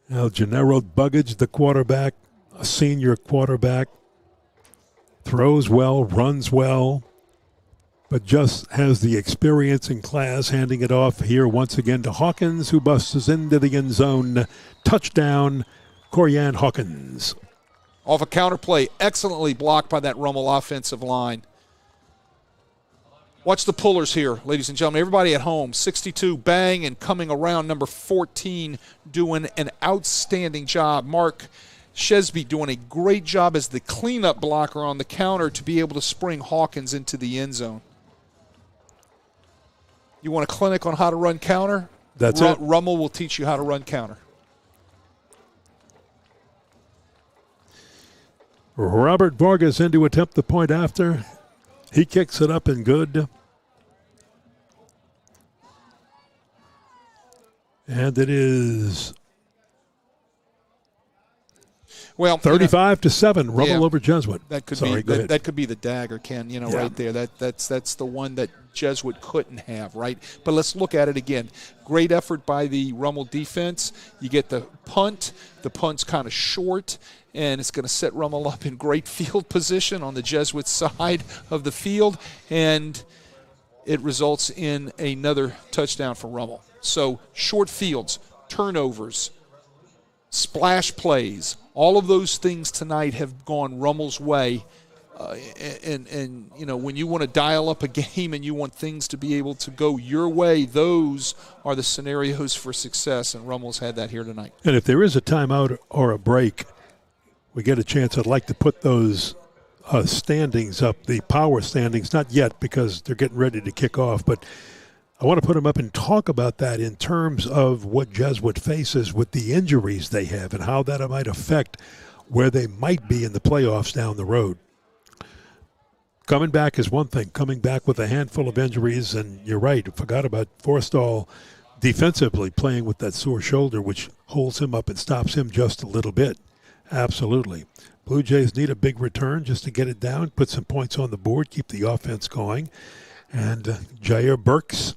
Now, Gennaro Buggage, the quarterback, a senior quarterback, throws well, runs well, but just has the experience in class, handing it off here once again to Hawkins, who busts into the end zone. Touchdown, Corian Hawkins. Off a counter play, excellently blocked by that Rummel offensive line. Watch the pullers here, ladies and gentlemen. Everybody at home, 62, bang, and coming around, number 14, doing an outstanding job. Mark Shesby doing a great job as the cleanup blocker on the counter to be able to spring Hawkins into the end zone. You want a clinic on how to run counter? That's it. Rummel will teach you how to run counter. Robert Vargas in to attempt the point after. He kicks it up and good. And it is 35-7. Rummel over Jesuit. That could be the dagger, Ken. Right there. That's the one that Jesuit couldn't have, right? But let's look at it again. Great effort by the Rummel defense. You get the punt. The punt's kind of short, and it's going to set Rummel up in great field position on the Jesuit side of the field, and it results in another touchdown for Rummel. So short fields, turnovers, splash plays, all of those things tonight have gone Rummel's way. And when you want to dial up a game and you want things to be able to go your way, those are the scenarios for success, and Rummel's had that here tonight. And if there is a timeout or a break, we get a chance, I'd like to put those standings up, the power standings, not yet because they're getting ready to kick off, but I want to put them up and talk about that in terms of what Jesuit faces with the injuries they have and how that might affect where they might be in the playoffs down the road. Coming back is one thing. Coming back with a handful of injuries, and you're right, I forgot about Forstall defensively playing with that sore shoulder, which holds him up and stops him just a little bit. Absolutely. Blue Jays need a big return just to get it down, put some points on the board, keep the offense going. And Jair Burks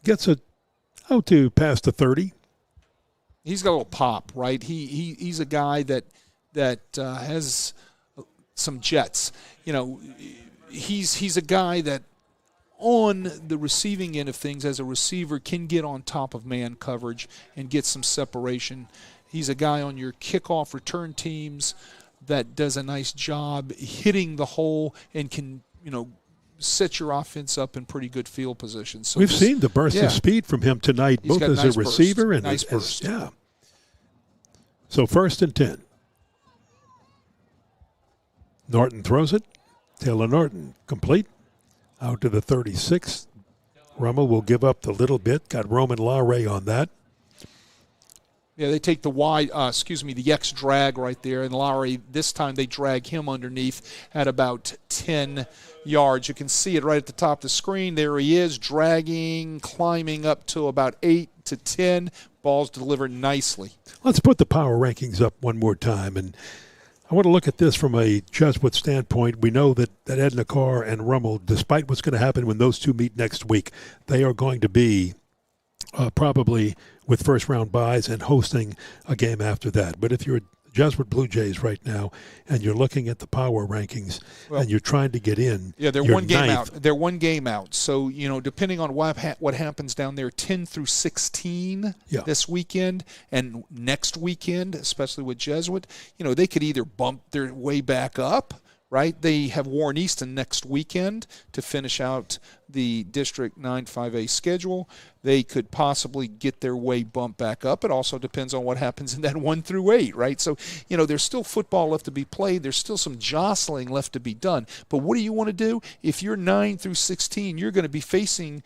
gets it out to past the 30. He's got a little pop, right? He's a guy that has some jets. You know, he's a guy that on the receiving end of things as a receiver can get on top of man coverage and get some separation. He's a guy on your kickoff return teams that does a nice job hitting the hole and can, set your offense up in pretty good field position. So we've seen the burst of speed from him tonight, both as a receiver and nice burst. Yeah. So 1st and 10. Norton throws it. Taylor Norton complete. Out to the 36. Rummel will give up the little bit. Got Roman Lauray on that. Yeah, they take the X drag right there, and Lauray, this time they drag him underneath at about 10 yards. You can see it right at the top of the screen. There he is, dragging, climbing up to about 8 to 10. Ball's delivered nicely. Let's put the power rankings up one more time, and I want to look at this from a Jesuit standpoint. We know that Edna Carr and Rummel, despite what's going to happen when those two meet next week, they are going to be probably with first-round buys and hosting a game after that. But if you're Jesuit Blue Jays right now and you're looking at the power rankings and you're trying to get in, they're one game out. They're one game out. So, depending on what happens down there, 10 through 16 this weekend and next weekend, especially with Jesuit, they could either bump their way back up, right? They have Warren Easton next weekend to finish out the District 9-5A schedule. They could possibly get their way bumped back up. It also depends on what happens in that 1 through 8, right? So, there's still football left to be played. There's still some jostling left to be done. But what do you want to do? If you're 9 through 16, you're going to be facing,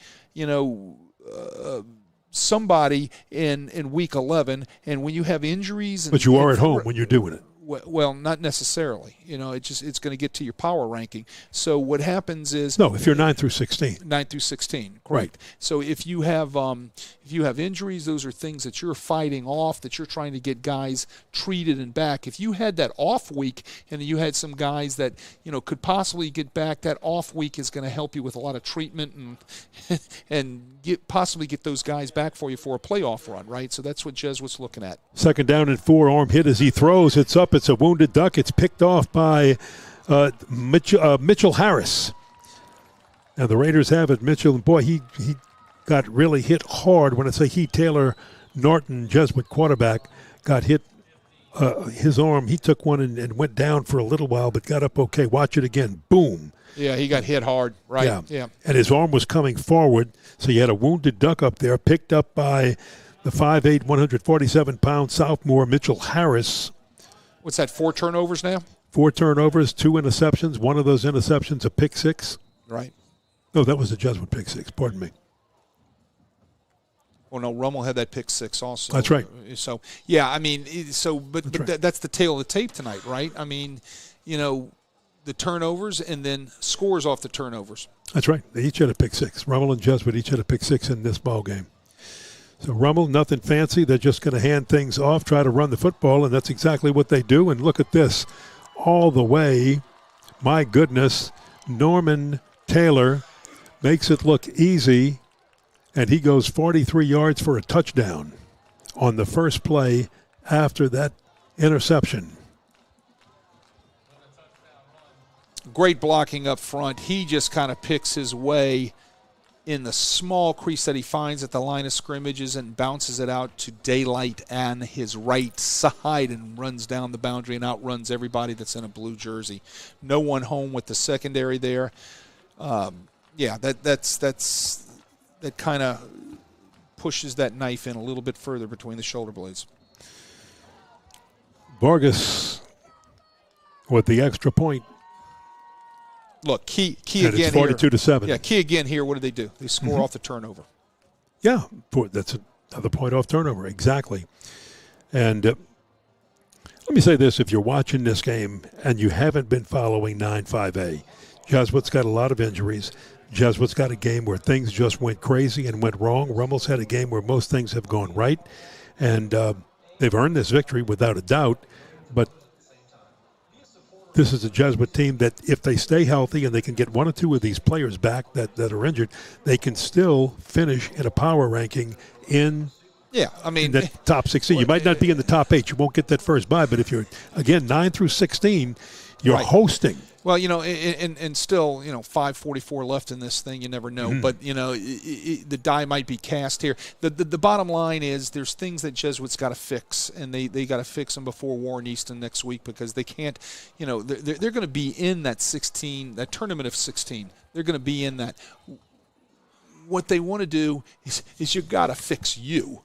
somebody in week 11. And when you have injuries. But you are at home when you're doing it. Well, not necessarily. It's going to get to your power ranking. So what happens is if you're 9 through 16. 9 through 16, correct. Right. So if you have injuries, those are things that you're fighting off, that you're trying to get guys treated and back. If you had that off week and you had some guys that could possibly get back, that off week is going to help you with a lot of treatment and possibly get those guys back for you for a playoff run, right? So that's what Jesuit's looking at. 2nd down and 4, arm hit as he throws. It's up. It's a wounded duck. It's picked off by Mitchell Harris. Now the Raiders have it. Mitchell, boy, he got really hit hard. When I say he, Taylor Norton, Jesuit quarterback, got hit. His arm, he took one and went down for a little while, but got up okay. Watch it again. Boom. Yeah, he got hit hard, right? Yeah. And his arm was coming forward, so he had a wounded duck up there, picked up by the 5'8", 147-pound sophomore Mitchell Harris. What's that, 4 turnovers now? 4 turnovers, 2 interceptions. One of those interceptions, a pick six. Right. No, that was a Jesuit pick six. Pardon me. Well, no, Rummel had that pick six also. That's right. So, yeah, that's the tail of the tape tonight, right? I mean, the turnovers and then scores off the turnovers. That's right. They each had a pick six. Rummel and Jesuit each had a pick six in this ball game. So Rummel, nothing fancy. They're just going to hand things off, try to run the football, and that's exactly what they do. And look at this. All the way, my goodness, Norman Taylor makes it look easy, and he goes 43 yards for a touchdown on the first play after that interception. Great blocking up front. He just kind of picks his way in the small crease that he finds at the line of scrimmages and bounces it out to Daylight on his right side and runs down the boundary and outruns everybody that's in a blue jersey. No one home with the secondary there. That kind of pushes that knife in a little bit further between the shoulder blades. Vargas with the extra point. Look, key And again it's 42-7. Yeah, key again here. What do? They score off the turnover. Yeah, that's another point off turnover. Exactly. And let me say this. If you're watching this game and you haven't been following 9-5A, Jesuit's got a lot of injuries. Jesuit's got a game where things just went crazy and went wrong. Rummel's had a game where most things have gone right. And they've earned this victory without a doubt. But this is a Jesuit team that if they stay healthy and they can get one or two of these players back that are injured, they can still finish in a power ranking in the top 16. You might not be in the top 8. You won't get that first bye. But if you're, again, 9 through 16, you're hosting. Well, and still, 5:44 left in this thing. You never know. But, the die might be cast here. The bottom line is there's things that Jesuit's got to fix, and they got to fix them before Warren Easton next week because they can't, they're going to be in that 16, that tournament of 16. They're going to be in that. What they want to do is you got to fix you.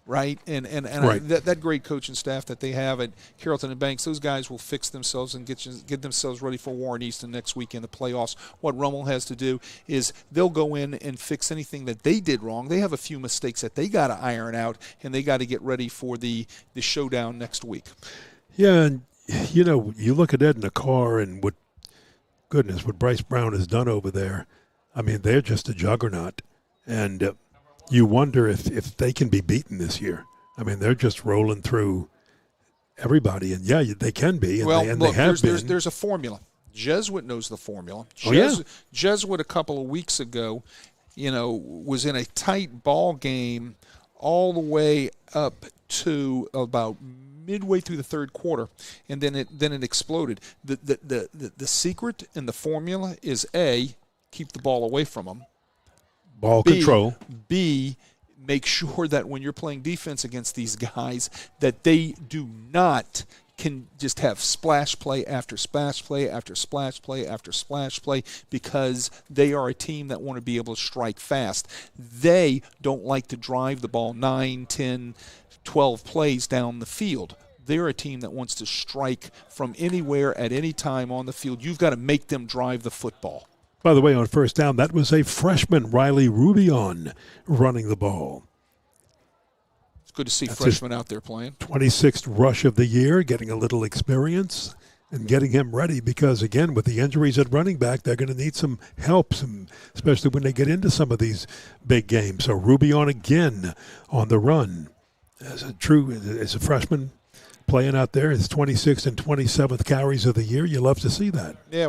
Right, and right. That great coaching staff that they have at Carrollton and Banks, those guys will fix themselves and get themselves ready for Warren Easton next week in the playoffs. What Rummel has to do is they'll go in and fix anything that they did wrong. They have a few mistakes that they got to iron out, and they got to get ready for the showdown next week. Yeah, and you look at Ed in the car, and what Bryce Brown has done over there. I mean, they're just a juggernaut, and. You wonder if they can be beaten this year. I mean, they're just rolling through everybody, and they can be. And they have been. There's a formula. Jesuit knows the formula. Jesuit a couple of weeks ago, was in a tight ball game all the way up to about midway through the third quarter, and then it exploded. The secret and the formula is A, keep the ball away from them. Ball control. B, make sure that when you're playing defense against these guys that they do not can just have splash play after splash play after splash play after splash play because they are a team that want to be able to strike fast. They don't like to drive the ball 9, 10, 12 plays down the field. They're a team that wants to strike from anywhere at any time on the field. You've got to make them drive the football. By the way, on first down, that was a freshman, Riley Rubion, running the ball. It's good to see freshmen out there playing. 26th rush of the year, getting a little experience and getting him ready because, again, with the injuries at running back, they're going to need some help, especially when they get into some of these big games. So Rubion again on the run as a freshman. Playing out there, his 26th and 27th carries of the year. You love to see that. Yeah,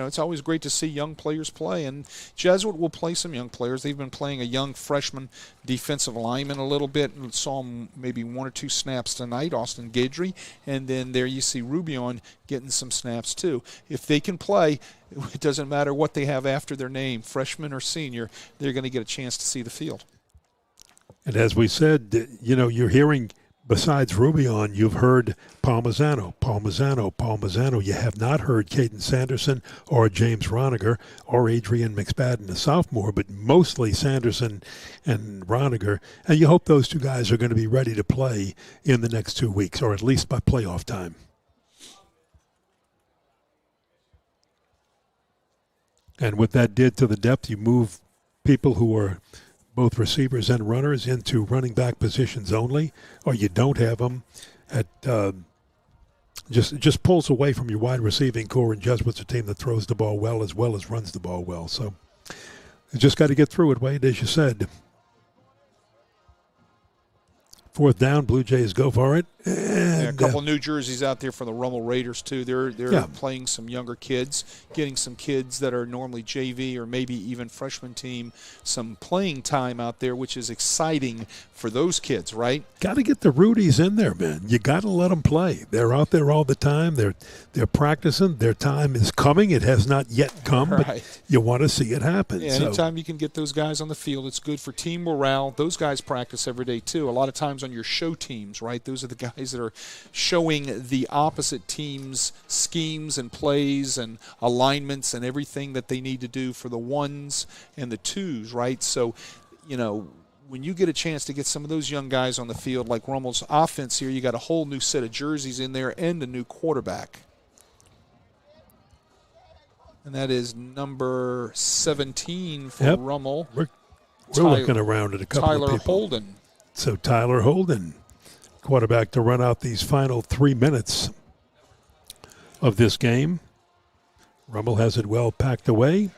it's always great to see young players play, and Jesuit will play some young players. They've been playing a young freshman defensive lineman a little bit, and saw him maybe 1 or 2 snaps tonight, Austin Guidry, and then there you see Rubion getting some snaps too. If they can play, it doesn't matter what they have after their name, freshman or senior, they're going to get a chance to see the field. And as we said, you're hearing – besides Rubion, you've heard Palmisano. You have not heard Caden Sanderson or James Roniger or Adrian McSpadden, a sophomore, but mostly Sanderson and Roniger. And you hope those two guys are going to be ready to play in the next 2 weeks, or at least by playoff time. And what that did to the depth, you move people who are both receivers and runners into running back positions only, or you don't have them at just pulls away from your wide receiving core, and Jesuit's a team that throws the ball well as runs the ball well. So you just got to get through it, Wade, as you said. Fourth down, Blue Jays go for it. And, a couple New Jerseys out there for the Rummel Raiders, too. They're playing some younger kids, getting some kids that are normally JV or maybe even freshman team some playing time out there, which is exciting for those kids, right? Got to get the Rudies in there, man. You got to let them play. They're out there all the time. They're practicing. Their time is coming. It has not yet come, but you want to see it happen. Yeah, anytime you can get those guys on the field, it's good for team morale. Those guys practice every day, too. A lot of times on your show teams, right? Those are the guys that are showing the opposite team's schemes and plays and alignments and everything that they need to do for the ones and the twos, right? So, when you get a chance to get some of those young guys on the field, like Rummel's offense here, you got a whole new set of jerseys in there and a new quarterback. And that is number 17 for Rummel. We're looking around at a couple of people. Tyler Holden. So Tyler Holden, quarterback to run out these final 3 minutes of this game. Rummel has it well packed away.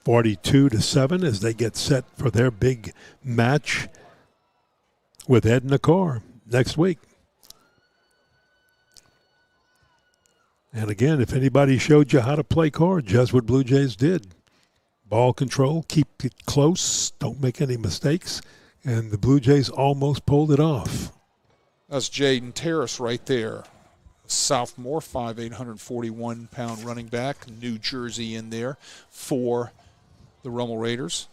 42-7 as they get set for their big match with Ed Nakar next week. And again, if anybody showed you how to play cards, Jesuit Blue Jays did. Ball control, keep it close, don't make any mistakes, and the Blue Jays almost pulled it off. That's Jaden Terrace right there. Sophomore, 5'8", 141-pound running back, New Jersey in there for the Rummel Raiders.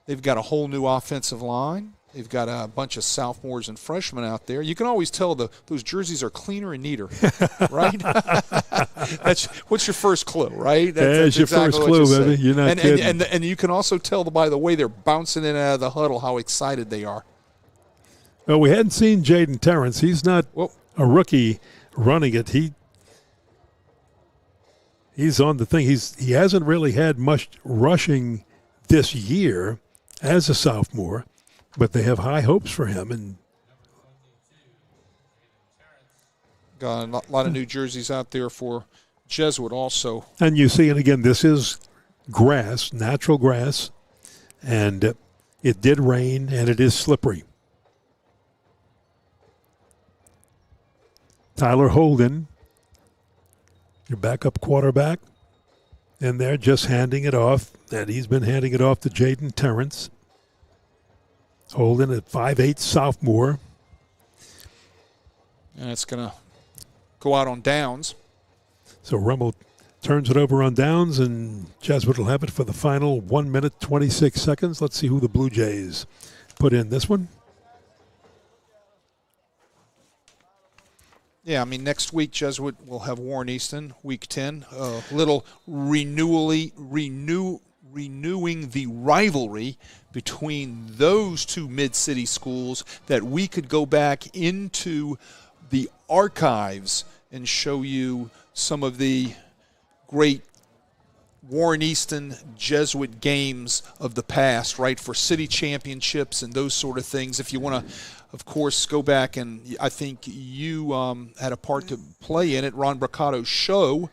They've got a whole new offensive line. They've got a bunch of sophomores and freshmen out there. You can always tell those jerseys are cleaner and neater, right? What's your first clue, right? That's your exactly first clue, baby. You're not kidding. And you can also tell by the way they're bouncing in and out of the huddle how excited they are. Well, we hadn't seen Jaden Terrence. He's not a rookie running it. He's on the thing. He hasn't really had much rushing this year as a sophomore, but they have high hopes for him. And got a lot of new jerseys out there for Jesuit also. And you see it again. This is grass, natural grass, and it did rain, and it is slippery. Tyler Holden, your backup quarterback, in there just handing it off, and he's been handing it off to Jaden Terrence. Holden at 5'8", sophomore. And it's going to go out on downs. So Rummel turns it over on downs, and Jesuit will have it for the final 1 minute, 26 seconds. Let's see who the Blue Jays put in this one. Yeah, I mean, next week Jesuit will have Warren Easton, week 10. Little renewing the rivalry between those two mid-city schools, that we could go back into the archives and show you some of the great Warren Easton Jesuit games of the past, right, for city championships and those sort of things. If you want to, of course, go back, and I think you had a part to play in it, Ron Brocado's show,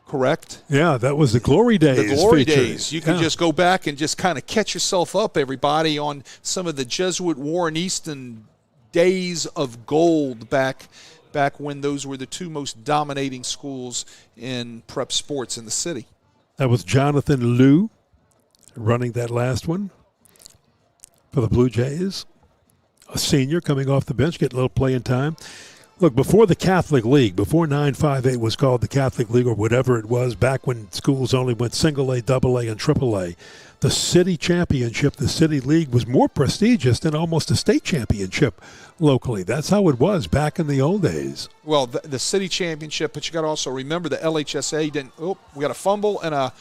correct? Yeah, that was the Glory Days. The Glory feature. Days. You can just go back and just kind of catch yourself up, everybody, on some of the Jesuit Warren Easton days of gold back when those were the two most dominating schools in prep sports in the city. That was Jonathan Liu running that last one for the Blue Jays. A senior coming off the bench, getting a little playing time. Look, before the Catholic League, before 958 was called the Catholic League or whatever it was, back when schools only went single A, double A, and triple A, the city championship, the city league, was more prestigious than almost a state championship locally. That's how it was back in the old days. Well, the city championship, but you got to also remember the LHSA didn't. Oh, we got a fumble and a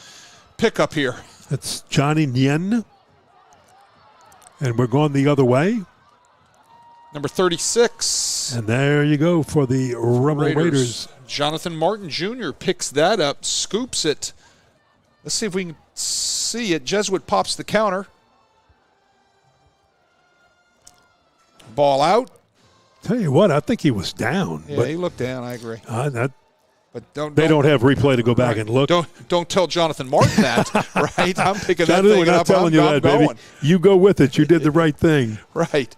pickup here. That's Johnny Nyen, and we're going the other way. Number 36. And there you go for the Rummel Raiders. Jonathan Martin Jr. picks that up, scoops it. Let's see if we can see it. Jesuit pops the counter. Ball out. Tell you what, I think he was down. Yeah, he looked down. I agree. But they don't have replay to go back and look. Don't tell Jonathan Martin that, right? I'm picking that thing up. We're not telling you that, baby. You go with it. You did the right thing. Right.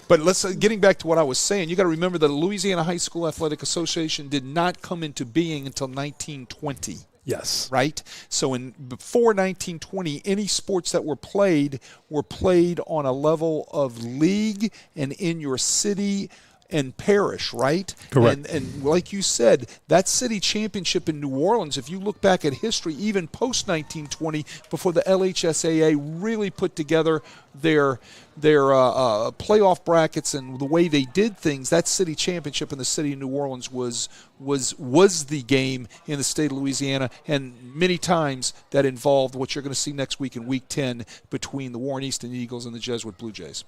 But getting back to what I was saying, you got to remember the Louisiana High School Athletic Association did not come into being until 1920. Yes. Right? So before 1920, any sports that were played on a level of league and in your city and perish, right? Correct. And like you said, that city championship in New Orleans, if you look back at history, even post-1920, before the LHSAA really put together their playoff brackets and the way they did things, that city championship in the city of New Orleans was the game in the state of Louisiana, and many times that involved what you're going to see next week in Week 10 between the Warren Easton Eagles and the Jesuit Blue Jays.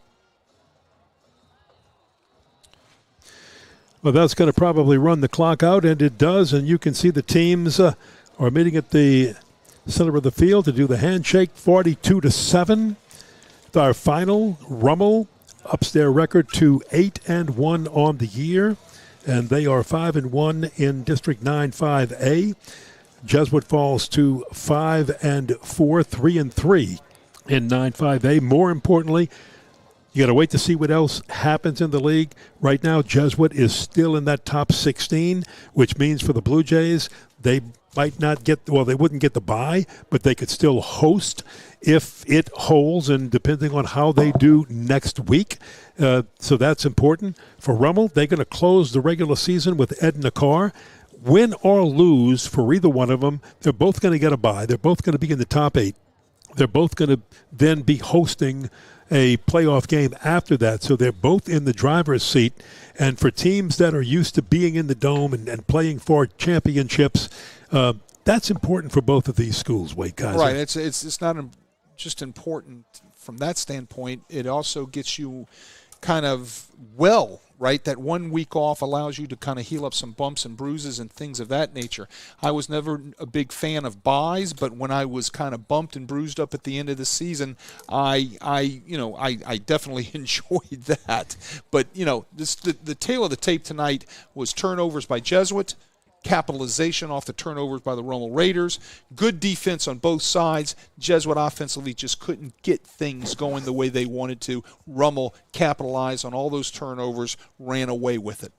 Well, that's going to probably run the clock out, and it does. And you can see the teams are meeting at the center of the field to do the handshake, 42-7. Our final, Rummel ups their record to 8-1 on the year, and they are 5-1 in District 9-5A. Jesuit falls to 5-4, 3-3 in 9-5A. More importantly, you got to wait to see what else happens in the league. Right now, Jesuit is still in that top 16, which means for the Blue Jays, they might not get, well, they wouldn't get the bye, but they could still host if it holds, and depending on how they do next week. So that's important. For Rummel, they're going to close the regular season with Edna Carr. Win or lose for either one of them, they're both going to get a bye. They're both going to be in the top 8. They're both going to then be hosting a playoff game after that, so they're both in the driver's seat. And for teams that are used to being in the Dome and playing for championships, that's important for both of these schools, Wade Kaiser. Right. It's not just important from that standpoint. It also gets you kind of well, right? That 1 week off allows you to kind of heal up some bumps and bruises and things of that nature. I was never a big fan of byes, but when I was kind of bumped and bruised up at the end of the season, I definitely enjoyed that. But, the tail of the tape tonight was turnovers by Jesuit, capitalization off the turnovers by the Rummel Raiders. Good defense on both sides. Jesuit offensively just couldn't get things going the way they wanted to. Rummel capitalized on all those turnovers, ran away with it.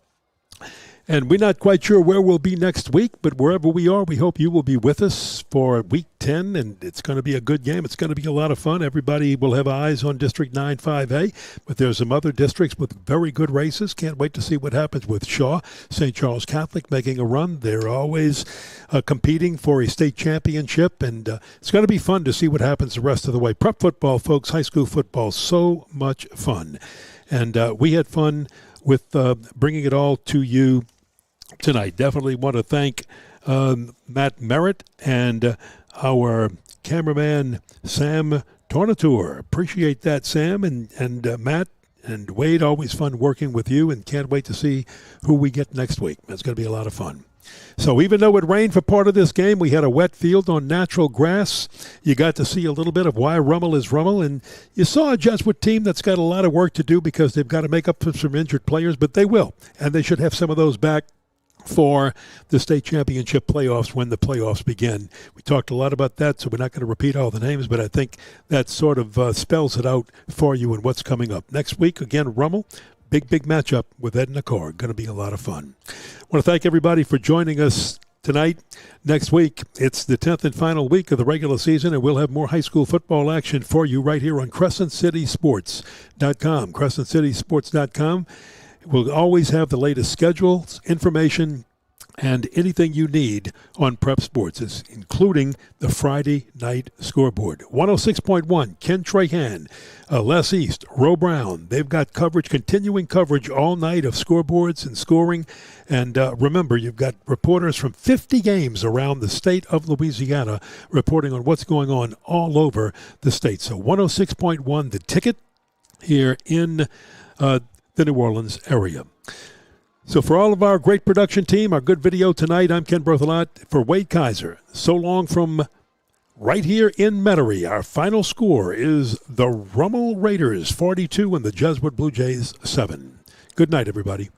And we're not quite sure where we'll be next week, but wherever we are, we hope you will be with us for Week 10, and it's going to be a good game. It's going to be a lot of fun. Everybody will have eyes on District 9-5A, but there's some other districts with very good races. Can't wait to see what happens with Shaw. St. Charles Catholic making a run. They're always competing for a state championship, and it's going to be fun to see what happens the rest of the way. Prep football, folks, high school football, so much fun. And we had fun with bringing it all to you tonight. Definitely want to thank Matt Merritt and our cameraman Sam Tornator. Appreciate that, Sam, and Matt and Wade. Always fun working with you, and can't wait to see who we get next week. It's going to be a lot of fun. So even though it rained for part of this game, we had a wet field on natural grass. You got to see a little bit of why Rummel is Rummel, and you saw a Jesuit team that's got a lot of work to do because they've got to make up for some injured players, but they will, and they should have some of those back for the state championship playoffs when the playoffs begin. We talked a lot about that, so we're not going to repeat all the names, but I think that sort of spells it out for you and what's coming up. Next week, again, Rummel, big matchup with Edna Carr. Going to be a lot of fun. I want to thank everybody for joining us tonight. Next week, it's the 10th and final week of the regular season, and we'll have more high school football action for you right here on CrescentCitySports.com. CrescentCitySports.com. We'll always have the latest schedules, information, and anything you need on prep sports, including the Friday night scoreboard. 106.1, Ken Trahan, Les East, Roe Brown. They've got coverage, continuing coverage all night of scoreboards and scoring. And remember, you've got reporters from 50 games around the state of Louisiana reporting on what's going on all over the state. So 106.1, The Ticket here in the New Orleans area. So for all of our great production team, our good video tonight, I'm Ken Berthelot for Wade Kaiser. So long from right here in Metairie. Our final score is the Rummel Raiders 42 and the Jesuit Blue Jays 7. Good night, everybody.